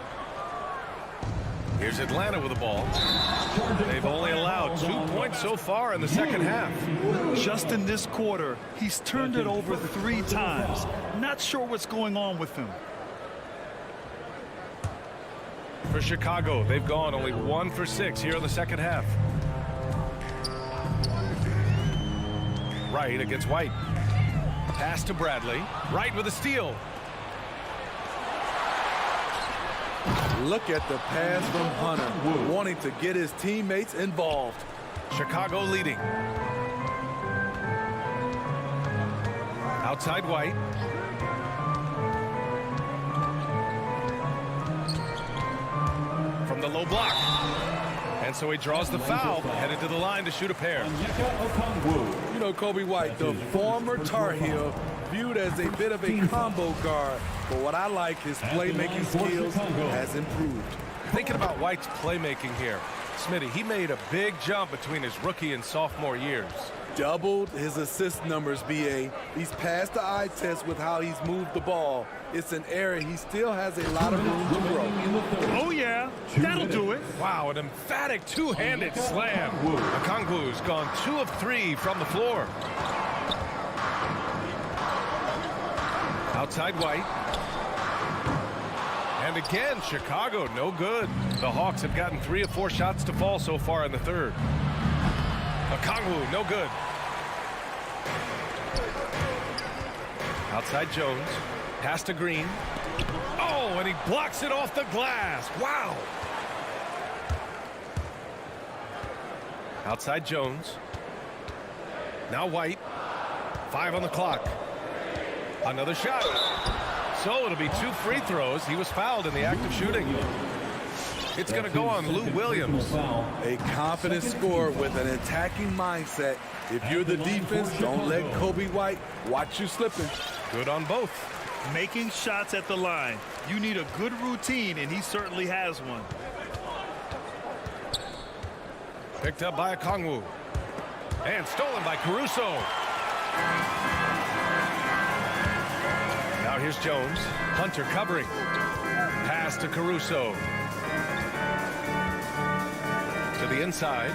Here's Atlanta with the ball. They've only allowed 2 points so far in the second half. Just in this quarter, he's turned it over 3 times. Not sure what's going on with him. For Chicago, they've gone only 1 for 6 here in the second half. Wright against White. Pass to Bradley. Wright with a steal. Look at the pass from Hunter, wanting to get his teammates involved. Chicago leading. Outside White. From the low block. And so he draws the foul, headed to the line to shoot a pair. You know, Kobe White, the former Tar Heel, viewed as a bit of a combo guard. But what I like, his playmaking skills has improved. Thinking about White's playmaking here, Smitty, he made a big jump between his rookie and sophomore years. doubled his assist numbers, BA. He's passed the eye test with how he's moved the ball. It's an area. He still has a lot of room to grow. Oh, yeah. That'll do it. Wow, an emphatic two-handed slam. Okongwu's gone 2 of 3 from the floor. Outside White. And again, Chicago, no good. The Hawks have gotten 3 of 4 shots to fall so far in the third. Okongwu, no good. Outside Jones. Pass to Green. Oh, and he blocks it off the glass. Wow. Outside Jones. Now White. 5 on the clock. Another shot. So it'll be 2 free throws. He was fouled in the act of shooting. It's going to go on Lou Williams. A confident scorer with an attacking mindset. If you're the defense, don't let Kobe White watch you slipping. Good on both. Making shots at the line. You need a good routine, and he certainly has one. Picked up by Okongwu. And stolen by Caruso. Now here's Jones. Hunter covering. Pass to Caruso. To the inside.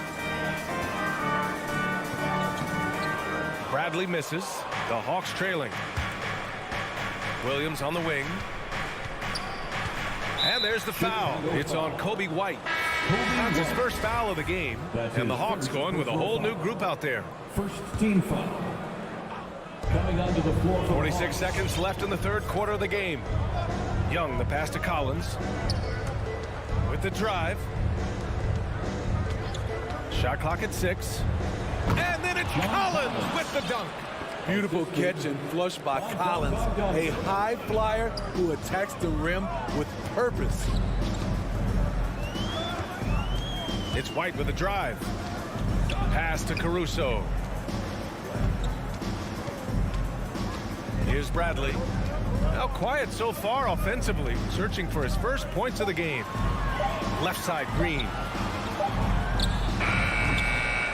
Bradley misses. The Hawks trailing. Williams on the wing. And there's the foul. It's on Kobe White. That's his first foul of the game. And the Hawks going with a whole new group out there. First team foul. Coming onto the floor. 46 seconds left in the third quarter of the game. Young, the pass to Collins. With the drive. Shot clock at 6. And then it's Collins with the dunk. Beautiful catch and flush by Collins. A high flyer who attacks the rim with purpose. It's White with a drive. Pass to Caruso. Here's Bradley. Now quiet so far offensively, searching for his first points of the game. Left side, Green.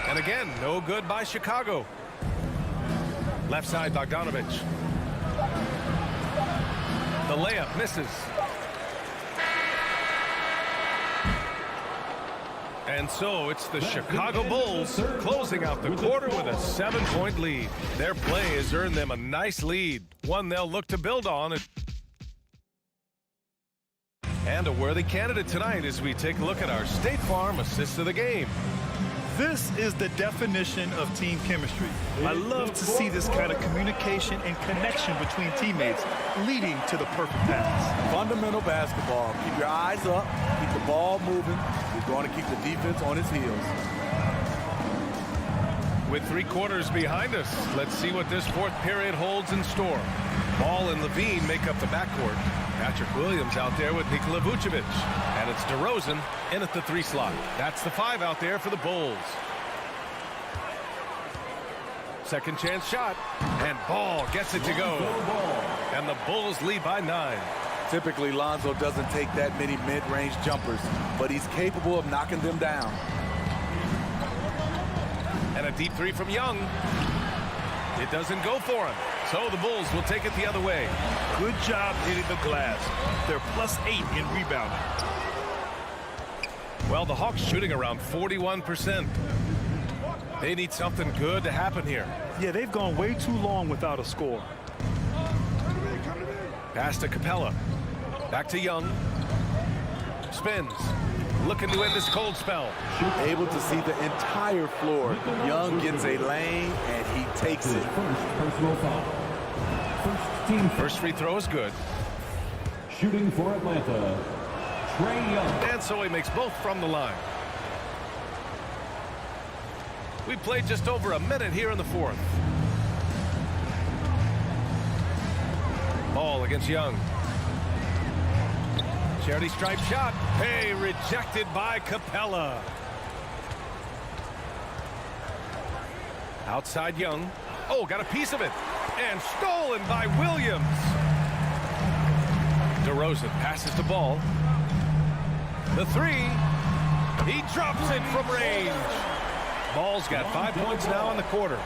And again, no good by Chicago. Left side, Bogdanovic. The layup misses. And so it's the Chicago Bulls closing out the quarter with a 7-point lead. Their play has earned them a nice lead, one they'll look to build on. And a worthy candidate tonight as we take a look at our State Farm assist of the game. This is the definition of team chemistry. I love to see this kind of communication and connection between teammates leading to the perfect pass. Fundamental basketball. Keep your eyes up, keep the ball moving. You're going to keep the defense on its heels. With 3 quarters behind us, let's see what this fourth period holds in store. Ball and Levine make up the backcourt. Patrick Williams out there with Nikola Vucevic. And it's DeRozan in at the 3 slot. That's the 5 out there for the Bulls. Second chance shot. And Ball gets it to go. And the Bulls lead by 9. Typically, Lonzo doesn't take that many mid-range jumpers, but he's capable of knocking them down. And a deep 3 from Young. It doesn't go for him. So the Bulls will take it the other way. Good job hitting the glass. They're +8 in rebounding. Well, the Hawks shooting around 41%. They need something good to happen here. Yeah, they've gone way too long without a score. Pass to Capella. Back to Young. Spins. Looking to end this cold spell. Able to see the entire floor. Young gets a lane, and he takes it. Personal foul. First team. First free throw is good. Shooting for Atlanta, Trae Young. And so he makes both from the line. We played just over a minute here in the fourth. Ball against Young. Charity stripe shot. Hey, rejected by Capella. Outside Young. Oh, got a piece of it. And stolen by Williams. DeRozan passes the ball. The 3. He drops it from range. Ball's got 5 points now in the quarter.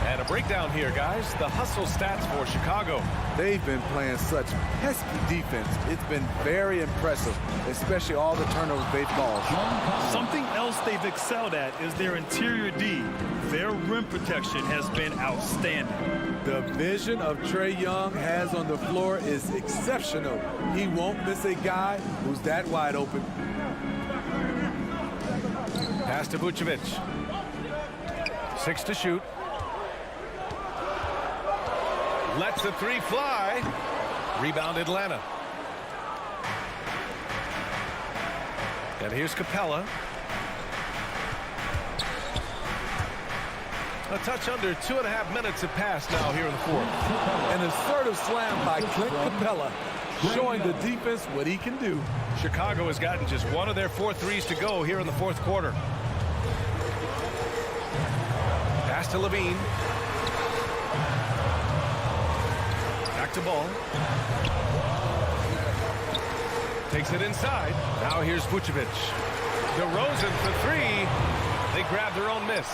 And a breakdown here, guys. The hustle stats for Chicago. They've been playing such pesky defense. It's been very impressive, especially all the turnovers they've caused. Something else they've excelled at is their interior D. Their rim protection has been outstanding. The vision of Trae Young has on the floor is exceptional. He won't miss a guy who's that wide open. Pass to Vucevic. 6 to shoot. Lets the three fly. Rebound Atlanta. And here's Capella. A touch under 2.5 minutes have passed now here in the fourth. An assertive slam by Clint Capella, showing the defense what he can do. Chicago has gotten just one of their 4 threes to go here in the fourth quarter. Pass to Levine. Back to Ball. Takes it inside. Now here's Vucevic. DeRozan for 3. They grab their own miss.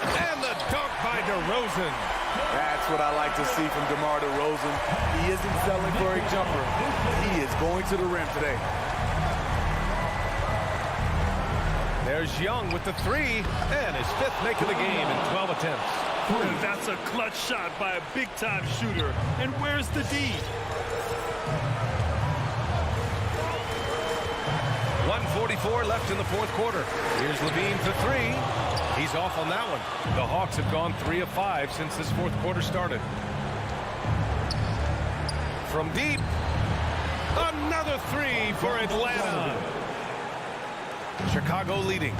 And the dunk by DeRozan. That's what I like to see from DeMar DeRozan. He isn't settling for a jumper. He is going to the rim today. There's Young with the 3, and his 5th make of the game in 12 attempts. And that's a clutch shot by a big-time shooter. And where's the D? 1:44 left in the fourth quarter. Here's Levine for 3. He's off on that one. The Hawks have gone 3 of 5 since this fourth quarter started. From deep, another 3 for Atlanta. Chicago leading.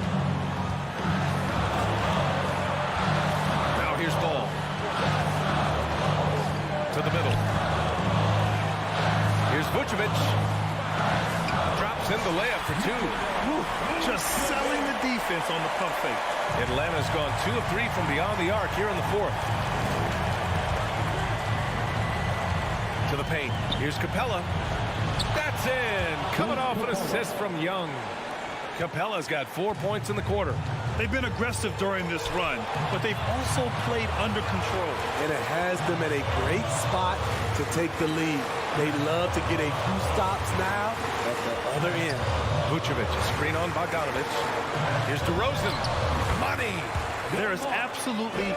Now here's Ball. To the middle. Here's Vucevic. Drops in the layup for 2. Just selling the defense on the pump fake. Atlanta's gone 2 of 3 from beyond the arc here in the fourth. To the paint. Here's Capella. That's in. Coming off an assist from Young. Capella's got 4 points in the quarter. They've been aggressive during this run, but they've also played under control. And it has them at a great spot to take the lead. They love to get a few stops now at the other end. Vucevic, screen on Bogdanovic. Here's DeRozan. Money. There is absolutely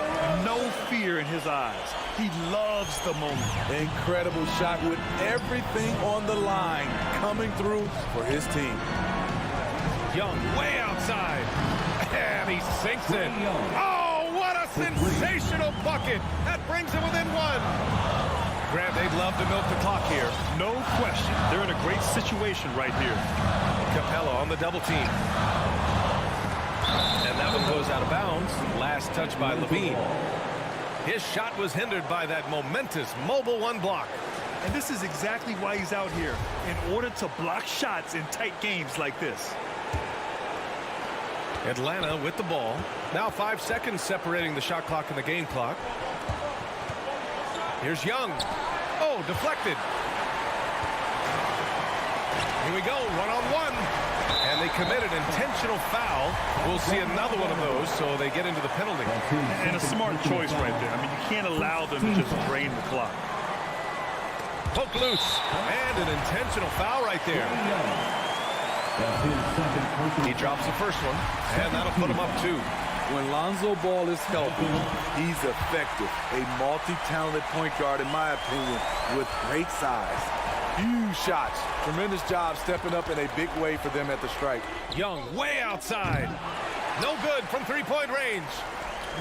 no fear in his eyes. He loves the moment. Incredible shot with everything on the line coming through for his team. Young way outside. And he sinks it. Oh, what a sensational bucket. That brings him within 1. Grant, they'd love to milk the clock here. No question. They're in a great situation right here. Capella on the double team. And that one goes out of bounds. Last touch by Levine. His shot was hindered by that momentous mobile 1 block. And this is exactly why he's out here, in order to block shots in tight games like this. Atlanta with the ball. Now 5 seconds separating the shot clock and the game clock. Here's Young. Oh, deflected. Here we go, 1-on-1. And they committed intentional foul. We'll see another one of those, so they get into the penalty. And a smart choice right there. I mean, you can't allow them to just drain the clock. Poke loose. And an intentional foul right there. He drops the first one, and that'll put him up 2. When Lonzo Ball is healthy, he's effective. A multi-talented point guard, in my opinion, with great size. Huge shots. Tremendous job stepping up in a big way for them at the stripe. Young way outside. No good from 3-point range.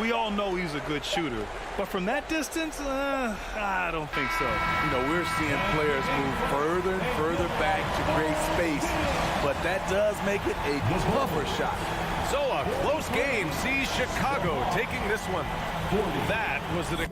We all know he's a good shooter, but from that distance, I don't think so. You know, we're seeing players move further and further back to create space, but that does make it a tougher shot. So a close game sees Chicago taking this one. That was an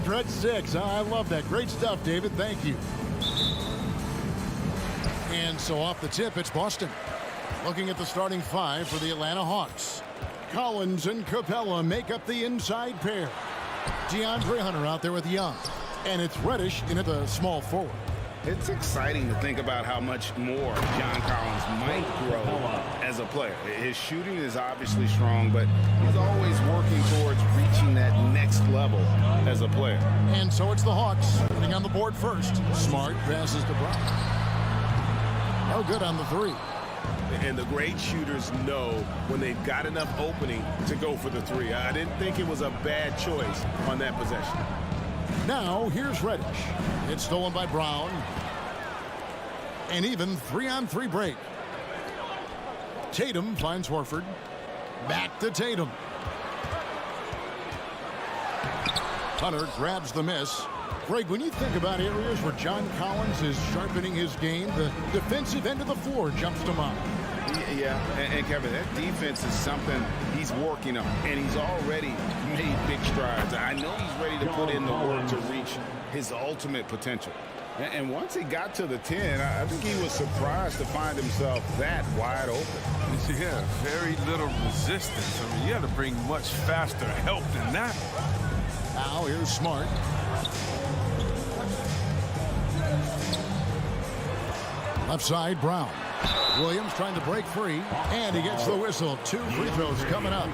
Chapter at 6. I love that. Great stuff, David. Thank you. And so off the tip, it's Boston. Looking at the starting 5 for the Atlanta Hawks. Collins and Capella make up the inside pair. DeAndre Hunter out there with Young. And it's Reddish in at the small forward. It's exciting to think about how much more John Collins might grow as a player. His shooting is obviously strong, but he's always working towards reaching that next level as a player. And so it's the Hawks putting on the board first. Smart passes to Brown. No good on the 3. And the great shooters know when they've got enough opening to go for the 3. I didn't think it was a bad choice on that possession. Now, here's Reddish. It's stolen by Brown. An even 3-on-3 break. Tatum finds Horford. Back to Tatum. Hunter grabs the miss. Greg, when you think about areas where John Collins is sharpening his game, the defensive end of the floor jumps to mind. Yeah, and Kevin, that defense is something he's working on, and he's already made big strides. I know he's ready to put in the work to reach his ultimate potential. And once he got to the 10, I think he was surprised to find himself that wide open. Yeah, very little resistance. I mean, you had to bring much faster help than that. Now here's Smart. Left side, Brown. Williams trying to break free, and he gets the whistle. 2 free throws coming up.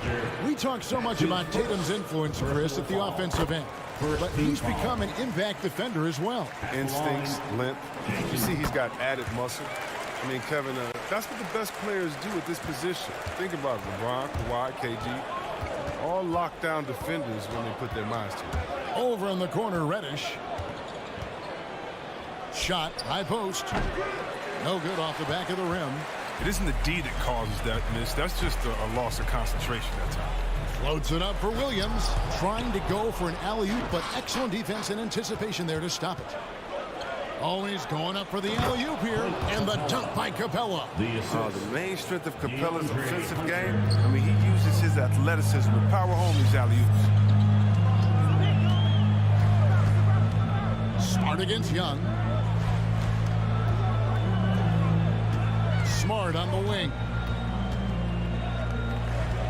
We talk so much about Tatum's influence, Chris, at the offensive end, but he's become an impact defender as well. Instincts, length. You see he's got added muscle. I mean, Kevin, that's what the best players do at this position. Think about LeBron, Kawhi, KG. All lockdown defenders when they put their minds to it. Over in the corner, Reddish. Shot, high post. No good off the back of the rim. It isn't the D that causes that miss. That's just a loss of concentration at times. Floats it up for Williams. Trying to go for an alley-oop, but excellent defense and anticipation there to stop it. Oh, he's going up for the alley-oop here. And the dunk by Capella. The main strength of Capella's offensive game, I mean, he uses his athleticism to power home these alley-oops. Smart against Young. Smart on the wing.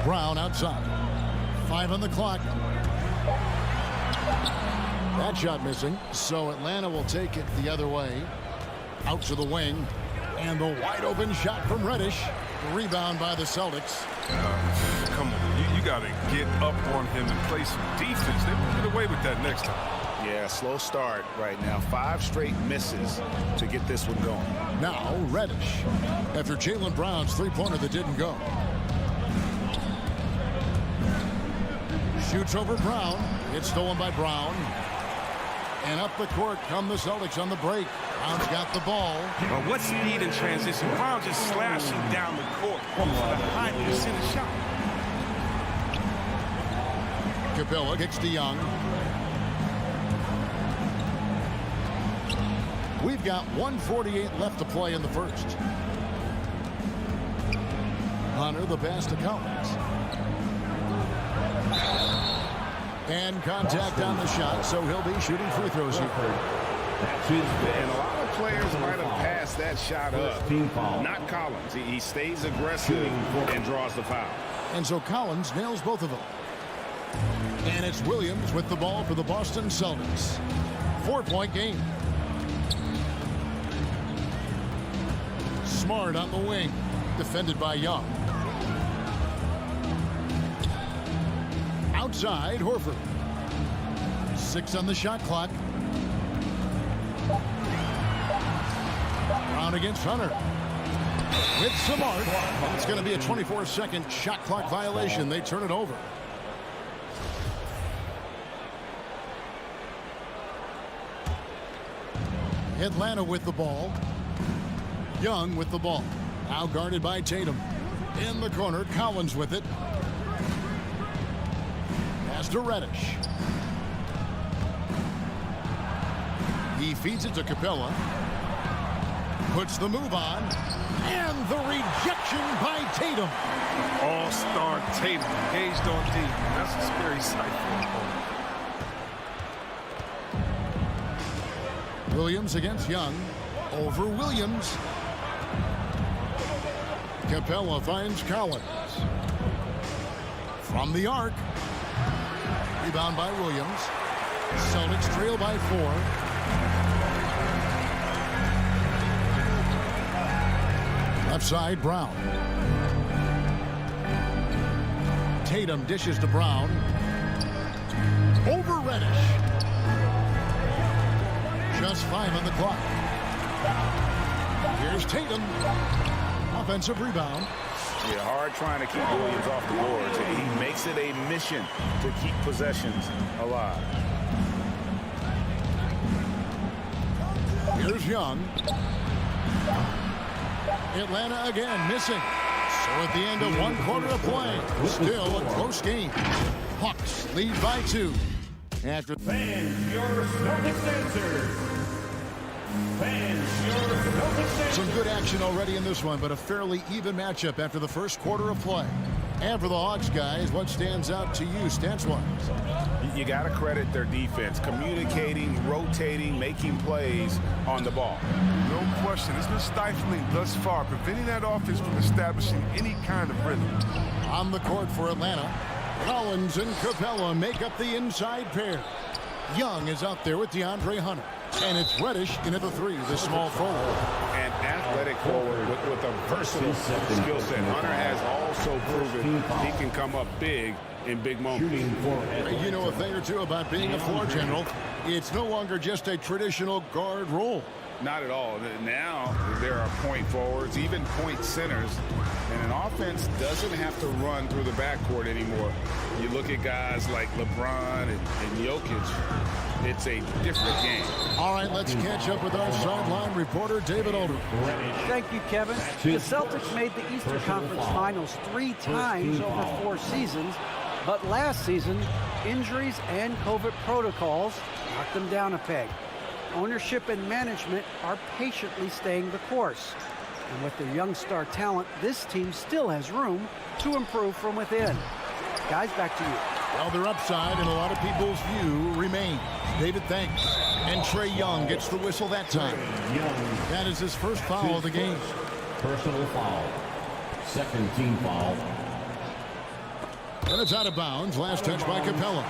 Brown outside. 5 on the clock. That shot missing, so Atlanta will take it the other way. Out to the wing, and the wide open shot from Reddish. The rebound by the Celtics. Come on, you got to get up on him and play some defense. They will get away with that next time. Yeah, slow start right now. 5 straight misses to get this one going. Now Reddish, after Jaylen Brown's three-pointer that didn't go. Shoots over Brown. It's stolen by Brown. And up the court come the Celtics on the break. Brown's got the ball. Well, what speed in transition? Brown just slashing down the court for the high percentage shot. Capella kicks to Young. We've got 1:48 left to play in the first. Hunter, the pass to Collins. And contact on the shot, so he'll be shooting free throws here. And a lot of players might have passed that shot up. Not Collins. He stays aggressive and draws the foul. And so Collins nails both of them. And it's Williams with the ball for the Boston Celtics. 4-point game. Smart on the wing. Defended by Young. Outside, Horford. 6 on the shot clock. Brown against Hunter. With Smart. It's going to be a 24-second shot clock violation. They turn it over. Atlanta with the ball. Young with the ball. Now guarded by Tatum. In the corner, Collins with it. Pass to Reddish. He feeds it to Capella. Puts the move on. And the rejection by Tatum. All-star Tatum engaged on D. That's a scary sight for him. Williams against Young. Over Williams. Capella finds Collins. From the arc. Rebound by Williams. Celtics trail by 4. Left side, Brown. Tatum dishes to Brown. Over Reddish. Just 5 on the clock. Here's Tatum. Offensive rebound. Yeah, hard trying to keep Williams off the boards. He makes it a mission to keep possessions alive. Here's Young. Atlanta again missing. So at the end of 1 quarter of play, still a close game. Hawks lead by 2. After Fans, your Celtics answer. Fans, your Celtics answer. some good action already in this one, but a fairly even matchup after the first quarter of play. And for the Hawks guys, what stands out to you stats-wise? You got to credit their defense, communicating, rotating, making plays on the ball. No question. It's been stifling thus far, preventing that offense from establishing any kind of rhythm. On the court for Atlanta, Collins and Capella make up the inside pair. Young is out there with DeAndre Hunter. And it's Reddish in at the 3, the small forward. An athletic forward with a versatile skill set. Hunter has also proven he can come up big in big moments. You know a thing or two about being a floor general. It's no longer just a traditional guard role. Not at all. Now there are point forwards, even point centers, and an offense doesn't have to run through the backcourt anymore. You look at guys like LeBron and Jokic, it's a different game. All right, let's catch up with our sideline reporter, David Alder. Thank you, Kevin. The Celtics made the Eastern Conference Finals 3 times over 4 seasons, but last season, injuries and COVID protocols knocked them down a peg. Ownership and management are patiently staying the course. And with their young star talent, this team still has room to improve from within. Guys, back to you. Well, their upside in a lot of people's view remains. David, thanks. And Trae Young gets the whistle that time. That is his first foul of the game. Personal foul. Second team foul. And it's out of bounds. Last touch by Capella.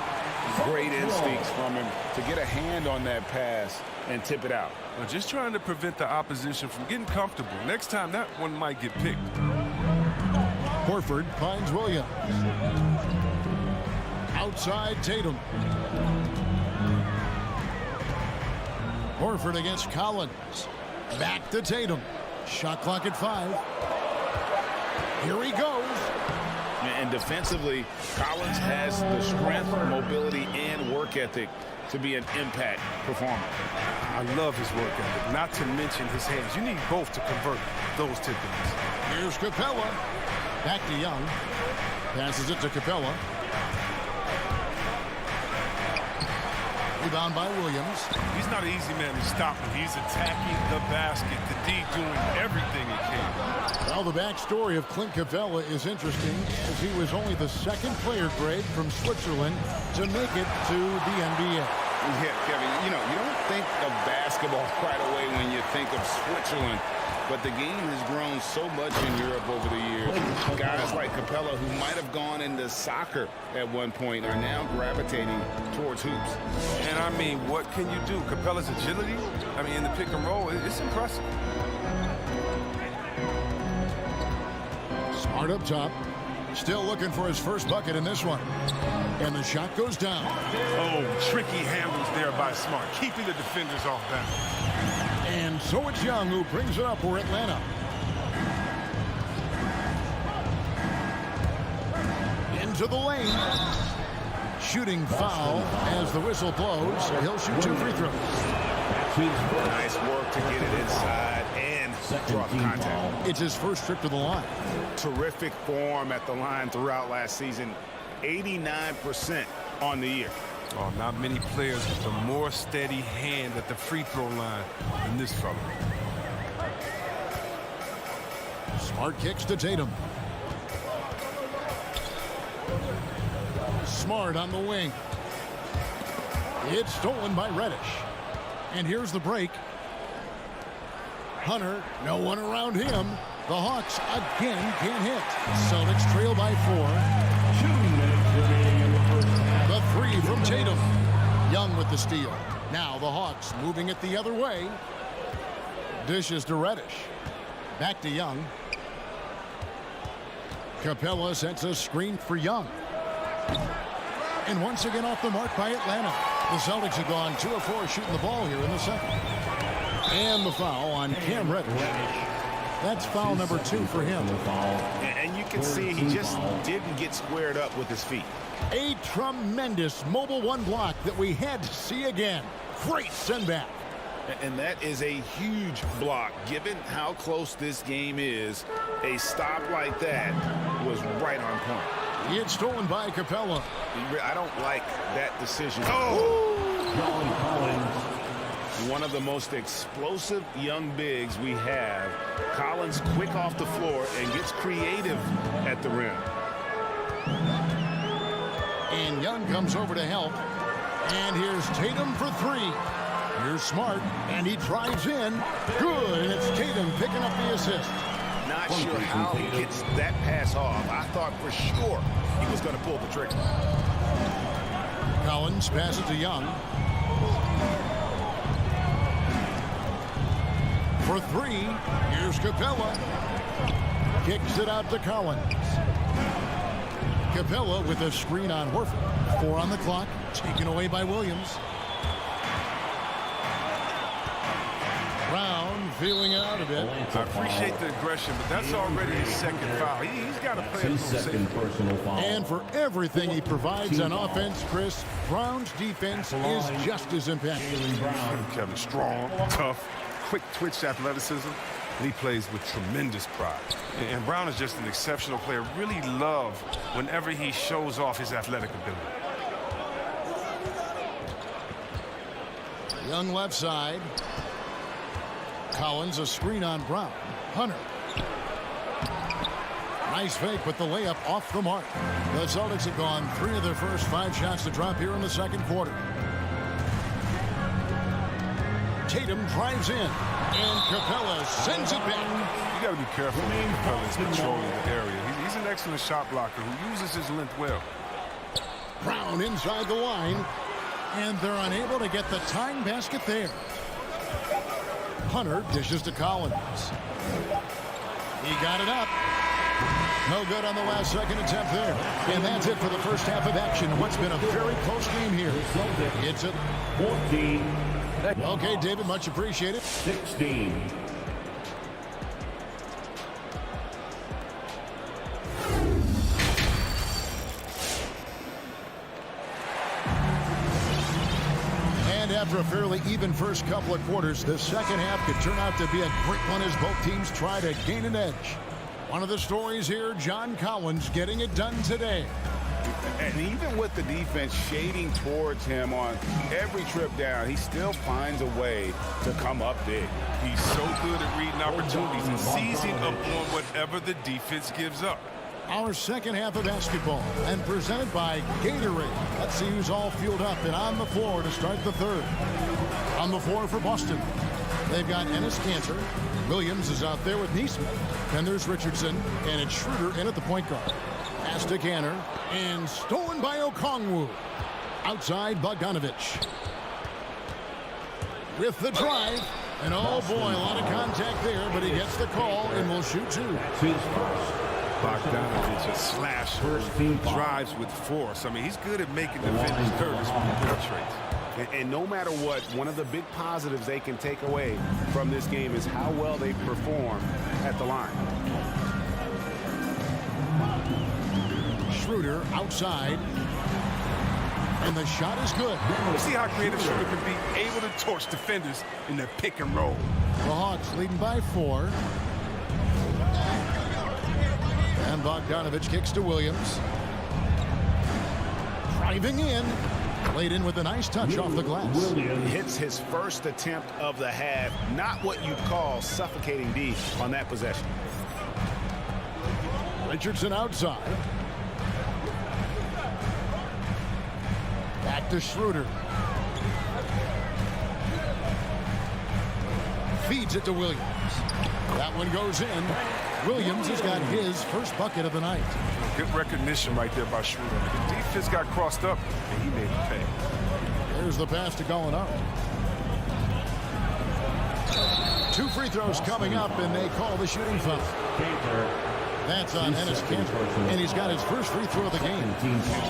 Great instincts from him to get a hand on that pass and tip it out. Well, just trying to prevent the opposition from getting comfortable. Next time, that one might get picked. Horford finds Williams. Outside Tatum. Horford against Collins. Back to Tatum. Shot clock at 5. Here he goes. And defensively, Collins has the strength, mobility, and work ethic to be an impact performer. I love his work ethic, not to mention his hands. You need both to convert those tip-ins. Here's Capella. Back to Young. Passes it to Capella. Rebound by Williams. He's not an easy man to stop him. He's attacking the basket. The D doing everything he can. Well, the backstory of Clint Capella is interesting, as he was only the second player, Greg, from Switzerland to make it to the NBA. Yeah, Kevin, you don't think of basketball right away when you think of Switzerland, but the game has grown so much in Europe over the years. Guys like Capella, who might have gone into soccer at one point, are now gravitating towards hoops. And I mean, what can you do? Capella's agility, in the pick and roll, it's impressive. Smart up top. Still looking for his first bucket in this one. And the shot goes down. Oh, tricky handles there by Smart, keeping the defenders off balance. And so it's Young who brings it up for Atlanta. Into the lane. Shooting foul as the whistle blows. He'll shoot 2 free throws. Nice work to get it inside and draw the contact. It's his first trip to the line. Terrific form at the line throughout last season. 89% on the year. Oh, not many players with a more steady hand at the free throw line than this fella. Smart kicks to Tatum. Smart on the wing. It's stolen by Reddish. And here's the break. Hunter, no one around him. The Hawks again can't hit. Celtics trail by 4. 2 minutes remaining in the first half. The 3 from Tatum. Young with the steal. Now the Hawks moving it the other way. Dishes to Reddish. Back to Young. Capella sets a screen for Young. And once again off the mark by Atlanta. The Celtics have gone 2 of 4 shooting the ball here in the second. And the foul on Cam Reddish. That's foul number 2 for him. And you can see he just didn't get squared up with his feet. A tremendous mobile 1 block that we had to see again. Great send back. And that is a huge block. Given how close this game is, a stop like that was right on point. It's stolen by Capella. I don't like that decision. One of the most explosive young bigs we have. Collins quick off the floor and gets creative at the rim. And Young comes over to help. And here's Tatum for 3. Here's Smart, and he drives in. Good, and it's Tatum picking up the assist. Not sure how he gets that pass off. I thought for sure he was going to pull the trigger. Collins passes to Young. For 3, here's Capella. Kicks it out to Collins. Capella with a screen on Horford. 4 on the clock, taken away by Williams. Brown feeling out a bit. I appreciate the aggression, but that's already his second foul. He's got to play a little safe. Personal foul. And for everything he provides on offense, Chris, Brown's defense is just as impactful. Kevin, strong, tough, quick twitch athleticism, and he plays with tremendous pride. And Brown is just an exceptional player. Really love whenever he shows off his athletic ability. Young left side. Collins a screen on Brown. Hunter. Nice fake with the layup off the mark. The Celtics have gone 3 of their first 5 shots to drop here in the second quarter. Tatum drives in, and Capella sends it back. You got to be careful when Capella's controlling the area. He's an excellent shot blocker who uses his length well. Brown inside the line, and they're unable to get the tying basket there. Hunter dishes to Collins. He got it up. No good on the last second attempt there. And that's it for the first half of action. What's been a very close game here. It's a 14. Okay, David, much appreciated. 16. And after a fairly even first couple of quarters, the second half could turn out to be a great one as both teams try to gain an edge. One of the stories here, John Collins getting it done today. And even with the defense shading towards him on every trip down, he still finds a way to come up big. He's so good at reading opportunities and seizing up on whatever the defense gives up. Our second half of basketball and presented by Gatorade. Let's see who's all fueled up and on the floor to start the third. On the floor for Boston, they've got Ennis Cantor. Williams is out there with Neesmith. Then there's Richardson, and it's Schroeder in at the point guard. Pass to Cantor, and stolen by Okongwu. Outside Bogdanovic. With the drive, and oh boy, a lot of contact there, but he gets the call and will shoot 2. That's his first. Bogdanovic, a slasher, drives with force. I mean, he's good at making defenders nervous when he penetrates. And no matter what, one of the big positives they can take away from this game is how well they perform at the line. Schroeder outside. And the shot is good. You see how creative Schroeder can be, able to torch defenders in their pick and roll. The Hawks leading by 4. And Bogdanovic kicks to Williams. Driving in. Played in with a nice touch off the glass. Hits his first attempt of the half. Not what you'd call suffocating D on that possession. Richardson outside. Back to Schroeder. Feeds it to Williams. That one goes in. Williams has got his first bucket of the night. Good recognition right there by Schroeder. The defense got crossed up, and he made it pay. There's the pass to Gallinari. 2 free throws coming up, and they call the shooting foul. That's on Enes Kanter, and he's got his first free throw of the game.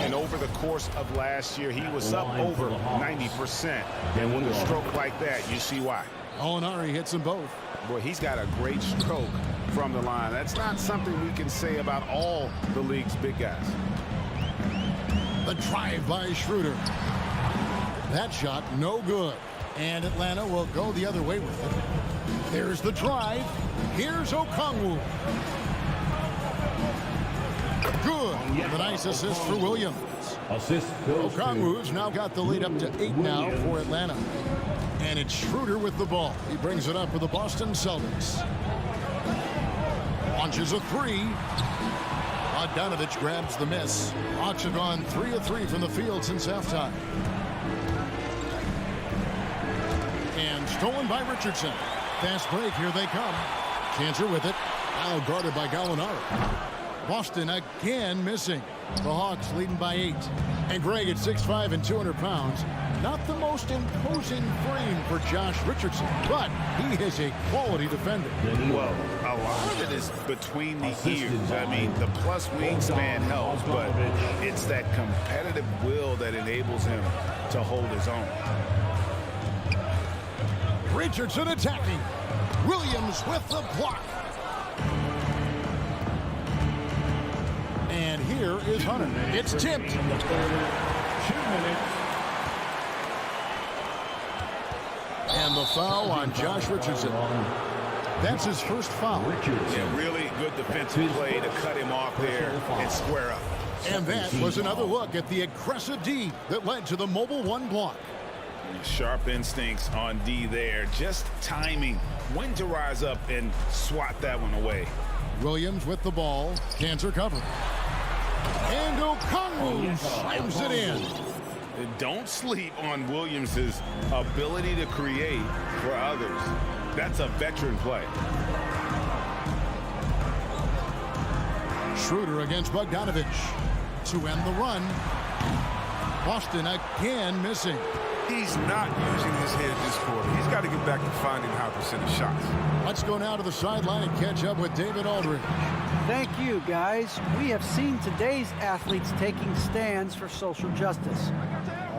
And over the course of last year, he was up over 90%. And with a stroke like that, you see why. Gallinari hits them both. Boy, he's got a great stroke from the line. That's not something we can say about all the league's big guys. The drive by Schroeder. That shot, no good. And Atlanta will go the other way with it. There's the drive. Here's Okongwu. Good. The nice assist for Williams. Okongwu's now got the lead up to 8 now for Atlanta. And it's Schroeder with the ball. He brings it up for the Boston Celtics. Launches a 3. Bogdanovic grabs the miss. Hawks have gone 3 of 3 from the field since halftime. And stolen by Richardson. Fast break, here they come. Kanter with it. Now guarded by Gallinari. Boston again missing. The Hawks leading by 8. And Greg at 6'5" and 200 pounds. Not the most imposing frame for Josh Richardson, but he is a quality defender. Well, a lot of it is between the ears. I mean, the plus wingspan helps, but it's that competitive will that enables him to hold his own. Richardson attacking. Williams with the block. And here is Hunter. It's tipped. 2 minutes. And the foul on Josh Richardson. That's his first foul. Yeah, really good defensive play to cut him off there and square up. And that was another look at the aggressive D that led to the mobile 1 block. Sharp instincts on D there. Just timing when to rise up and swat that one away. Williams with the ball. Kanter covered. And Okongwu slams it in. Don't sleep on Williams' ability to create for others. That's a veteran play. Schroeder against Bogdanovic to end the run. Boston again missing. He's not using his head this quarter. He's got to get back to finding high percentage shots. Let's go now to the sideline and catch up with David Aldridge. Thank you, guys. We have seen today's athletes taking stands for social justice.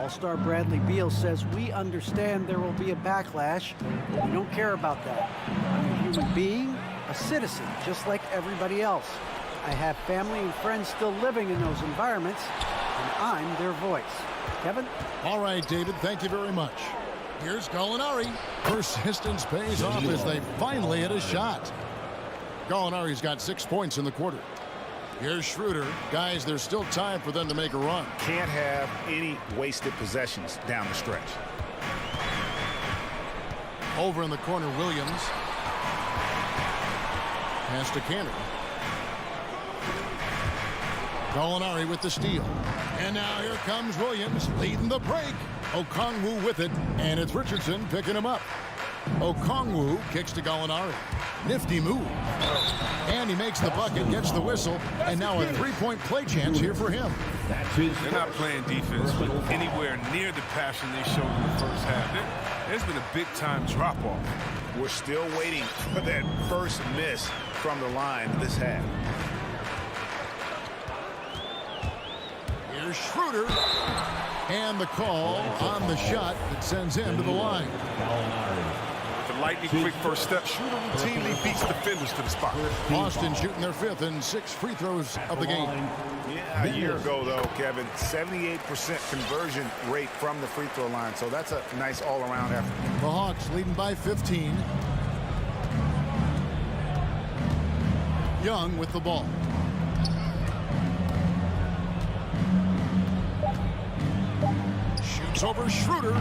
All-star Bradley Beal says, we understand there will be a backlash, but we don't care about that. I'm a human being, a citizen, just like everybody else. I have family and friends still living in those environments, and I'm their voice. Kevin? All right, David, thank you very much. Here's Gallinari. Persistence pays off as they finally hit a shot. Gallinari's got 6 points in the quarter. Here's Schroeder. Guys, there's still time for them to make a run. Can't have any wasted possessions down the stretch. Over in the corner, Williams. Pass to Kanter. Gallinari with the steal. And now here comes Williams leading the break. Okongwu with it, and it's Richardson picking him up. Okongwu kicks to Gallinari. Nifty move. And he makes the bucket, gets the whistle, and now a 3-point play chance here for him. They're not playing defense anywhere near the passion they showed in the first half. There's been a big-time drop-off. We're still waiting for that first miss from the line this half. Here's Schroeder. And the call on the shot that sends him to the line. The lightning quick first step. Schroeder routinely beats defenders to the spot. Boston shooting their 5th and 6 free throws of the game. Yeah, a year ago, though, Kevin, 78% conversion rate from the free throw line. So that's a nice all-around effort. The Hawks leading by 15. Young with the ball. Shoots over Schroeder.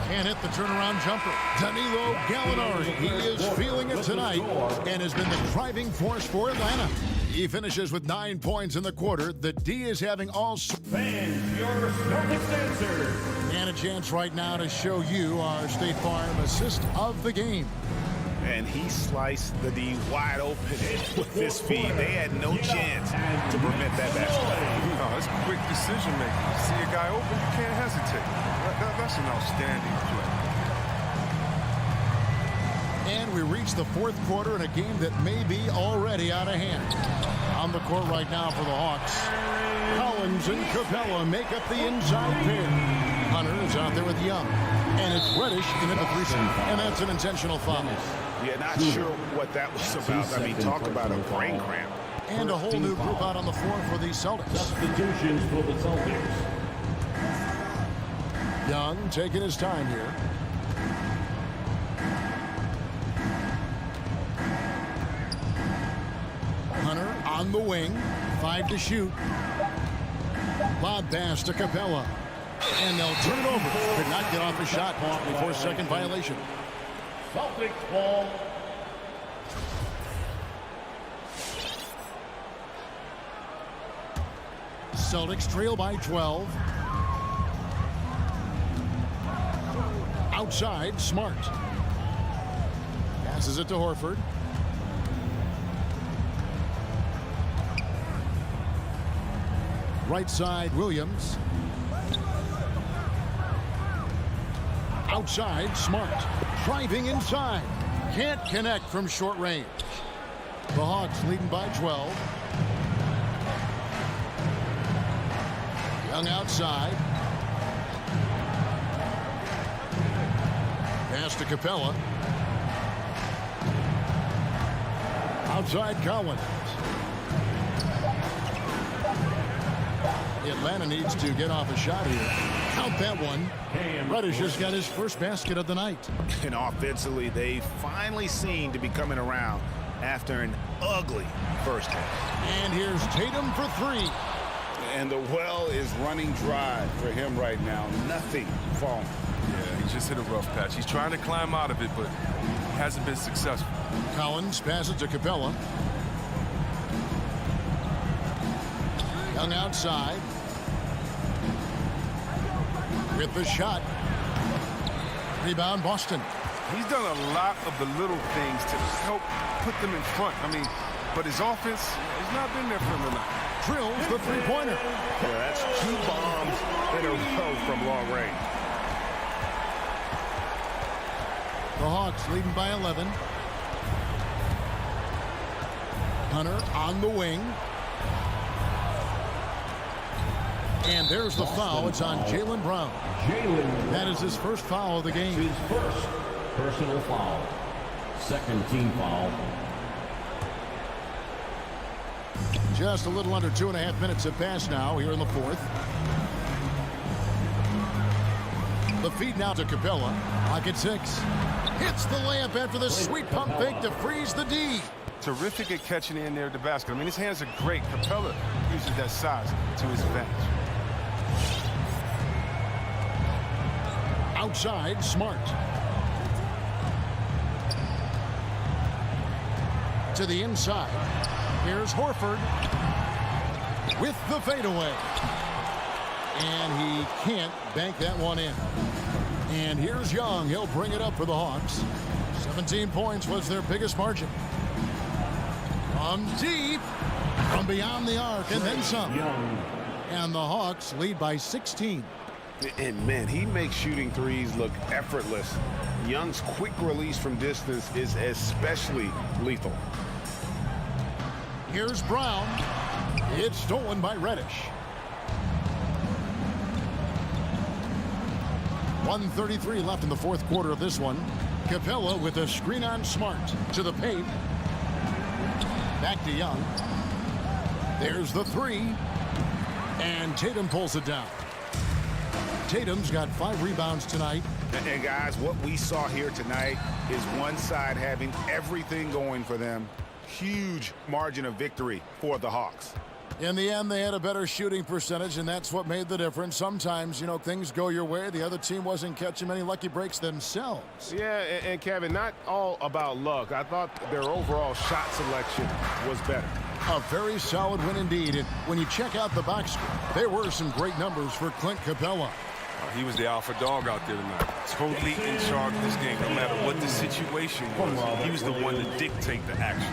Can't hit the turnaround jumper. Danilo Gallinari. He is feeling it tonight and has been the driving force for Atlanta. He finishes with 9 points in the quarter. The D is having all... Fans, your Celtics answer. And a chance right now to show you our State Farm assist of the game. And he sliced the D wide open with his feet. They had no chance to prevent that basket. No, it's quick decision making. You see a guy open, you can't hesitate. That's an outstanding play. And we reach the fourth quarter in a game that may be already out of hand. On the court right now for the Hawks, Collins and Capella make up the inside pair. Hunter is out there with Young. And it's Reddish in at the 3 seam. And that's an intentional foul. Yeah, not sure what that was about. I mean, talk about a brain cramp. And a whole new group out on the floor for the Celtics. Substitutions for the Celtics. Young taking his time here. Hunter on the wing. 5 to shoot. Lob pass to Capella. And they'll turn it over. Could not get off the shot before second violation. Celtics ball. Celtics trail by 12. Outside, Smart. Passes it to Horford. Right side, Williams. Outside, Smart. Driving inside. Can't connect from short range. The Hawks leading by 12. Young outside. Pass to Capella. Outside Collins. Atlanta needs to get off a shot here. Count that one. Reddish has got his first basket of the night. And offensively, they finally seem to be coming around after an ugly first half. And here's Tatum for 3. And the well is running dry for him right now. Nothing falling. Yeah, he just hit a rough patch. He's trying to climb out of it, but hasn't been successful. Collins passes to Capella. Young outside. With the shot. Rebound, Boston. He's done a lot of the little things to help put them in front. I mean, but his offense has not been there for him tonight. Drills the three-pointer. Yeah, that's 2 bombs in a row from long range. The Hawks leading by 11. Hunter on the wing. And there's the foul. It's on Jaylen Brown. That is his first foul of the game. His first personal foul. Second team foul. Just a little under 2.5 minutes have passed now here in the fourth. The feed now to Capella. Clock at 6. Hits the layup after the sweet pump fake to freeze the D. Terrific at catching in there at the basket. I mean, his hands are great. Capella uses that size to his advantage. Outside, Smart. To the inside. Here's Horford with the fadeaway. And he can't bank that one in. And here's Young. He'll bring it up for the Hawks. 17 points was their biggest margin. From deep, from beyond the arc, and then some. And the Hawks lead by 16. And, man, he makes shooting threes look effortless. Young's quick release from distance is especially lethal. Here's Brown. It's stolen by Reddish. 1:33 left in the fourth quarter of this one. Capella with a screen on Smart to the paint. Back to Young. There's the 3. And Tatum pulls it down. Tatum's got 5 rebounds tonight. And guys, what we saw here tonight is one side having everything going for them. Huge margin of victory for the Hawks. In the end, they had a better shooting percentage, and that's what made the difference. Sometimes, things go your way. The other team wasn't catching many lucky breaks themselves. Yeah, and Kevin, not all about luck. I thought their overall shot selection was better. A very solid win indeed. And when you check out the box score, there were some great numbers for Clint Capella. He was the alpha dog out there tonight. Totally in charge of this game. No matter what the situation was, he was the one to dictate the action.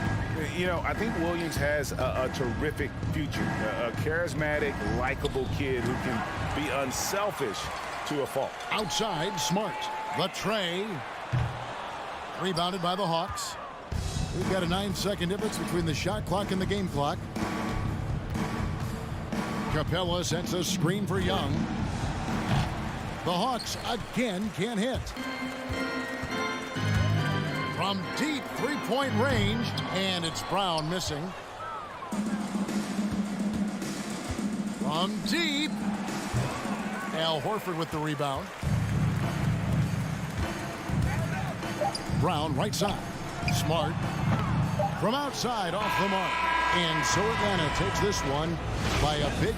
You know, I think Williams has a terrific future. A charismatic, likable kid who can be unselfish to a fault. Outside, Smart. The tray. Rebounded by the Hawks. We've got a 9-second difference between the shot clock and the game clock. Capella sets a screen for Young. The Hawks again can't hit. From deep three-point range, and it's Brown missing. From deep. Al Horford with the rebound. Brown right side. Smart. From outside off the mark. And so Atlanta takes this one by a big...